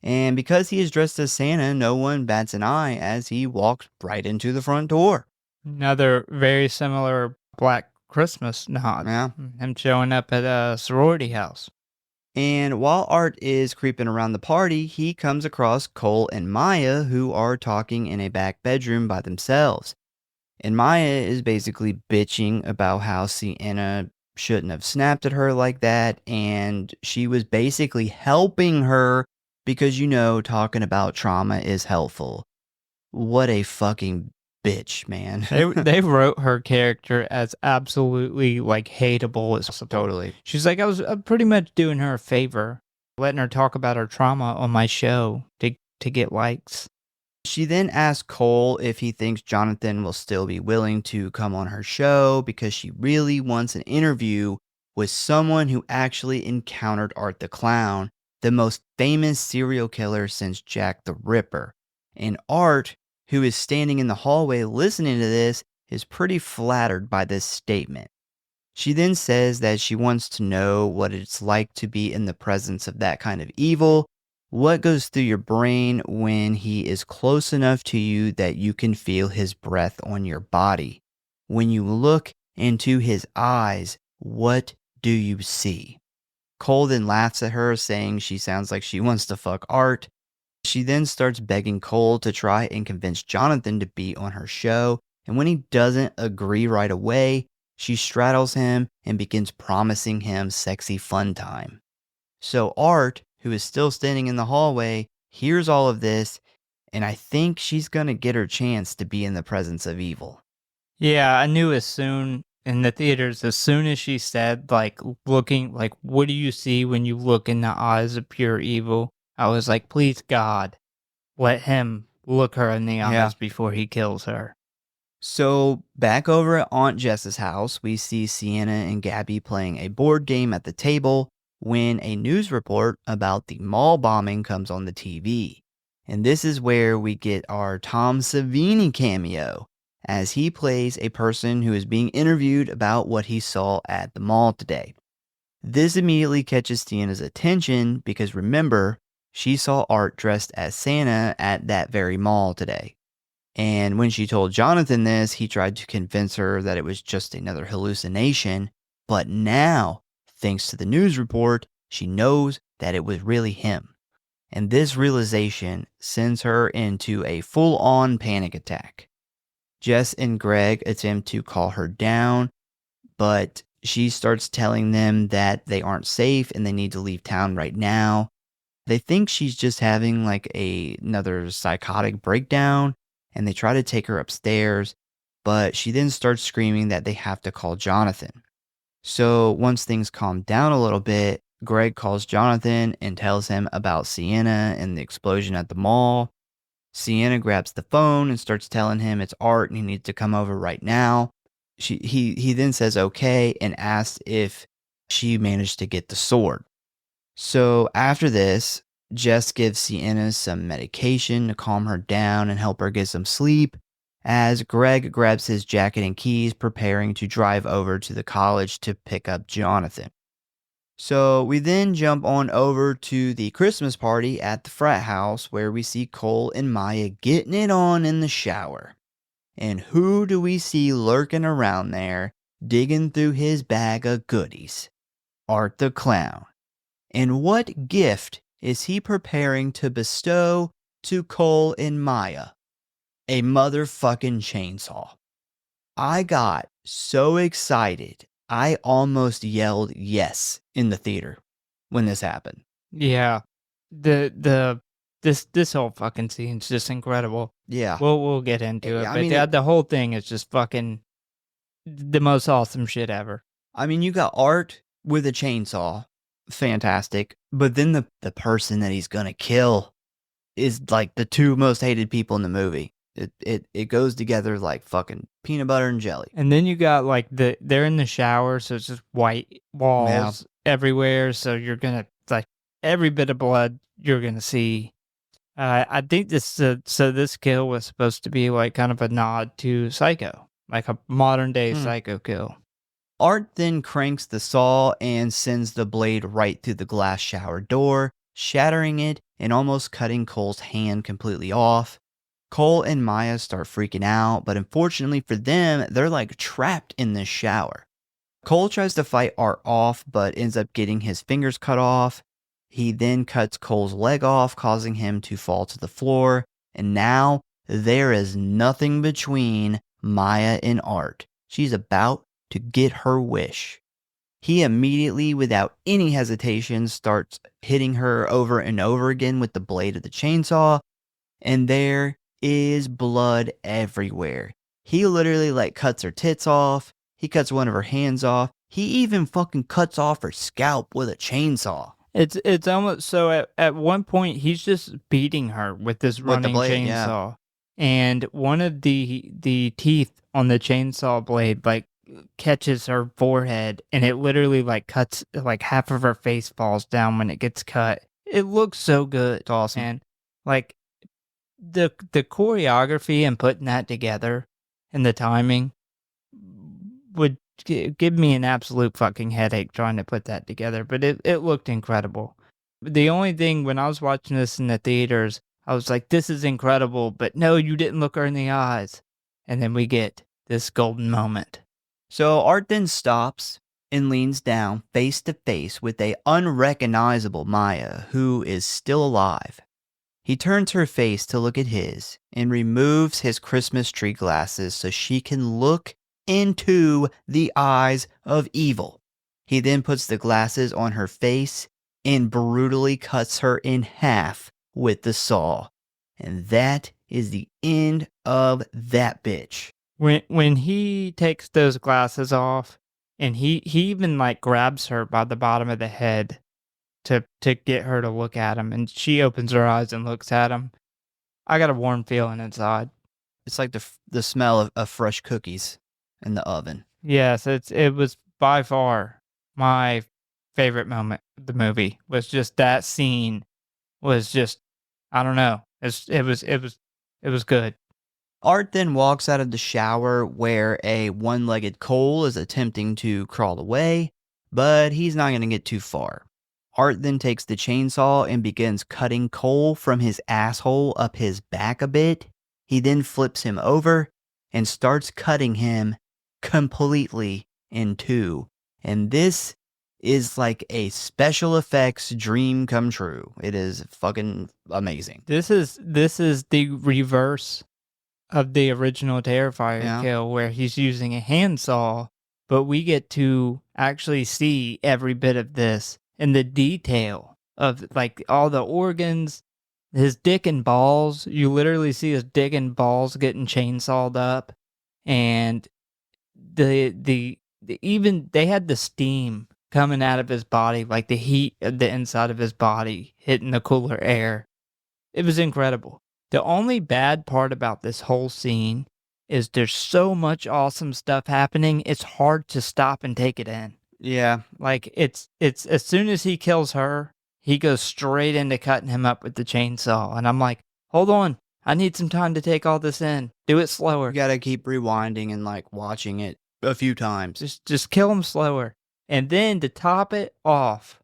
And because he is dressed as Santa, no one bats an eye as he walks right into the front door. Another very similar Black Christmas nod. Yeah. Him showing up at a sorority house. And while Art is creeping around the party, he comes across Cole and Maya, who are talking in a back bedroom by themselves. And Maya is basically bitching about how Sienna shouldn't have snapped at her like that. And she was basically helping her because, talking about trauma is helpful. What a fucking bitch, man. They wrote her character as absolutely like hateable as possible. Totally. She's like, I was pretty much doing her a favor, letting her talk about her trauma on my show to get likes. She then asks Cole if he thinks Jonathan will still be willing to come on her show because she really wants an interview with someone who actually encountered Art the Clown, the most famous serial killer since Jack the Ripper. And Art, who is standing in the hallway listening to this, is pretty flattered by this statement. She then says that she wants to know what it's like to be in the presence of that kind of evil. What goes through your brain when he is close enough to you that you can feel his breath on your body? When you look into his eyes, what do you see? Cole then laughs at her, saying she sounds like she wants to fuck Art. She then starts begging Cole to try and convince Jonathan to be on her show, and when he doesn't agree right away, she straddles him and begins promising him sexy fun time. So Art, who is still standing in the hallway, hears all of this, and I think she's gonna get her chance to be in the presence of evil. Yeah, I knew as soon in the theaters, as soon as she said, like, looking, like, what do you see when you look in the eyes of pure evil? I was like, please God, let him look her in the eyes before he kills her. So back over at Aunt Jess's house, we see Sienna and Gabby playing a board game at the table when a news report about the mall bombing comes on the TV. And this is where we get our Tom Savini cameo, as he plays a person who is being interviewed about what he saw at the mall today. This immediately catches Sienna's attention because remember, she saw Art dressed as Santa at that very mall today. And when she told Jonathan this, he tried to convince her that it was just another hallucination. But now, thanks to the news report, she knows that it was really him. And this realization sends her into a full-on panic attack. Jess and Greg attempt to calm her down, but she starts telling them that they aren't safe and they need to leave town right now. They think she's just having like another psychotic breakdown, and they try to take her upstairs, but she then starts screaming that they have to call Jonathan. So once things calm down a little bit, Greg calls Jonathan and tells him about Sienna and the explosion at the mall. Sienna grabs the phone and starts telling him it's Art and he needs to come over right now. He then says okay and asks if she managed to get the sword. So after this, Jess gives Sienna some medication to calm her down and help her get some sleep, as Greg grabs his jacket and keys, preparing to drive over to the college to pick up Jonathan. So we then jump on over to the Christmas party at the frat house, where we see Cole and Maya getting it on in the shower. And who do we see lurking around there, digging through his bag of goodies? Art the Clown. And what gift is he preparing to bestow to Cole and Maya? A motherfucking chainsaw. I got so excited, I almost yelled yes in the theater when this happened. Yeah. This whole fucking scene's just incredible. Yeah. We'll get into it. But the whole thing is just fucking the most awesome shit ever. I mean, you got Art with a chainsaw fantastic. But then the person that he's gonna kill is like the two most hated people in the movie. It goes together like fucking peanut butter and jelly. And then you got like they're in the shower, so it's just white walls everywhere. So you're gonna like every bit of blood you're gonna see. I think this this kill was supposed to be like kind of a nod to Psycho, like a modern day Psycho kill. Art then cranks the saw and sends the blade right through the glass shower door, shattering it and almost cutting Cole's hand completely off. Cole and Maya start freaking out, but unfortunately for them, they're like trapped in this shower. Cole tries to fight Art off, but ends up getting his fingers cut off. He then cuts Cole's leg off, causing him to fall to the floor, and now there is nothing between Maya and Art. She's about to get her wish. He immediately, without any hesitation, starts hitting her over and over again with the blade of the chainsaw, and there is blood everywhere. He literally like cuts her tits off, he cuts one of her hands off, he even fucking cuts off her scalp with a chainsaw. It's almost so at one point he's just beating her with this running chainsaw. Yeah. And one of the teeth on the chainsaw blade like catches her forehead, and it literally like cuts, like half of her face falls down when it gets cut. It looks so good. It's awesome. And like the choreography and putting that together and the timing would give me an absolute fucking headache trying to put that together, but it looked incredible. The only thing when I was watching this in the theaters, I was like, this is incredible, but no, you didn't look her in the eyes. And then we get this golden moment. So Art then stops and leans down face to face with a unrecognizable Maya who is still alive. He turns her face to look at his and removes his Christmas tree glasses so she can look into the eyes of evil. He then puts the glasses on her face and brutally cuts her in half with the saw. And that is the end of that bitch. When he takes those glasses off, and he even like grabs her by the bottom of the head to get her to look at him, and she opens her eyes and looks at him, I got a warm feeling inside. It's like the smell of fresh cookies in the oven. Yes, it was by far my favorite moment of the movie. Was just that scene was just, I don't know. It was good. Art then walks out of the shower where a one-legged Cole is attempting to crawl away, but he's not going to get too far. Art then takes the chainsaw and begins cutting Cole from his asshole up his back a bit. He then flips him over and starts cutting him completely in two. And this is like a special effects dream come true. It is fucking amazing. This is the reverse of the original Terrifier kill, where he's using a handsaw, but we get to actually see every bit of this and the detail of like all the organs, his dick and balls. You literally see his dick and balls getting chainsawed up, and even they had the steam coming out of his body, like the heat of the inside of his body hitting the cooler air. It was incredible. The only bad part about this whole scene is there's so much awesome stuff happening, it's hard to stop and take it in. Yeah. Like, it's as soon as he kills her, he goes straight into cutting him up with the chainsaw. And I'm like, hold on, I need some time to take all this in. Do it slower. You gotta keep rewinding and like watching it a few times. Just kill him slower. And then to top it off,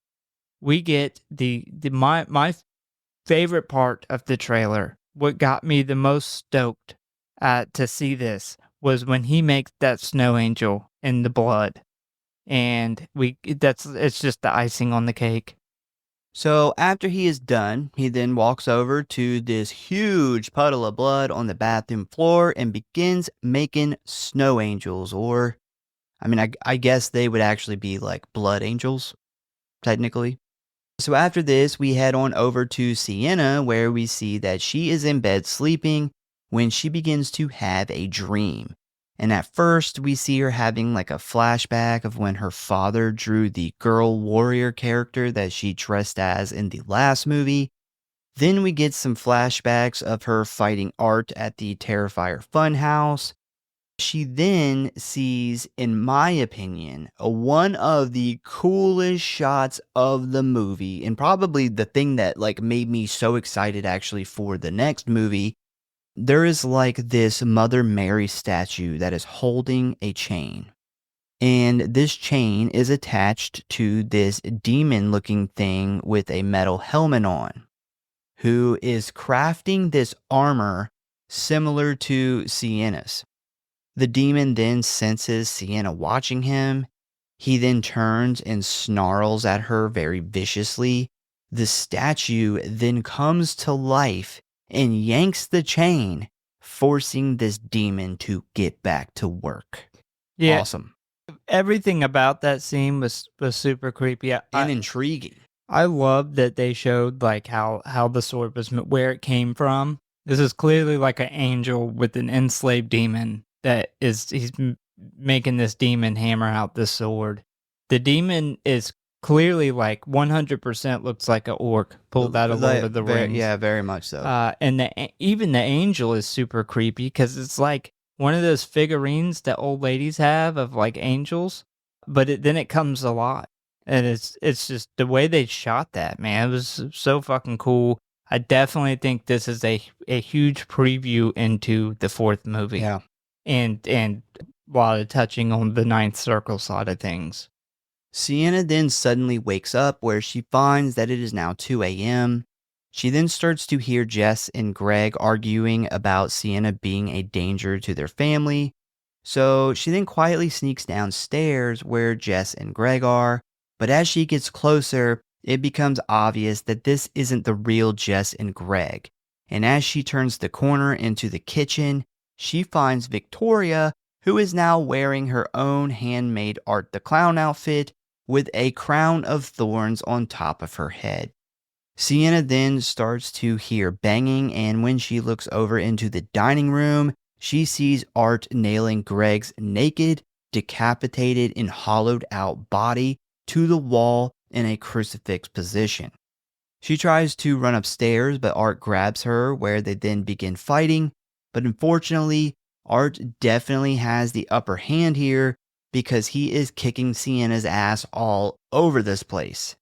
we get my favorite part of the trailer. What got me the most stoked to see this was when he makes that snow angel in the blood, and it's just the icing on the cake. So after he is done, he then walks over to this huge puddle of blood on the bathroom floor and begins making snow angels, or I mean, I guess they would actually be like blood angels, technically. So after this, we head on over to Sienna, where we see that she is in bed sleeping when she begins to have a dream. And at first, we see her having like a flashback of when her father drew the girl warrior character that she dressed as in the last movie. Then we get some flashbacks of her fighting Art at the Terrifier Funhouse. She then sees, in my opinion, one of the coolest shots of the movie, and probably the thing that like made me so excited actually for the next movie. There is like this Mother Mary statue that is holding a chain. And this chain is attached to this demon looking thing with a metal helmet on, who is crafting this armor similar to Sienna's. The demon then senses Sienna watching him. He then turns and snarls at her very viciously. The statue then comes to life and yanks the chain, forcing this demon to get back to work. Yeah. Awesome. Everything about that scene was super creepy. And intriguing. I love that they showed like how the sword was, where it came from. This is clearly like an angel with an enslaved demon he's making this demon hammer out this sword. The demon is clearly like 100% looks like an orc pulled out of Lord of the Rings. Yeah, very much so. And even the angel is super creepy because it's like one of those figurines that old ladies have of like angels, but then it comes alive. And it's just the way they shot that, man. It was so fucking cool. I definitely think this is a huge preview into the fourth movie. Yeah. And a lot of touching on the ninth circle side of things. Sienna then suddenly wakes up where she finds that it is now 2 a.m. She then starts to hear Jess and Greg arguing about Sienna being a danger to their family. So she then quietly sneaks downstairs where Jess and Greg are. But as she gets closer, it becomes obvious that this isn't the real Jess and Greg. And as she turns the corner into the kitchen, she finds Victoria, who is now wearing her own handmade Art the Clown outfit with a crown of thorns on top of her head. Sienna then starts to hear banging, and when she looks over into the dining room, she sees Art nailing Greg's naked, decapitated, and hollowed out body to the wall in a crucifix position. She tries to run upstairs, but Art grabs her, where they then begin fighting. But unfortunately, Art definitely has the upper hand here because he is kicking Sienna's ass all over this place.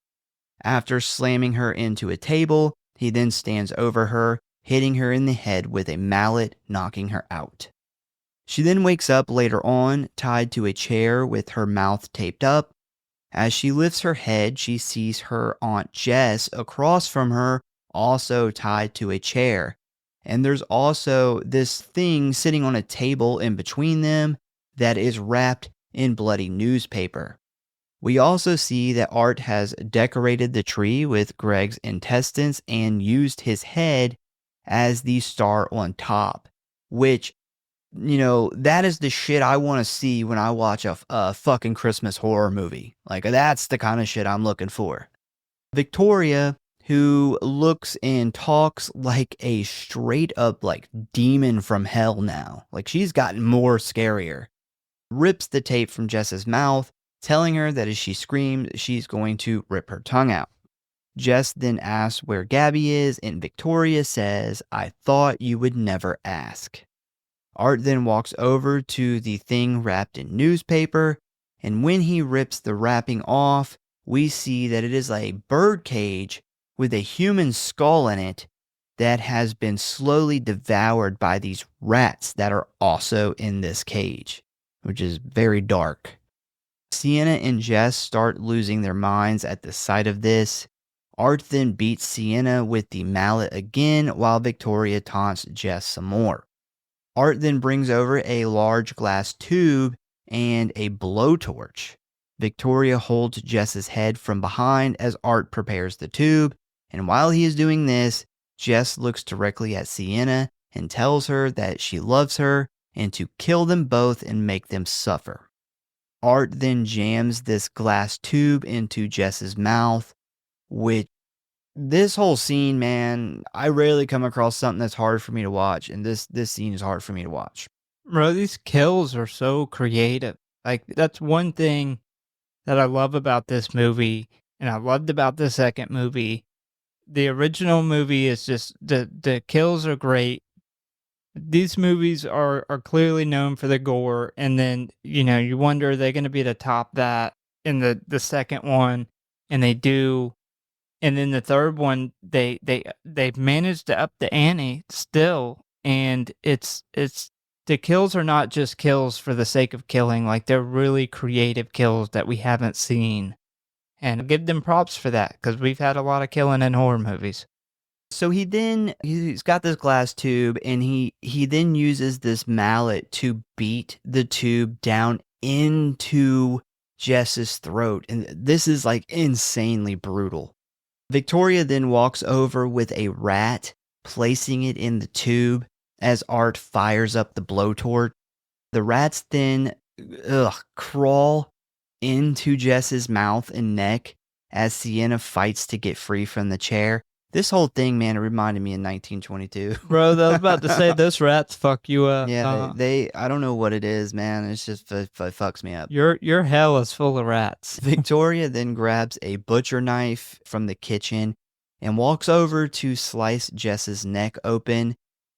After slamming her into a table, he then stands over her, hitting her in the head with a mallet, knocking her out. She then wakes up later on, tied to a chair with her mouth taped up. As she lifts her head, she sees her Aunt Jess across from her, also tied to a chair. And there's also this thing sitting on a table in between them that is wrapped in bloody newspaper. We also see that Art has decorated the tree with Greg's intestines and used his head as the star on top, which, you know, that is the shit I want to see when I watch a fucking Christmas horror movie. Like, that's the kind of shit I'm looking for. Victoria, who looks and talks like a straight up like demon from hell now. Like, she's gotten more scarier. Rips the tape from Jess's mouth, telling her that as she screams, she's going to rip her tongue out. Jess then asks where Gabby is, and Victoria says, "I thought you would never ask." Art then walks over to the thing wrapped in newspaper, and when he rips the wrapping off, we see that it is a bird cage with a human skull in it that has been slowly devoured by these rats that are also in this cage, which is very dark. Sienna and Jess start losing their minds at the sight of this. Art then beats Sienna with the mallet again while Victoria taunts Jess some more. Art then brings over a large glass tube and a blowtorch. Victoria holds Jess's head from behind as Art prepares the tube, and while he is doing this, Jess looks directly at Sienna and tells her that she loves her and to kill them both and make them suffer. Art then jams this glass tube into Jess's mouth, which, this whole scene, man, I rarely come across something that's hard for me to watch, and this scene is hard for me to watch. Bro, these kills are so creative. Like, that's one thing that I love about this movie, and I loved about the second movie. The original movie is just the kills are great. These movies are clearly known for the gore, and then, you wonder, are they gonna be to top that in the second one? And they do. And then the third one, they've managed to up the ante still, and it's the kills are not just kills for the sake of killing, like, they're really creative kills that we haven't seen. And I give them props for that, because we've had a lot of killing in horror movies. So he's got this glass tube, and he then uses this mallet to beat the tube down into Jess's throat. And this is like insanely brutal. Victoria then walks over with a rat, placing it in the tube as Art fires up the blowtorch. The rats then crawl into Jess's mouth and neck as Sienna fights to get free from the chair. This whole thing, man, it reminded me of 1922. Bro, I was about to say, those rats fuck you up. Yeah, they I don't know what it is, man. It's just, it fucks me up. Your hell is full of rats. Victoria then grabs a butcher knife from the kitchen and walks over to slice Jess's neck open,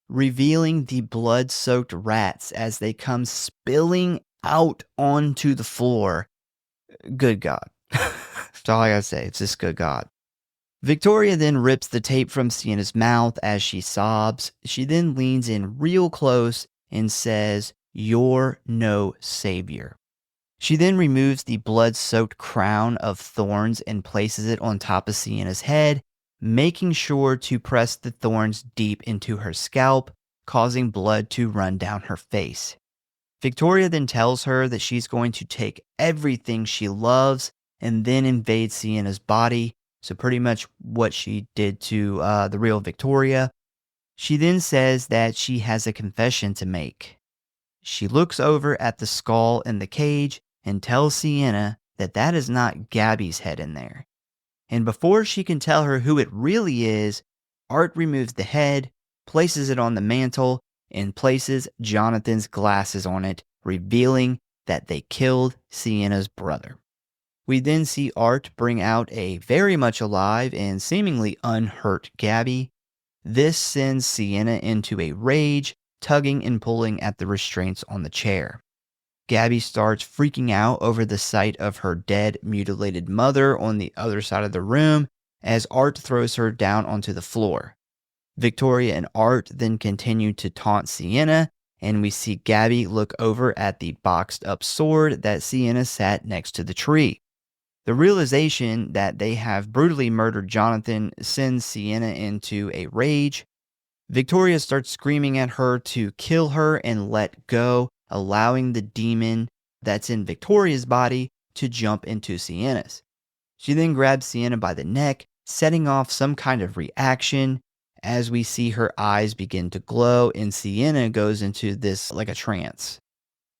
revealing the blood-soaked rats as they come spilling out onto the floor. Good God. That's all I gotta say. It's just good God. Victoria then rips the tape from Sienna's mouth as she sobs. She then leans in real close and says, "You're no savior." She then removes the blood-soaked crown of thorns and places it on top of Sienna's head, making sure to press the thorns deep into her scalp, causing blood to run down her face. Victoria then tells her that she's going to take everything she loves and then invade Sienna's body. So pretty much what she did to the real Victoria. She then says that she has a confession to make. She looks over at the skull in the cage and tells Sienna that that is not Gabby's head in there. And before she can tell her who it really is, Art removes the head, places it on the mantle, and places Jonathan's glasses on it, revealing that they killed Sienna's brother. We then see Art bring out a very much alive and seemingly unhurt Gabby. This sends Sienna into a rage, tugging and pulling at the restraints on the chair. Gabby starts freaking out over the sight of her dead, mutilated mother on the other side of the room as Art throws her down onto the floor. Victoria and Art then continue to taunt Sienna, and we see Gabby look over at the boxed up sword that Sienna sat next to the tree. The realization that they have brutally murdered Jonathan sends Sienna into a rage. Victoria starts screaming at her to kill her and let go, allowing the demon that's in Victoria's body to jump into Sienna's. She then grabs Sienna by the neck, setting off some kind of reaction as we see her eyes begin to glow and Sienna goes into this like a trance.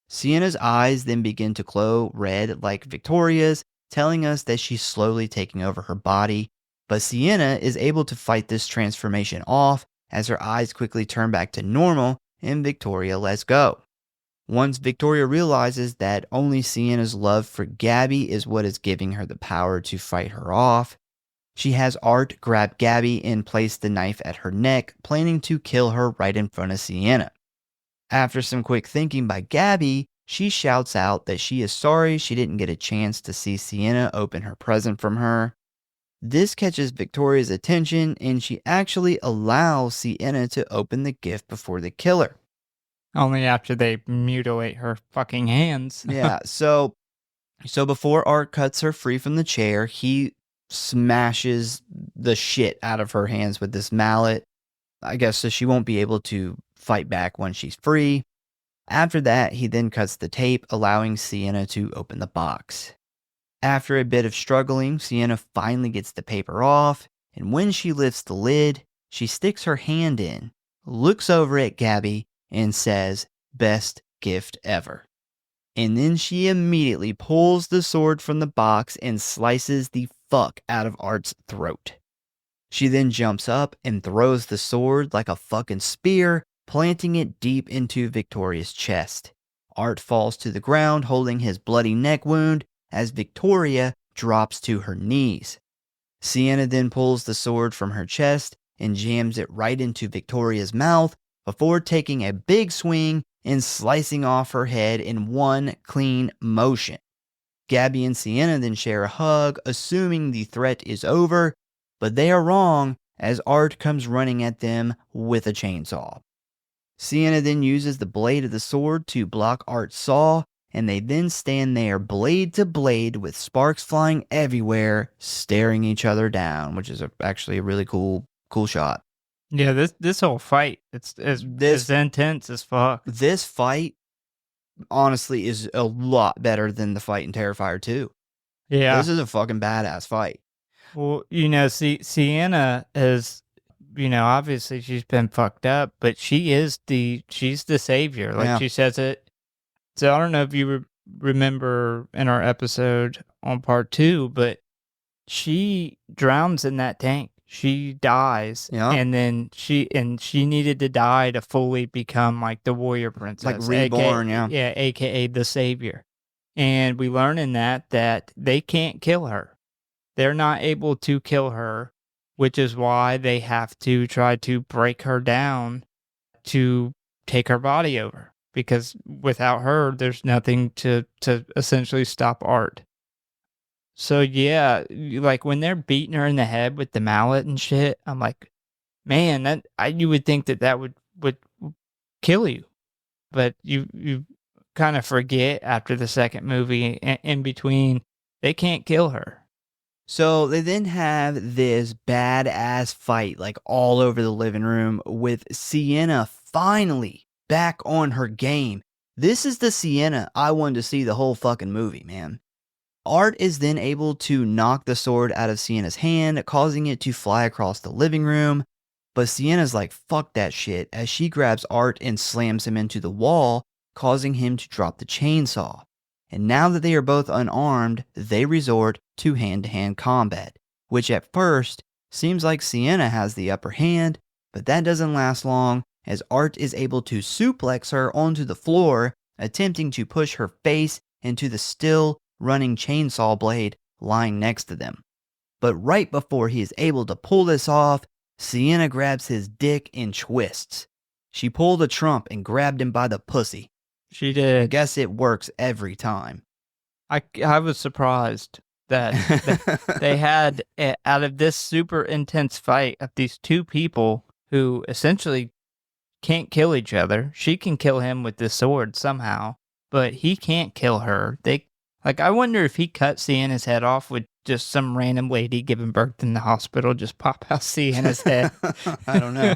Sienna's eyes then begin to glow red like Victoria's, telling us that she's slowly taking over her body, but Sienna is able to fight this transformation off as her eyes quickly turn back to normal and Victoria lets go. Once Victoria realizes that only Sienna's love for Gabby is what is giving her the power to fight her off, she has Art grab Gabby and place the knife at her neck, planning to kill her right in front of Sienna. After some quick thinking by Gabby, she shouts out that she is sorry she didn't get a chance to see Sienna open her present from her. This catches Victoria's attention and she actually allows Sienna to open the gift before they kill her. Only after they mutilate her fucking hands. Yeah, so before Art cuts her free from the chair, he smashes the shit out of her hands with this mallet. I guess so she won't be able to fight back when she's free. After that, he then cuts the tape, allowing Sienna to open the box. After a bit of struggling, Sienna finally gets the paper off, and when she lifts the lid, she sticks her hand in, looks over at Gabby, and says, "Best gift ever." And then she immediately pulls the sword from the box and slices the fuck out of Art's throat. She then jumps up and throws the sword like a fucking spear, planting it deep into Victoria's chest. Art falls to the ground holding his bloody neck wound as Victoria drops to her knees. Sienna then pulls the sword from her chest and jams it right into Victoria's mouth before taking a big swing and slicing off her head in one clean motion. Gabby and Sienna then share a hug, assuming the threat is over, but they are wrong as Art comes running at them with a chainsaw. Sienna then uses the blade of the sword to block Art's saw, and they then stand there blade to blade with sparks flying everywhere, staring each other down, which is actually a really cool shot. Yeah, this whole fight, it's intense as fuck. This fight, honestly, is a lot better than the fight in Terrifier 2. Yeah. This is a fucking badass fight. Well, Sienna is, obviously she's been fucked up, but she's the savior. Like she says it. So I don't know if you remember in our episode on part 2, but she drowns in that tank. She dies, and then she needed to die to fully become like the warrior princess, like reborn, aka the savior. And we learn in that they can't kill her. They're not able to kill her, which is why they have to try to break her down to take her body over. Because without her, there's nothing to essentially stop Art. So yeah, like when they're beating her in the head with the mallet and shit, I'm like, man, you would think that would kill you, but you kind of forget after the second movie. In between, they can't kill her. So they then have this badass fight, like all over the living room, with Sienna finally back on her game. This is the Sienna I wanted to see the whole fucking movie, man. Art is then able to knock the sword out of Sienna's hand, causing it to fly across the living room. But Sienna's like, fuck that shit, as she grabs Art and slams him into the wall, causing him to drop the chainsaw. And now that they are both unarmed, they resort to hand-to-hand combat, which at first seems like Sienna has the upper hand, but that doesn't last long, as Art is able to suplex her onto the floor, attempting to push her face into the still running chainsaw blade lying next to them. But right before he is able to pull this off, Sienna grabs his dick and twists. She pulled a Trump and grabbed him by the pussy. She did. I guess it works every time. I was surprised that they had, out of this super intense fight of these two people who essentially can't kill each other. She can kill him with this sword somehow, but he can't kill her. I wonder if he cut Sienna's head off with just some random lady giving birth in the hospital, just pop out Sienna's head. I don't know.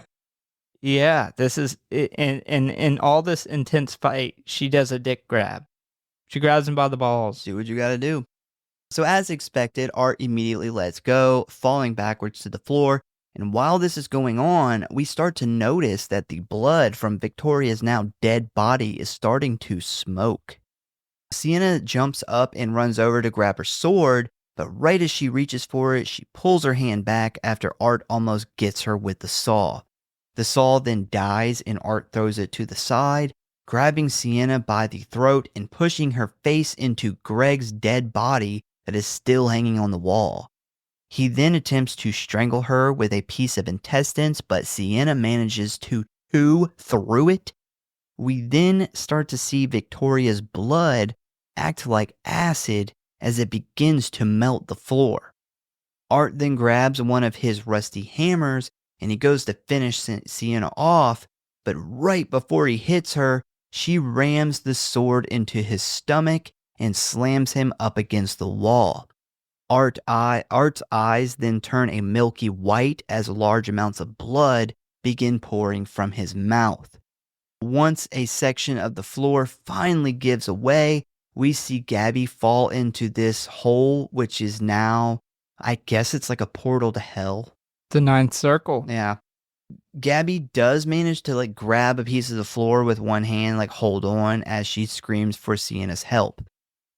Yeah, this is, in all this intense fight, she does a dick grab. She grabs him by the balls. Do what you gotta do. So as expected, Art immediately lets go, falling backwards to the floor. And while this is going on, we start to notice that the blood from Victoria's now dead body is starting to smoke. Sienna jumps up and runs over to grab her sword, but right as she reaches for it, she pulls her hand back after Art almost gets her with the saw. The saw then dies and Art throws it to the side, grabbing Sienna by the throat and pushing her face into Greg's dead body that is still hanging on the wall. He then attempts to strangle her with a piece of intestines, but Sienna manages to chew through it. We then start to see Victoria's blood act like acid as it begins to melt the floor. Art then grabs one of his rusty hammers and he goes to finish Sienna off, but right before he hits her, she rams the sword into his stomach and slams him up against the wall. Art's eyes then turn a milky white as large amounts of blood begin pouring from his mouth. Once a section of the floor finally gives away, we see Gabby fall into this hole, which is now, I guess it's like a portal to hell. The ninth circle. Yeah. Gabby does manage to grab a piece of the floor with one hand, hold on as she screams for Sienna's help.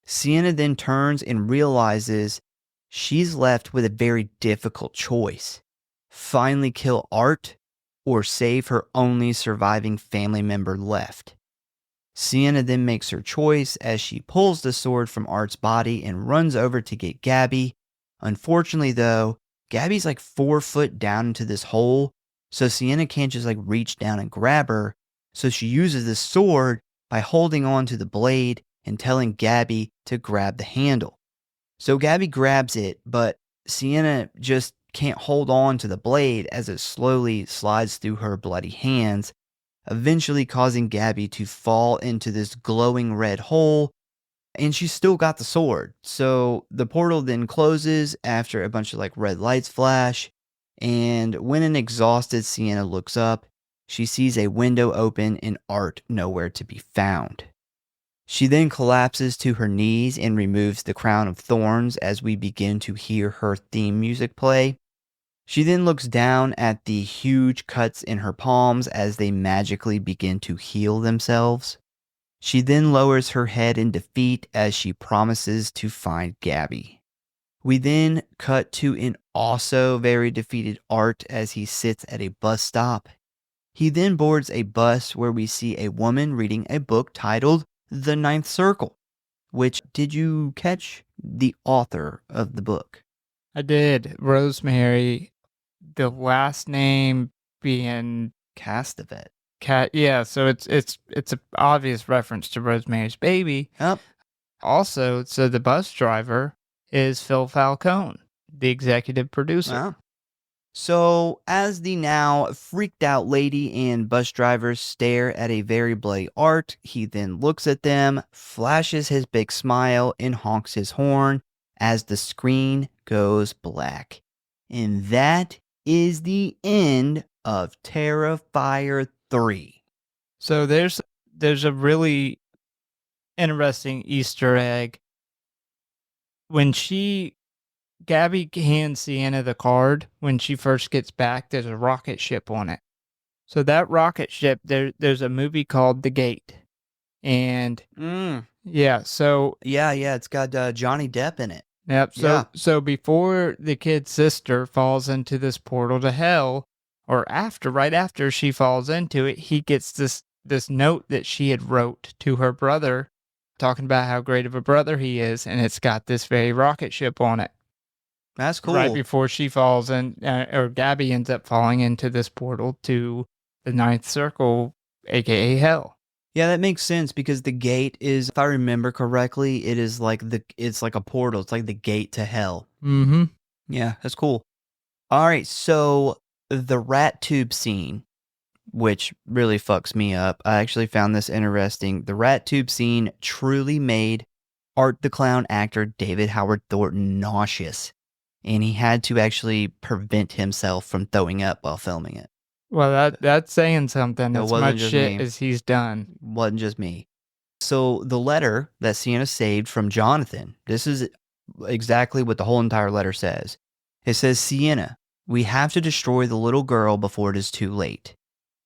Sienna then turns and realizes she's left with a very difficult choice. Finally kill Art or save her only surviving family member left. Sienna then makes her choice as she pulls the sword from Art's body and runs over to get Gabby. Unfortunately, though, Gabby's like 4 foot down into this hole, so Sienna can't just like reach down and grab her. So she uses the sword by holding on to the blade and telling Gabby to grab the handle. So Gabby grabs it, but Sienna just can't hold on to the blade as it slowly slides through her bloody hands, eventually causing Gabby to fall into this glowing red hole, and she's still got the sword. So the portal then closes after a bunch of like red lights flash, and when an exhausted Sienna looks up, she sees a window open and Art nowhere to be found. She then collapses to her knees and removes the crown of thorns as we begin to hear her theme music play. She then looks down at the huge cuts in her palms as they magically begin to heal themselves. She then lowers her head in defeat as she promises to find Gabby. We then cut to an also very defeated Art as he sits at a bus stop. He then boards a bus where we see a woman reading a book titled The Ninth Circle, which, did you catch the author of the book? I did. Rosemary, the last name being Castevet. Yeah, so it's an obvious reference to Rosemary's Baby. Yep. Also, so the bus driver is Phil Falcone, the executive producer. Wow. So, as the now freaked out lady and bus drivers stare at a very bloody Art, he then looks at them, flashes his big smile, and honks his horn as the screen goes black. And that is the end of Terrifier 3. So there's a really interesting Easter egg. When Gabby hands Sienna the card, when she first gets back, there's a rocket ship on it. So that rocket ship, there's a movie called The Gate. And yeah, so yeah, it's got Johnny Depp in it. Yep. So before the kid's sister falls into this portal to hell, or right after she falls into it, he gets this note that she had wrote to her brother, talking about how great of a brother he is, and it's got this very rocket ship on it. That's cool. Right before she falls in, or Gabby ends up falling into this portal to the Ninth Circle, aka Hell. Yeah, that makes sense because the gate is, if I remember correctly, it's like a portal. It's like the gate to hell. Mm-hmm. Yeah, that's cool. All right, so the rat tube scene, which really fucks me up. I actually found this interesting. The rat tube scene truly made Art the Clown actor David Howard Thornton nauseous, and he had to actually prevent himself from throwing up while filming it. Well, that's saying something. As much shit me. as he's done. Wasn't just me. So the letter that Sienna saved from Jonathan, this is exactly what the whole entire letter says. It says, Sienna, we have to destroy the little girl before it is too late.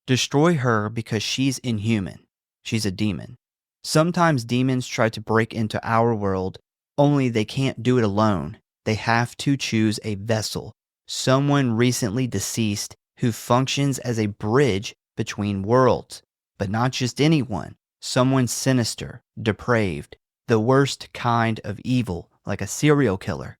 Destroy her because she's inhuman. She's a demon. Sometimes demons try to break into our world, only they can't do it alone. They have to choose a vessel, someone recently deceased who functions as a bridge between worlds, but not just anyone, someone sinister, depraved, the worst kind of evil, like a serial killer.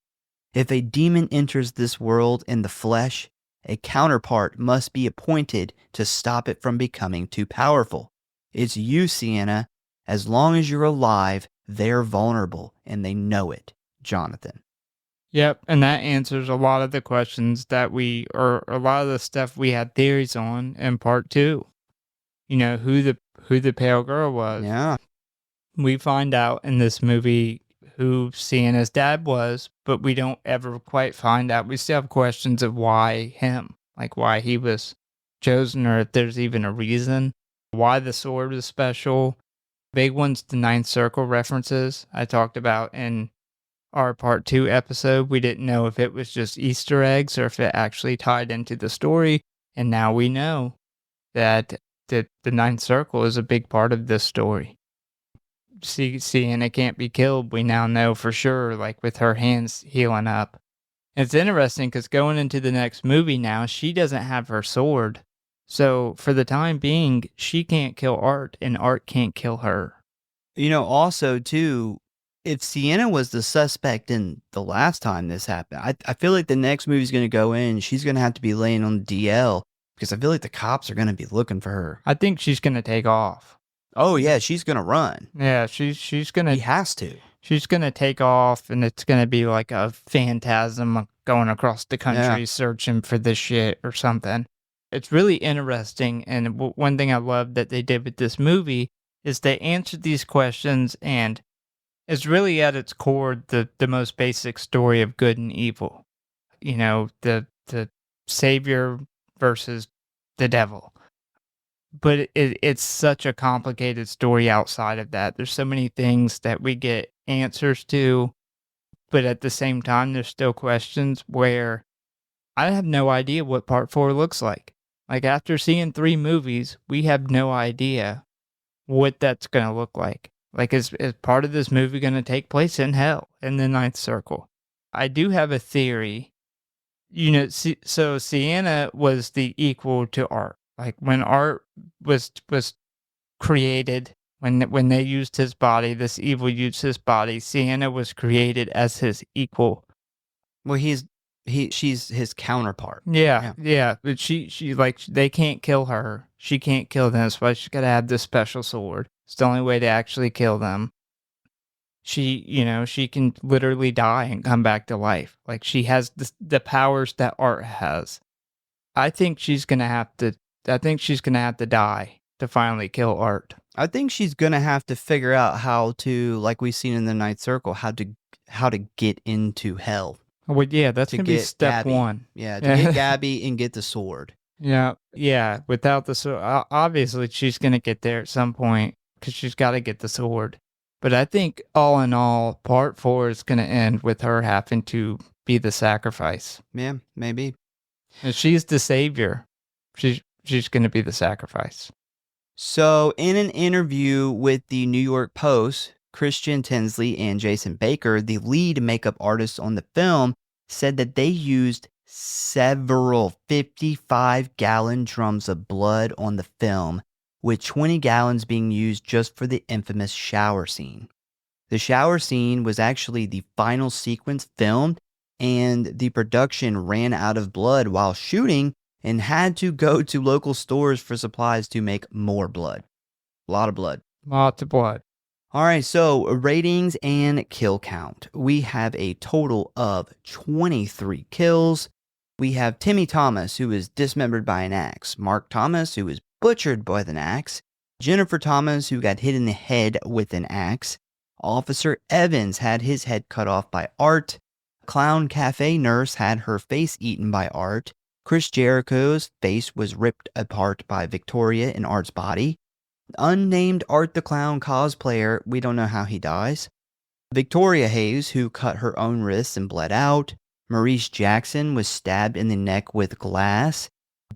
If a demon enters this world in the flesh, a counterpart must be appointed to stop it from becoming too powerful. It's you, Sienna. As long as you're alive, they're vulnerable, and they know it. Jonathan. Yep, and that answers a lot of the questions or a lot of the stuff we had theories on in part 2. You know, who the pale girl was. Yeah. We find out in this movie who Sienna's dad was, but we don't ever quite find out. We still have questions of why him, like why he was chosen, or if there's even a reason. Why the sword is special. Big ones, the Ninth Circle references I talked about in our part 2 episode. We didn't know if it was just Easter eggs or if it actually tied into the story. And now we know that the Ninth Circle is a big part of this story. Sienna can't be killed. We now know for sure, like with her hands healing up. It's interesting because going into the next movie now, she doesn't have her sword. So for the time being, she can't kill Art and Art can't kill her. Also, too, if Sienna was the suspect in the last time this happened, I feel like the next movie's going to go in, she's going to have to be laying on the DL because I feel like the cops are going to be looking for her. I think she's going to take off. Oh, yeah, she's going to run. Yeah, she's going to... He has to. She's going to take off, and it's going to be like a phantasm going across the country searching for this shit or something. It's really interesting, and one thing I love that they did with this movie is they answered these questions, and it's really at its core the most basic story of good and evil. The savior versus the devil. But it's such a complicated story outside of that. There's so many things that we get answers to, but at the same time, there's still questions where I have no idea what part 4 looks like. Like, after seeing 3 movies, we have no idea what that's going to look like. Like, is part of this movie going to take place in hell, in the ninth circle? I do have a theory. So Sienna was the equal to Art. Like, when Art was created, when they used his body, this evil used his body, Sienna was created as his equal. Well, she's his counterpart. Yeah. But she like, they can't kill her. She can't kill them. That's why she's got to have this special sword. It's the only way to actually kill them. She can literally die and come back to life. Like, she has the powers that Art has. I think she's gonna have to die to finally kill Art. I think she's gonna have to figure out how to, like we've seen in the Ninth Circle, how to get into hell. Well, yeah, that's gonna be step Gabby. 1. Yeah, to get Gabby and get the sword. Yeah. Without the sword, obviously she's gonna get there at some point because she's got to get the sword. But I think all in all, part 4 is gonna end with her having to be the sacrifice. Yeah, maybe. And she's the savior. She's going to be the sacrifice. So, in an interview with the New York Post, Christian Tinsley and Jason Baker, the lead makeup artists on the film, said that they used several 55-gallon drums of blood on the film, with 20 gallons being used just for the infamous shower scene. The shower scene was actually the final sequence filmed, and the production ran out of blood while shooting and had to go to local stores for supplies to make more blood. A lot of blood. Lots of blood. All right, so ratings and kill count. We have a total of 23 kills. We have Timmy Thomas, who is dismembered by an axe. Mark Thomas, who is butchered by an axe. Jennifer Thomas, who got hit in the head with an axe. Officer Evans had his head cut off by Art. Clown Cafe nurse had her face eaten by Art. Chris Jericho's face was ripped apart by Victoria in Art's body. Unnamed Art the Clown cosplayer, we don't know how he dies. Victoria Hayes, who cut her own wrists and bled out. Maurice Jackson was stabbed in the neck with glass.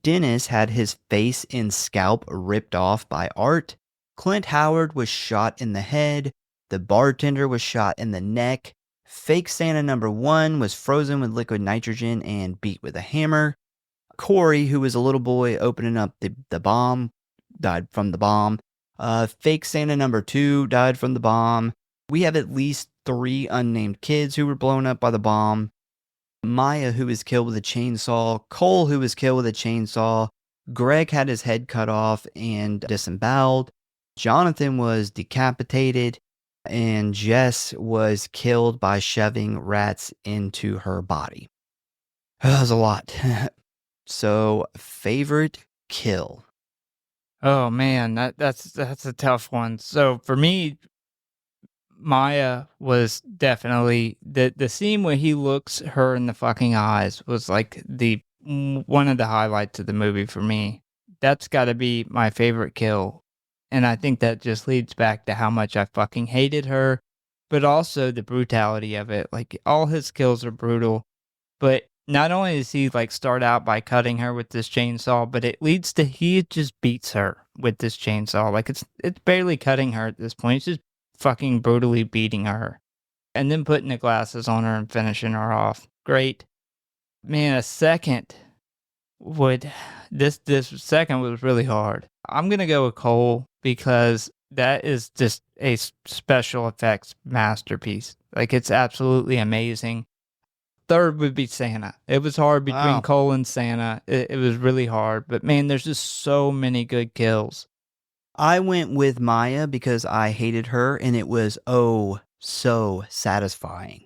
Dennis had his face and scalp ripped off by Art. Clint Howard was shot in the head. The bartender was shot in the neck. Fake Santa number 1 was frozen with liquid nitrogen and beat with a hammer. Corey, who was a little boy opening up the bomb, died from the bomb. Fake Santa number 2 died from the bomb. We have at least 3 unnamed kids who were blown up by the bomb. Maya, who was killed with a chainsaw. Cole, who was killed with a chainsaw. Greg had his head cut off and disemboweled. Jonathan was decapitated. And Jess was killed by shoving rats into her body. That was a lot. So, favorite kill? Oh man, that's a tough one. So for me, Maya was definitely the scene where he looks her in the fucking eyes was like one of the highlights of the movie for me. That's got to be my favorite kill. And I think that just leads back to how much I fucking hated her, but also the brutality of it. Like, all his kills are brutal, but not only does he like start out by cutting her with this chainsaw, but it leads to he just beats her with this chainsaw. Like, it's barely cutting her at this point. It's just fucking brutally beating her. And then putting the glasses on her and finishing her off. Great. Man, a second. would this second was really hard. I'm gonna go with Cole because that is just a special effects masterpiece. Like, it's absolutely amazing. Third would be Santa. It was hard between Cole and Santa. It was really hard, but man, there's just so many good kills. I went with Maya because I hated her, and it was so satisfying.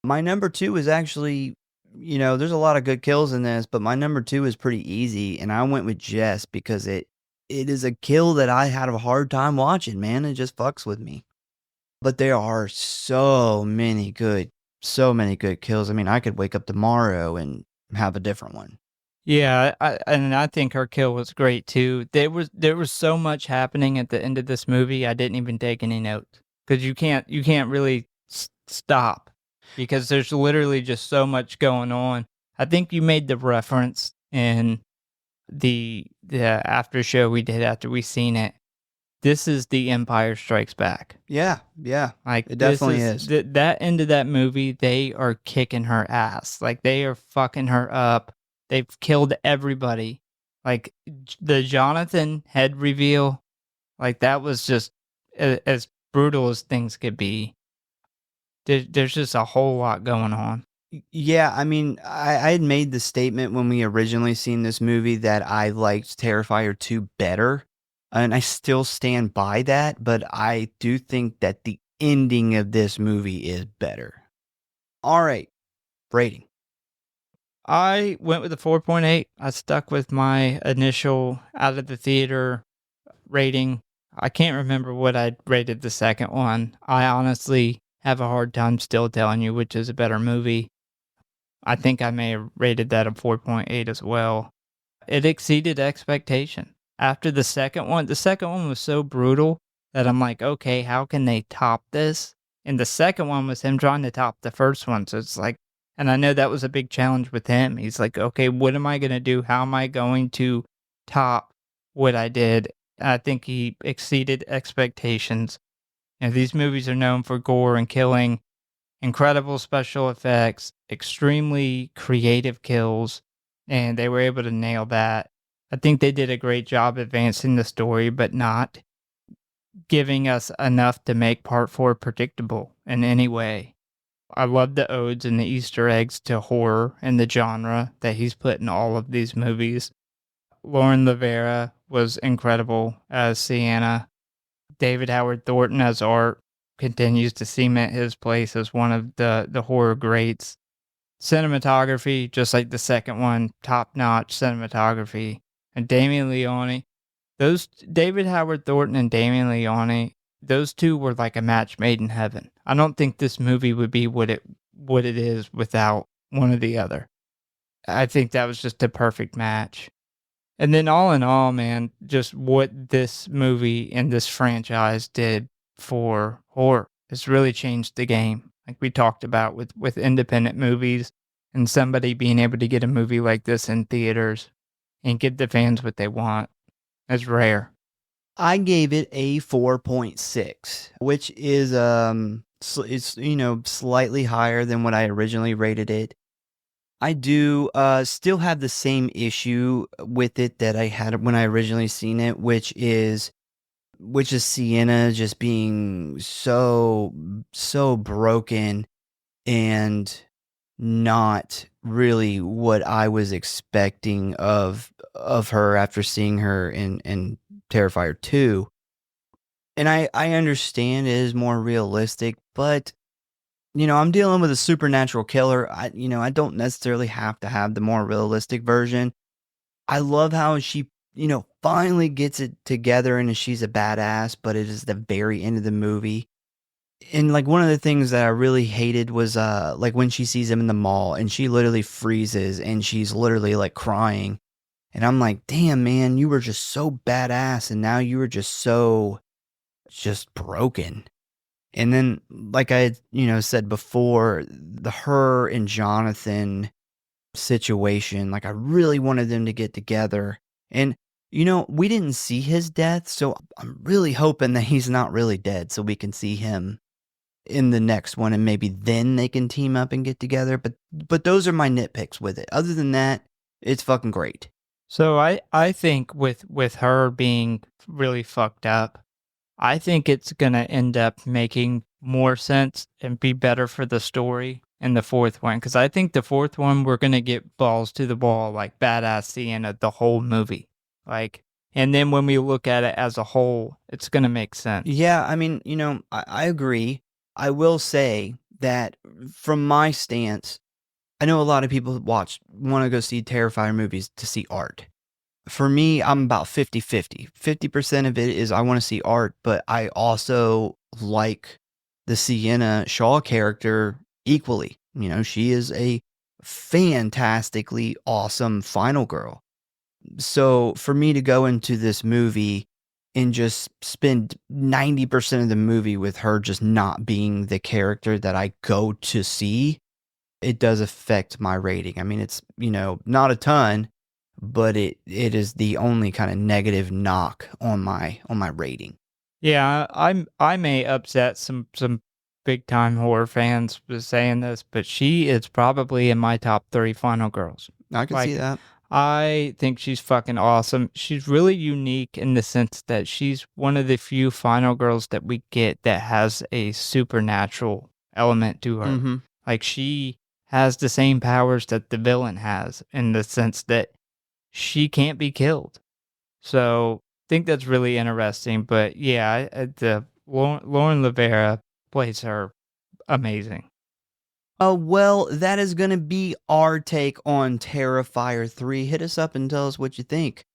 My number 2 is actually, there's a lot of good kills in this, but my number 2 is pretty easy, and I went with Jess because it is a kill that I had a hard time watching, man. It just fucks with me. But there are so many good kills. I mean, I could wake up tomorrow and have a different one. Yeah, I think her kill was great too. There was so much happening at the end of this movie. I didn't even take any notes because you can't really stop because there's literally just so much going on. I think you made the reference in the after show we did after we seen it. This is the Empire Strikes Back. Yeah. Like, it definitely is. That end of that movie, they are kicking her ass. Like, they are fucking her up. They've killed everybody. Like, the Jonathan head reveal, like, that was just as brutal as things could be. There's just a whole lot going on. Yeah, I mean, I had made the statement when we originally seen this movie that I liked Terrifier 2 better, and I still stand by that, but I do think that the ending of this movie is better. All right, rating. I went with a 4.8. I stuck with my initial out of the theater rating. I can't remember what I rated the second one. I honestly have a hard time still telling you which is a better movie. I think I may have rated that a 4.8 as well. It exceeded expectation. After the second one was so brutal that I'm like, okay, how can they top this? And the second one was him trying to top the first one. So it's like, and I know that was a big challenge with him. He's like, okay, what am I going to do? How am I going to top what I did? I think he exceeded expectations. These movies are known for gore and killing, incredible special effects, extremely creative kills, and they were able to nail that. I think they did a great job advancing the story, but not giving us enough to make part 4 predictable in any way. I love the odes and the Easter eggs to horror and the genre that he's put in all of these movies. Lauren Rivera was incredible as Sienna. David Howard Thornton as Art continues to cement his place as one of the horror greats. Cinematography, just like the second one, top-notch cinematography. And Damien Leone, David Howard Thornton and Damien Leone, those two were like a match made in heaven. I don't think this movie would be what it is without one or the other. I think that was just a perfect match. And then all in all, man, just what this movie and this franchise did for horror. It's really changed the game. Like we talked about with independent movies and somebody being able to get a movie like this in theaters and give the fans what they want. It's rare. I gave it a 4.6, which is slightly higher than what I originally rated it. I do still have the same issue with it that I had when I originally seen it, which is Sienna just being so broken and not really what I was expecting of her after seeing her in Terrifier 2. And I understand it is more realistic, but I'm dealing with a supernatural killer. I don't necessarily have to have the more realistic version. I love how she, finally gets it together and she's a badass, but it is the very end of the movie. And like one of the things that I really hated was like when she sees him in the mall and she literally freezes and she's literally like crying. And I'm like, damn, man, you were just so badass and now you were just broken. And then, like I had, said before, her and Jonathan situation, like I really wanted them to get together. And, we didn't see his death, so I'm really hoping that he's not really dead so we can see him in the next one and maybe then they can team up and get together. But those are my nitpicks with it. Other than that, it's fucking great. So I think with her being really fucked up, I think it's gonna end up making more sense and be better for the story in the fourth one. Because I think the fourth one we're gonna get balls to the wall like badass Sienna the whole movie. Like, and then when we look at it as a whole, it's gonna make sense. Yeah, I mean, I agree. I will say that from my stance, I know a lot of people want to go see Terrifier movies to see art. For me, I'm about 50-50. 50% of it is I want to see art, but I also like the Sienna Shaw character equally. She is a fantastically awesome final girl. So for me to go into this movie and just spend 90% of the movie with her just not being the character that I go to see, it does affect my rating. I mean, it's, not a ton, but it is the only kind of negative knock on my rating. Yeah, I may upset some big time horror fans with saying this, but she is probably in my top 3 final girls. I can see that. I think she's fucking awesome. She's really unique in the sense that she's one of the few final girls that we get that has a supernatural element to her. Mm-hmm. Like, she has the same powers that the villain has in the sense that she can't be killed. So I think that's really interesting. But yeah, the Lauren Rivera plays her amazing. Well, that is going to be our take on Terrifier 3. Hit us up and tell us what you think.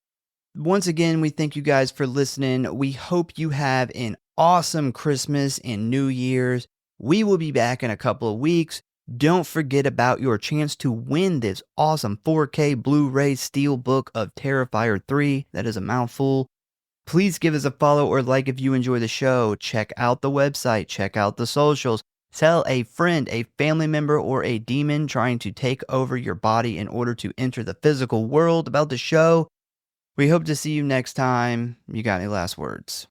Once again, we thank you guys for listening. We hope you have an awesome Christmas and New Year's. We will be back in a couple of weeks. Don't forget about your chance to win this awesome 4K Blu-ray steelbook of Terrifier 3. That is a mouthful. Please give us a follow or like if you enjoy the show. Check out the website. Check out the socials. Tell a friend, a family member, or a demon trying to take over your body in order to enter the physical world about the show. We hope to see you next time. You got any last words?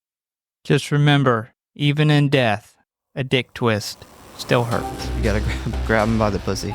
Just remember, even in death, a dick twist still hurts. You gotta grab him by the pussy.